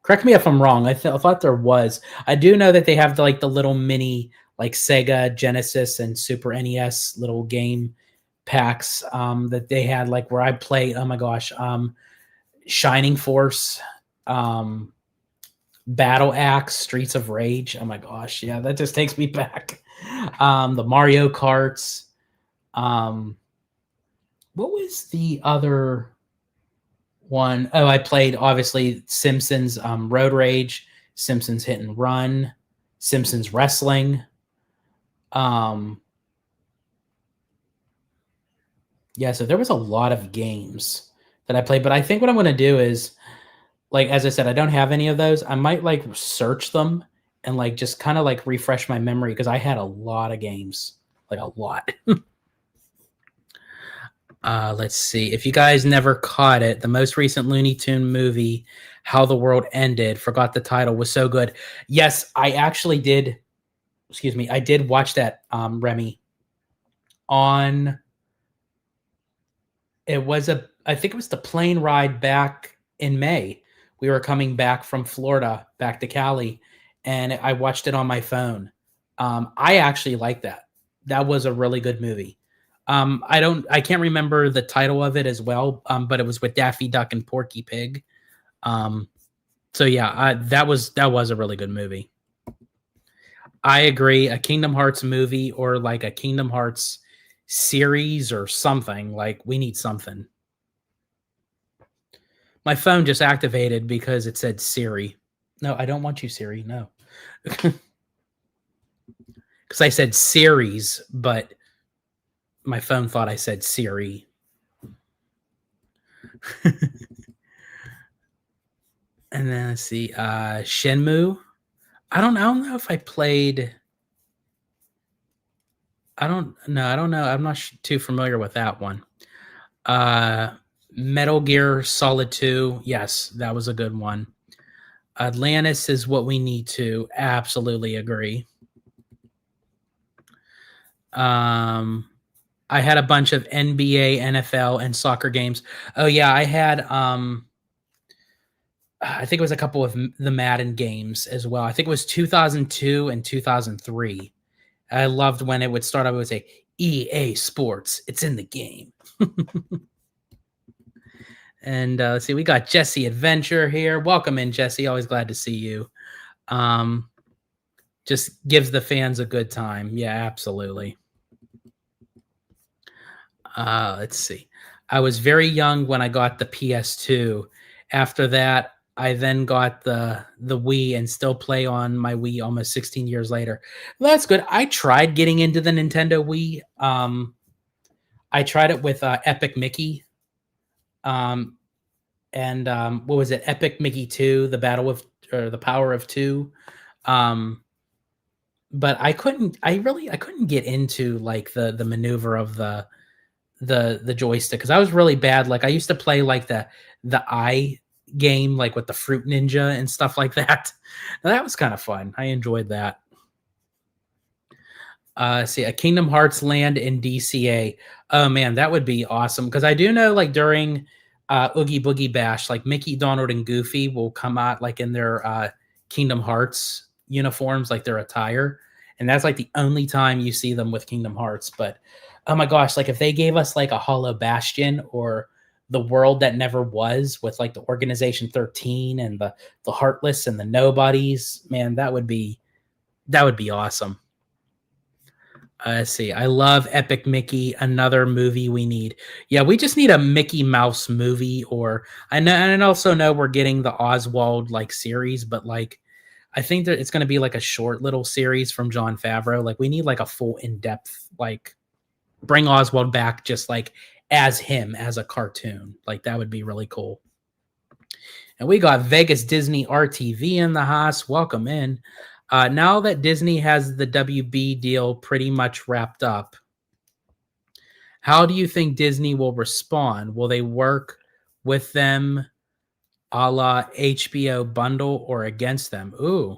Speaker 1: Correct me if I'm wrong. I thought there was. I do know that they have like the little mini like Sega Genesis and Super NES little game packs that they had, like where I play, oh my gosh, Shining Force, Battle Axe, Streets of Rage. Oh my gosh, yeah, that just takes me back. The Mario Karts. What was the other one? Oh, I played obviously Simpsons Road Rage, Simpsons Hit and Run, Simpsons Wrestling. Yeah, so there was a lot of games that I played, but I think what I'm going to do is, like, as I said, I don't have any of those. I might like search them and like just kind of like refresh my memory, because I had a lot of games, like a lot. Let's see. If you guys never caught it, the most recent Looney Tune movie, How the World Ended, forgot the title, was so good. Yes, I actually did. Excuse me. I did watch that, Remy, on. I think it was the plane ride back in May. We were coming back from Florida back to Cali, and I watched it on my phone. I actually like that. That was a really good movie. I can't remember the title of it as well, but it was with Daffy Duck and Porky Pig. So yeah, that was a really good movie. I agree. A Kingdom Hearts movie, or like a Kingdom Hearts series or something. Like, we need something. My phone just activated because it said Siri. No, I don't want you, Siri. No. Because I said series, but my phone thought I said Siri. And then let's see, Shenmue. I don't know if I played. I don't know. I'm not too familiar with that one. Metal Gear Solid 2. Yes, that was a good one. Atlantis is what we need to. Absolutely agree. I had a bunch of NBA, NFL, and soccer games. Oh yeah, I had I think it was a couple of the Madden games as well. I think it was 2002 and 2003. I loved when it would start. I would say EA Sports. It's in the game. And let's see, we got Jesse Adventure here. Welcome in, Jesse. Always glad to see you. Just gives the fans a good time. Yeah, absolutely. Let's see. I was very young when I got the PS2. After that, I then got the Wii and still play on my Wii almost 16 years later. Well, that's good. I tried getting into the Nintendo Wii. I tried it with Epic Mickey. And what was it? Epic Mickey 2, the Power of Two. But I couldn't get into like the maneuver of the joystick because I was really bad. Like I used to play like the eye game, like with the Fruit Ninja and stuff like that. And that was kind of fun. I enjoyed that. See, a Kingdom Hearts land in DCA. Oh man, that would be awesome. Because I do know like during Oogie Boogie Bash, like Mickey, Donald, and Goofy will come out like in their Kingdom Hearts uniforms, like their attire. And that's like the only time you see them with Kingdom Hearts. But oh my gosh, like if they gave us like a Hollow Bastion or the World That Never Was with like the Organization 13 and the Heartless and the Nobodies, man, that would be awesome. Let's see. I love Epic Mickey. Another movie we need. Yeah, we just need a Mickey Mouse movie. Or I know, and I also know we're getting the Oswald like series, but like I think that it's going to be like a short little series from Jon Favreau. Like we need like a full in-depth, like bring Oswald back just like as him as a cartoon. Like that would be really cool. And we got Vegas Disney RTV in the house. Welcome in. Now that Disney has the WB deal pretty much wrapped up, how do you think Disney will respond? Will they work with them a la HBO bundle or against them? Ooh.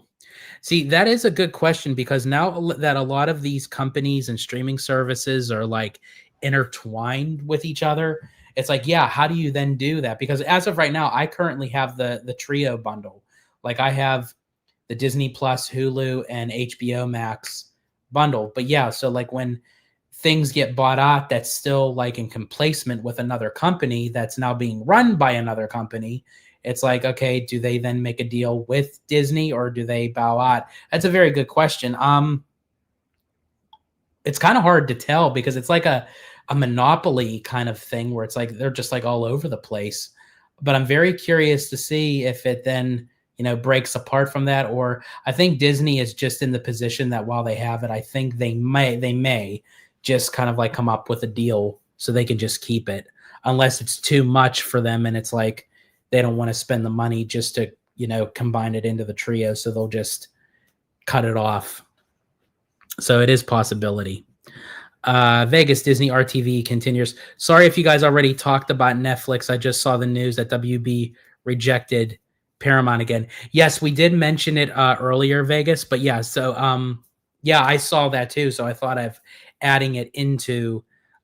Speaker 1: See, that is a good question because now that a lot of these companies and streaming services are like intertwined with each other, it's like, yeah, how do you then do that? Because as of right now, I currently have the trio bundle. Like I have the Disney Plus, Hulu, and HBO Max bundle. But yeah, so like when things get bought out, that's still like in complacement with another company that's now being run by another company. It's like, okay, do they then make a deal with Disney or do they bow out? That's a very good question. It's kind of hard to tell because it's like a monopoly kind of thing where it's like they're just like all over the place. But I'm very curious to see if it then breaks apart from that, or I think Disney is just in the position that while they have it, I think they may just kind of like come up with a deal so they can just keep it, unless it's too much for them and it's like they don't want to spend the money just to combine it into the trio, so they'll just cut it off. So it is possibility. Vegas Disney RTV continues. Sorry if you guys already talked about Netflix. I just saw the news that WB rejected Paramount again. Yes, we did mention it earlier, Vegas, but yeah, so yeah, I saw that too. So I thought of adding it into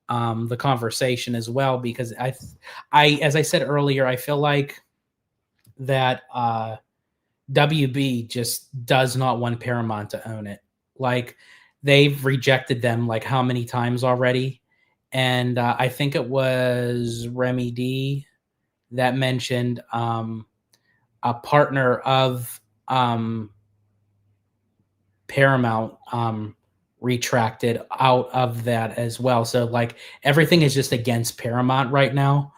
Speaker 1: the conversation as well, because I as I said earlier, I feel like that WB just does not want Paramount to own it. Like they've rejected them like how many times already, and I think it was Remy D that mentioned a partner of Paramount retracted out of that as well. So like everything is just against Paramount right now.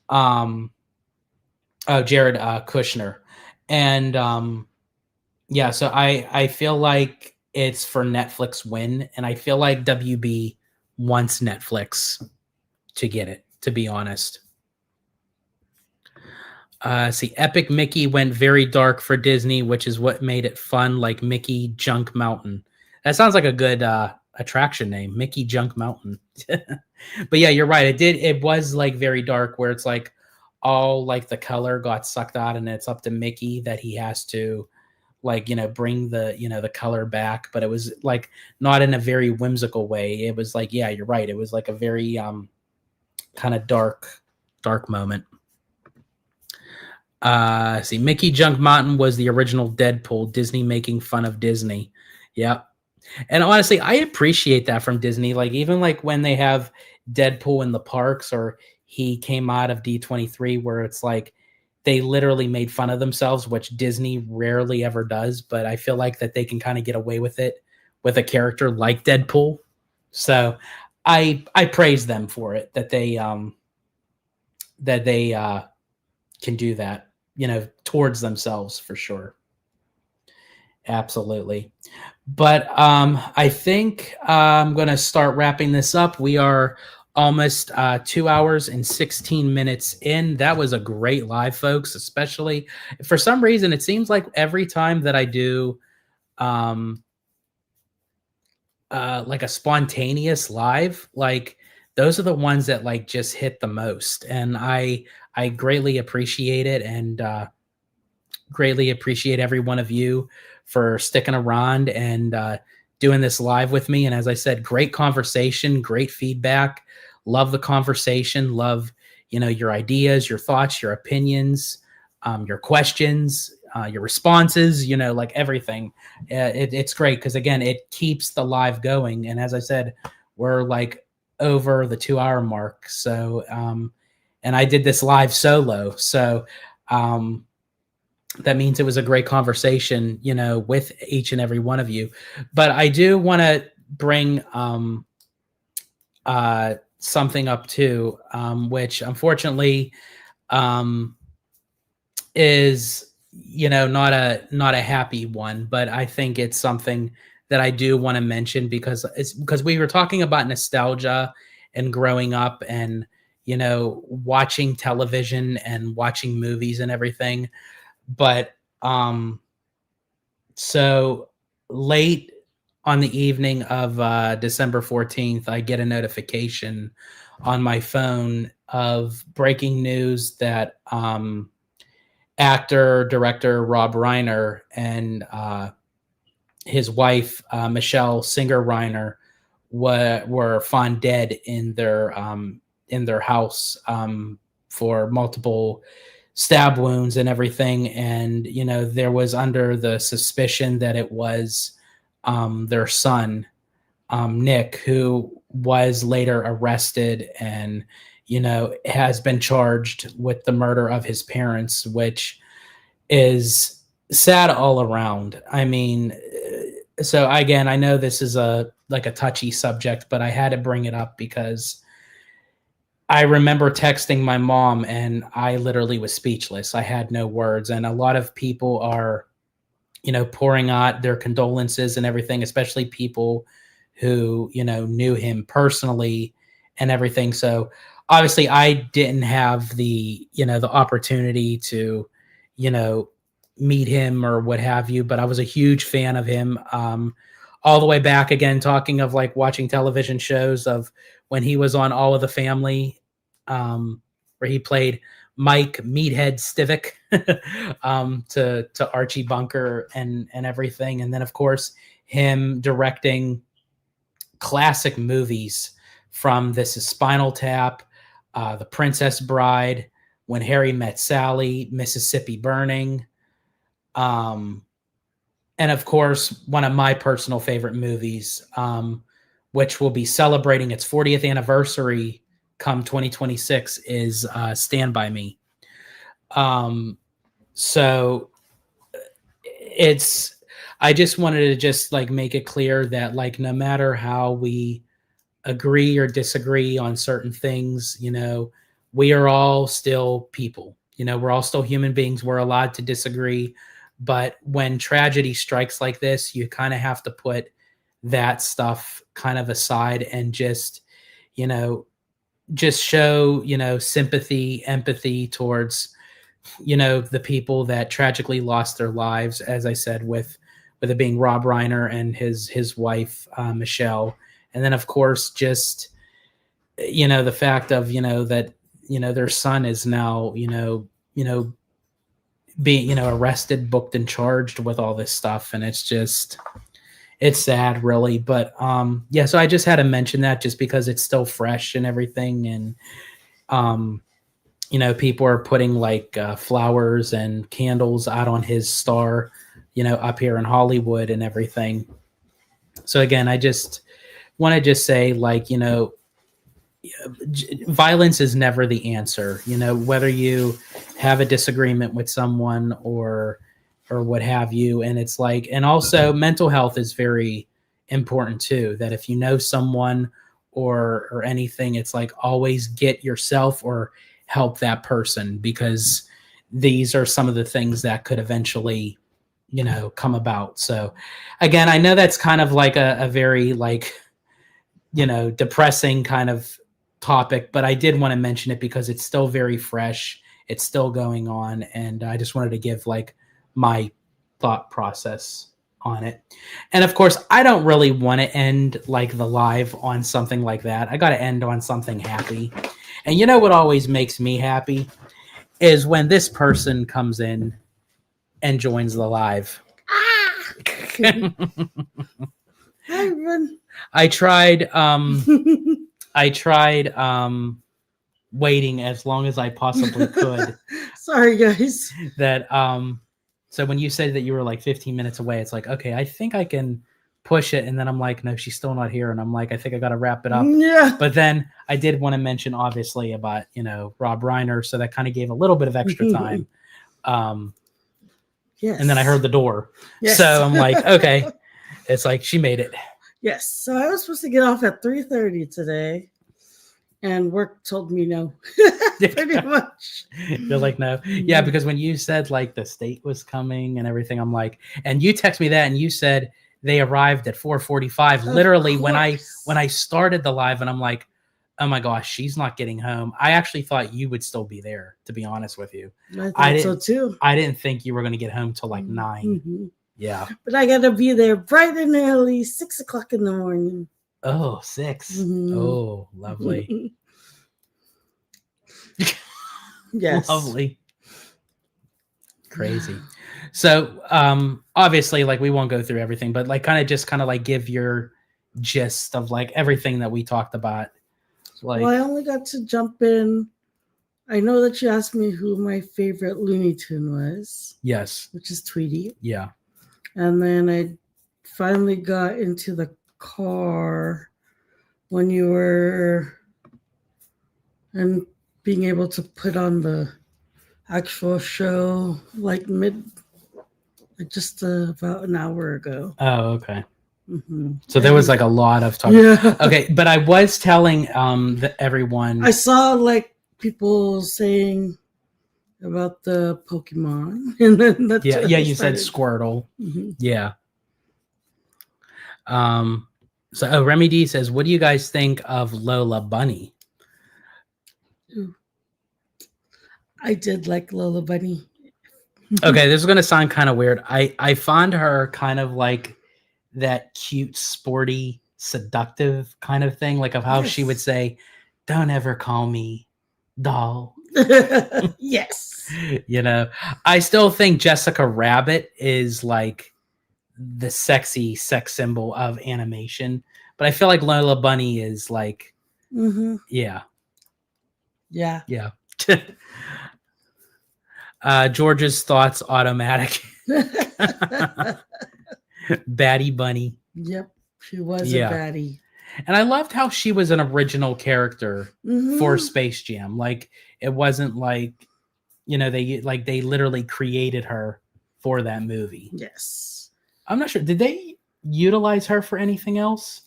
Speaker 1: Jared Kushner. And yeah, so I feel like it's for Netflix win, and I feel like WB wants Netflix to get it, to be honest. See, Epic Mickey went very dark for Disney, which is what made it fun, like Mickey Junk Mountain. That sounds like a good attraction name, Mickey Junk Mountain. But yeah, you're right. It was like very dark, where it's like all like the color got sucked out, and it's up to Mickey that he has to like bring the the color back. But it was like not in a very whimsical way. It was like, yeah, you're right. It was like a very kind of dark moment. See, Mickey Junk Mountain was the original Deadpool, Disney making fun of Disney. Yeah. And honestly, I appreciate that from Disney. Like even like when they have Deadpool in the parks or he came out of D23 where it's like they literally made fun of themselves, which Disney rarely ever does, but I feel like that they can kind of get away with it with a character like Deadpool. So I praise them for it that they can do that, towards themselves for sure. Absolutely. But I think I'm going to start wrapping this up. We are almost 2 hours and 16 minutes in. That was a great live, folks, especially for some reason. It seems like every time that I do um, like a spontaneous live, like those are the ones that like just hit the most. And I greatly appreciate it. And greatly appreciate every one of you for sticking around and doing this live with me. And as I said, great conversation, great feedback. Love the conversation. Love, your ideas, your thoughts, your opinions, your questions, your responses, like everything. It's great because, again, it keeps the live going. And as I said, we're like over the 2 hour mark. So, and I did this live solo. So, that means it was a great conversation, with each and every one of you. But I do want to bring something up too, which unfortunately is not a happy one, but I think it's something that I do want to mention because we were talking about nostalgia and growing up and watching television and watching movies and everything. But so late on the evening of December 14th, I get a notification on my phone of breaking news that actor director Rob Reiner and his wife Michelle Singer Reiner were found dead in their house for multiple stab wounds and everything. And, there was under the suspicion that it was their son, Nick, who was later arrested and, has been charged with the murder of his parents, which is sad all around. I mean, so again, I know this is a touchy subject, but I had to bring it up because I remember texting my mom and I literally was speechless. I had no words. And a lot of people are, pouring out their condolences and everything, especially people who, knew him personally and everything. So obviously I didn't have the opportunity to, meet him or what have you, but I was a huge fan of him. All the way back again, talking of like watching television shows of when he was on All of the Family, where he played Mike Meathead Stivic to Archie Bunker and everything. And then of course him directing classic movies from This Is Spinal Tap, The Princess Bride, When Harry Met Sally, Mississippi Burning. And of course, one of my personal favorite movies, which will be celebrating its 40th anniversary come 2026, is Stand By Me. So I just wanted to just like make it clear that like no matter how we agree or disagree on certain things, we are all still people. We're all still human beings. We're allowed to disagree. But when tragedy strikes like this, you kind of have to put that stuff kind of aside and just show, sympathy, empathy towards, the people that tragically lost their lives, as I said, with it being Rob Reiner and his wife, Michelle. And then of course, just, the fact of, that, their son is now, being, arrested, booked and charged with all this stuff. And it's sad really. But yeah, so I just had to mention that just because it's still fresh and everything. And, people are putting like flowers and candles out on his star, up here in Hollywood and everything. So again, I just want to just say, like, violence is never the answer. Whether you have a disagreement with someone or what have you, and it's like, and also mental health is very important too. That if you know someone or anything, it's like always get yourself or help that person, because these are some of the things that could eventually come about. So again, I know that's kind of like a very like depressing kind of topic, but I did want to mention it because it's still very fresh, it's still going on, and I just wanted to give like my thought process on it. And of course, I don't really want to end like the live on something like that. I got to end on something happy. And you know what always makes me happy is when this person comes in and joins the live. I tried waiting as long as I possibly could.
Speaker 2: Sorry guys.
Speaker 1: That so when you said that you were like 15 minutes away, it's like, okay, I think I can push it, and then I'm like, no, she's still not here, and I'm like, I think I got to wrap it up.
Speaker 2: Yeah.
Speaker 1: But then I did want to mention obviously about Rob Reiner, so that kind of gave a little bit of extra time.
Speaker 2: Yes.
Speaker 1: And then I heard the door.
Speaker 2: Yes.
Speaker 1: So I'm like, okay. It's like she made it.
Speaker 2: Yes. So I was supposed to get off at 3:30 today, and work told me no. Pretty much.
Speaker 1: They're like, no. Yeah, because when you said like the state was coming and everything, I'm like, and you text me that and you said they arrived at 4:45. Literally when I started the live, and I'm like, oh my gosh, she's not getting home. I actually thought you would still be there, to be honest with you.
Speaker 2: I thought so too.
Speaker 1: I didn't think you were going to get home till like 9.
Speaker 2: Mm-hmm.
Speaker 1: Yeah.
Speaker 2: But I got to be there bright and early, 6 o'clock in the morning.
Speaker 1: Oh, 6. Mm-hmm. Oh, lovely.
Speaker 2: Yes.
Speaker 1: Lovely. Crazy. So, obviously, like, we won't go through everything, but like kind of like give your gist of like everything that we talked about. Like,
Speaker 2: well, I only got to jump in. I know that you asked me who my favorite Looney Tune was.
Speaker 1: Yes.
Speaker 2: Which is Tweety.
Speaker 1: Yeah.
Speaker 2: And then I finally got into the car when you were and being able to put on the actual show like just about an hour ago.
Speaker 1: Oh, okay.
Speaker 2: Mm-hmm.
Speaker 1: So there was like a lot of talk.
Speaker 2: Yeah.
Speaker 1: Okay, but I was telling everyone.
Speaker 2: I saw like people saying about the Pokemon, and then that's
Speaker 1: yeah. You said Squirtle.
Speaker 2: Mm-hmm.
Speaker 1: Yeah. So Remy D says, "What do you guys think of Lola Bunny?"
Speaker 2: I did like Lola Bunny.
Speaker 1: Okay, this is gonna sound kind of weird. I find her kind of like that cute, sporty, seductive kind of thing, like of how she would say, "Don't ever call me doll."
Speaker 2: Yes.
Speaker 1: I still think Jessica Rabbit is like the sexy sex symbol of animation, but I feel like Lola Bunny is like, yeah. George's thoughts automatic. Baddie Bunny.
Speaker 2: Yep, she was a baddie.
Speaker 1: And I loved how she was an original character for Space Jam. Like, it wasn't like, they literally created her for that movie.
Speaker 2: Yes.
Speaker 1: I'm not sure. Did they utilize her for anything else?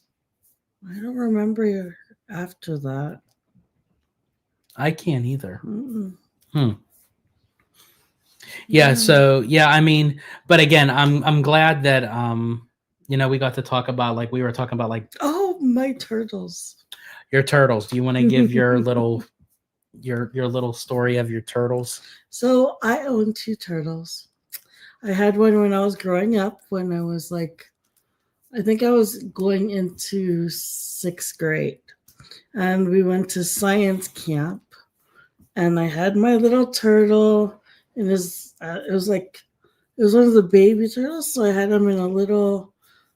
Speaker 2: I don't remember after that.
Speaker 1: I can't either. Yeah. So I mean, but again, I'm glad that we got to talk about, like, we were talking about, like,
Speaker 2: oh, my turtles.
Speaker 1: Your turtles. Do you want to give your little your little story of your turtles?
Speaker 2: So I own 2 turtles. I had one when I was growing up, when I was like, I think I was going into 6th grade, and we went to science camp, and I had my little turtle, and it was one of the baby turtles, so I had him in a little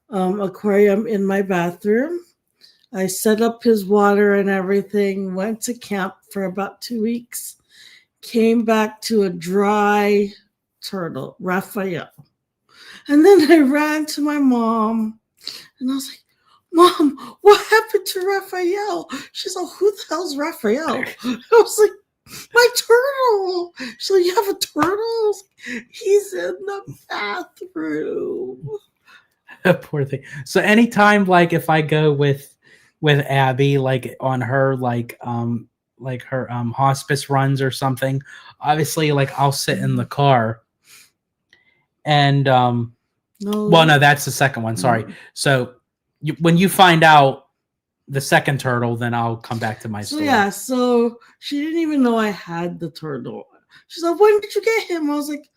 Speaker 2: aquarium in my bathroom. I set up his water and everything, went to camp for about 2 weeks, came back to a dry turtle, Raphael. And then I ran to my mom And I was like, Mom, what happened to Raphael? She's like, who the hell's Raphael? I was like, my turtle. She's like, you have a turtle? He's in the bathroom.
Speaker 1: Poor thing. So anytime, like, if I go with Abby, like on her like her hospice runs or something, obviously, like I'll sit in the car, and
Speaker 2: No.
Speaker 1: well, no, that's the second one. Sorry. So when you find out the second turtle, then I'll come back to my
Speaker 2: So
Speaker 1: story.
Speaker 2: yeah, so she didn't even know I had the turtle. She's like, when did you get him? I was like,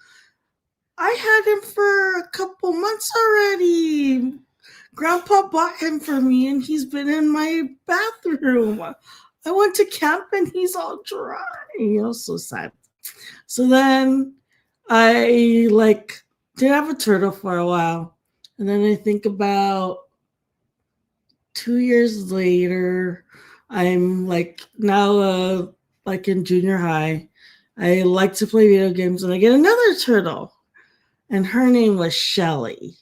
Speaker 2: I had him for a couple months already. Grandpa bought him for me, and he's been in my bathroom. I went to camp, and he's all dry. I was so sad. So then I like did have a turtle for a while, and then I think about 2 years later, I'm like now like in junior high. I like to play video games, and I get another turtle, and her name was Shelly,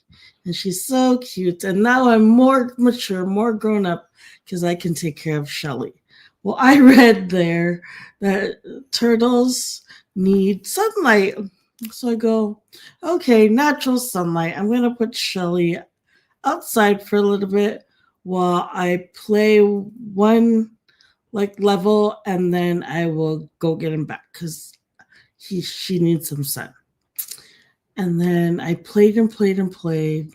Speaker 2: and she's so cute. And now I'm more mature, more grown up, because I can take care of Shelly. Well, I read there that turtles need sunlight. So I go, okay, natural sunlight. I'm going to put Shelly outside for a little bit while I play one like level, and then I will go get him back because she needs some sun. And then I played and played and played,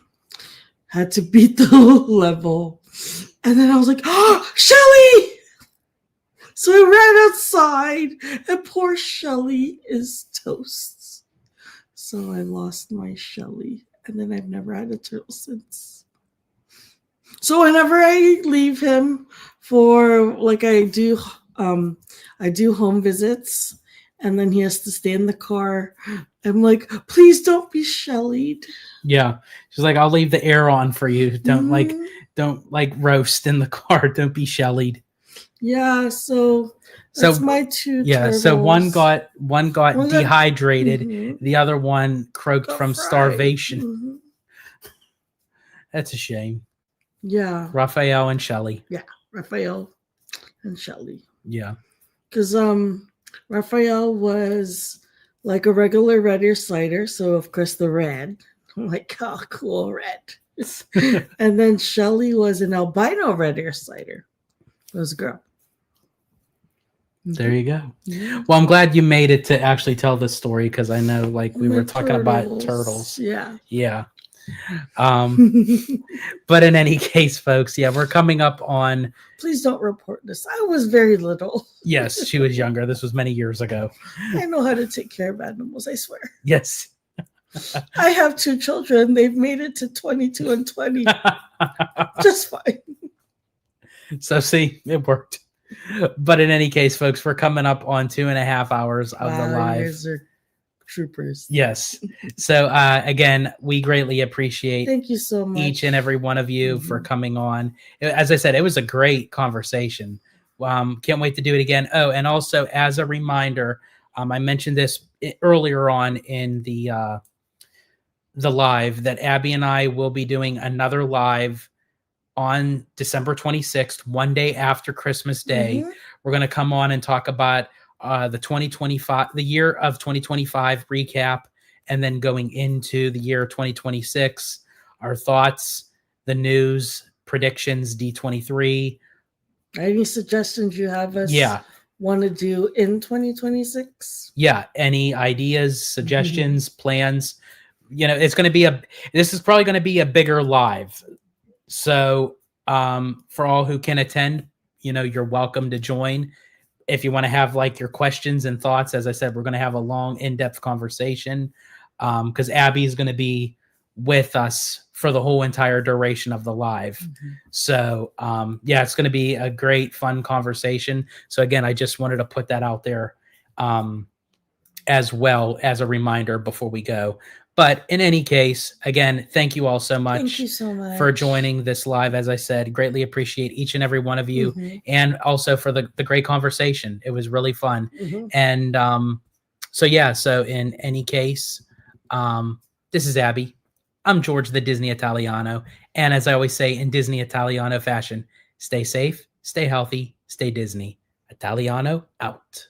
Speaker 2: had to beat the level, and then I was like, oh, Shelly! So I ran outside, and poor Shelly is toast. So I lost my Shelly, and then I've never had a turtle since. So whenever I leave him for like I do home visits, and then he has to stay in the car, I'm like, please don't be Shellied.
Speaker 1: Yeah, she's like, I'll leave the air on for you. Don't like roast in the car. Don't be Shellied.
Speaker 2: Yeah, so that's my two.
Speaker 1: Yeah,
Speaker 2: turtles.
Speaker 1: so one got dehydrated.
Speaker 2: Mm-hmm.
Speaker 1: The other one croaked from starvation.
Speaker 2: Mm-hmm.
Speaker 1: That's a shame.
Speaker 2: Yeah,
Speaker 1: Raphael and Shelly.
Speaker 2: Yeah, Raphael and Shelly.
Speaker 1: Yeah,
Speaker 2: because Raphael was like a regular red ear slider, so of course the red. I'm like, oh, cool, red. And then Shelly was an albino red ear slider. It was a girl.
Speaker 1: There you go.
Speaker 2: Yeah.
Speaker 1: Well, I'm glad you made it to actually tell this story, because I know like we were talking about turtles.
Speaker 2: Yeah.
Speaker 1: Yeah. But in any case, folks, yeah, we're coming up on.
Speaker 2: Please don't report this. I was very little.
Speaker 1: Yes, she was younger. This was many years ago.
Speaker 2: I know how to take care of animals, I swear.
Speaker 1: Yes.
Speaker 2: I have 2 children. They've made it to 22 and 20. Just fine.
Speaker 1: So see, it worked. But in any case, folks, we're coming up on 2.5 hours of the live.
Speaker 2: You guys are troopers.
Speaker 1: Yes. So again, we greatly appreciate
Speaker 2: thank you so much,
Speaker 1: each and every one of you for coming on. As I said, it was a great conversation. Can't wait to do it again. Oh, and also as a reminder, I mentioned this earlier on in the live, that Abby and I will be doing another live on December 26th, one day after Christmas Day. We're going to come on and talk about the year of 2025 recap, and then going into the year 2026, our thoughts, the news, predictions, D23.
Speaker 2: Any suggestions you have us want to do in 2026?
Speaker 1: Yeah, any ideas, suggestions, plans? It's going to be this is probably going to be a bigger live. So for all who can attend, you're welcome to join. If you want to have like your questions and thoughts, as I said, we're going to have a long, in-depth conversation because Abby is going to be with us for the whole entire duration of the live. So it's going to be a great, fun conversation. So again, I just wanted to put that out there as well as a reminder before we go. But in any case, again, thank you all so much.
Speaker 2: Thank you so much
Speaker 1: for joining this live. As I said, greatly appreciate each and every one of you, and also for the great conversation. It was really fun. And so in any case, this is Abby. I'm George, the Disney Italiano. And as I always say in Disney Italiano fashion, stay safe, stay healthy, stay Disney. Italiano out.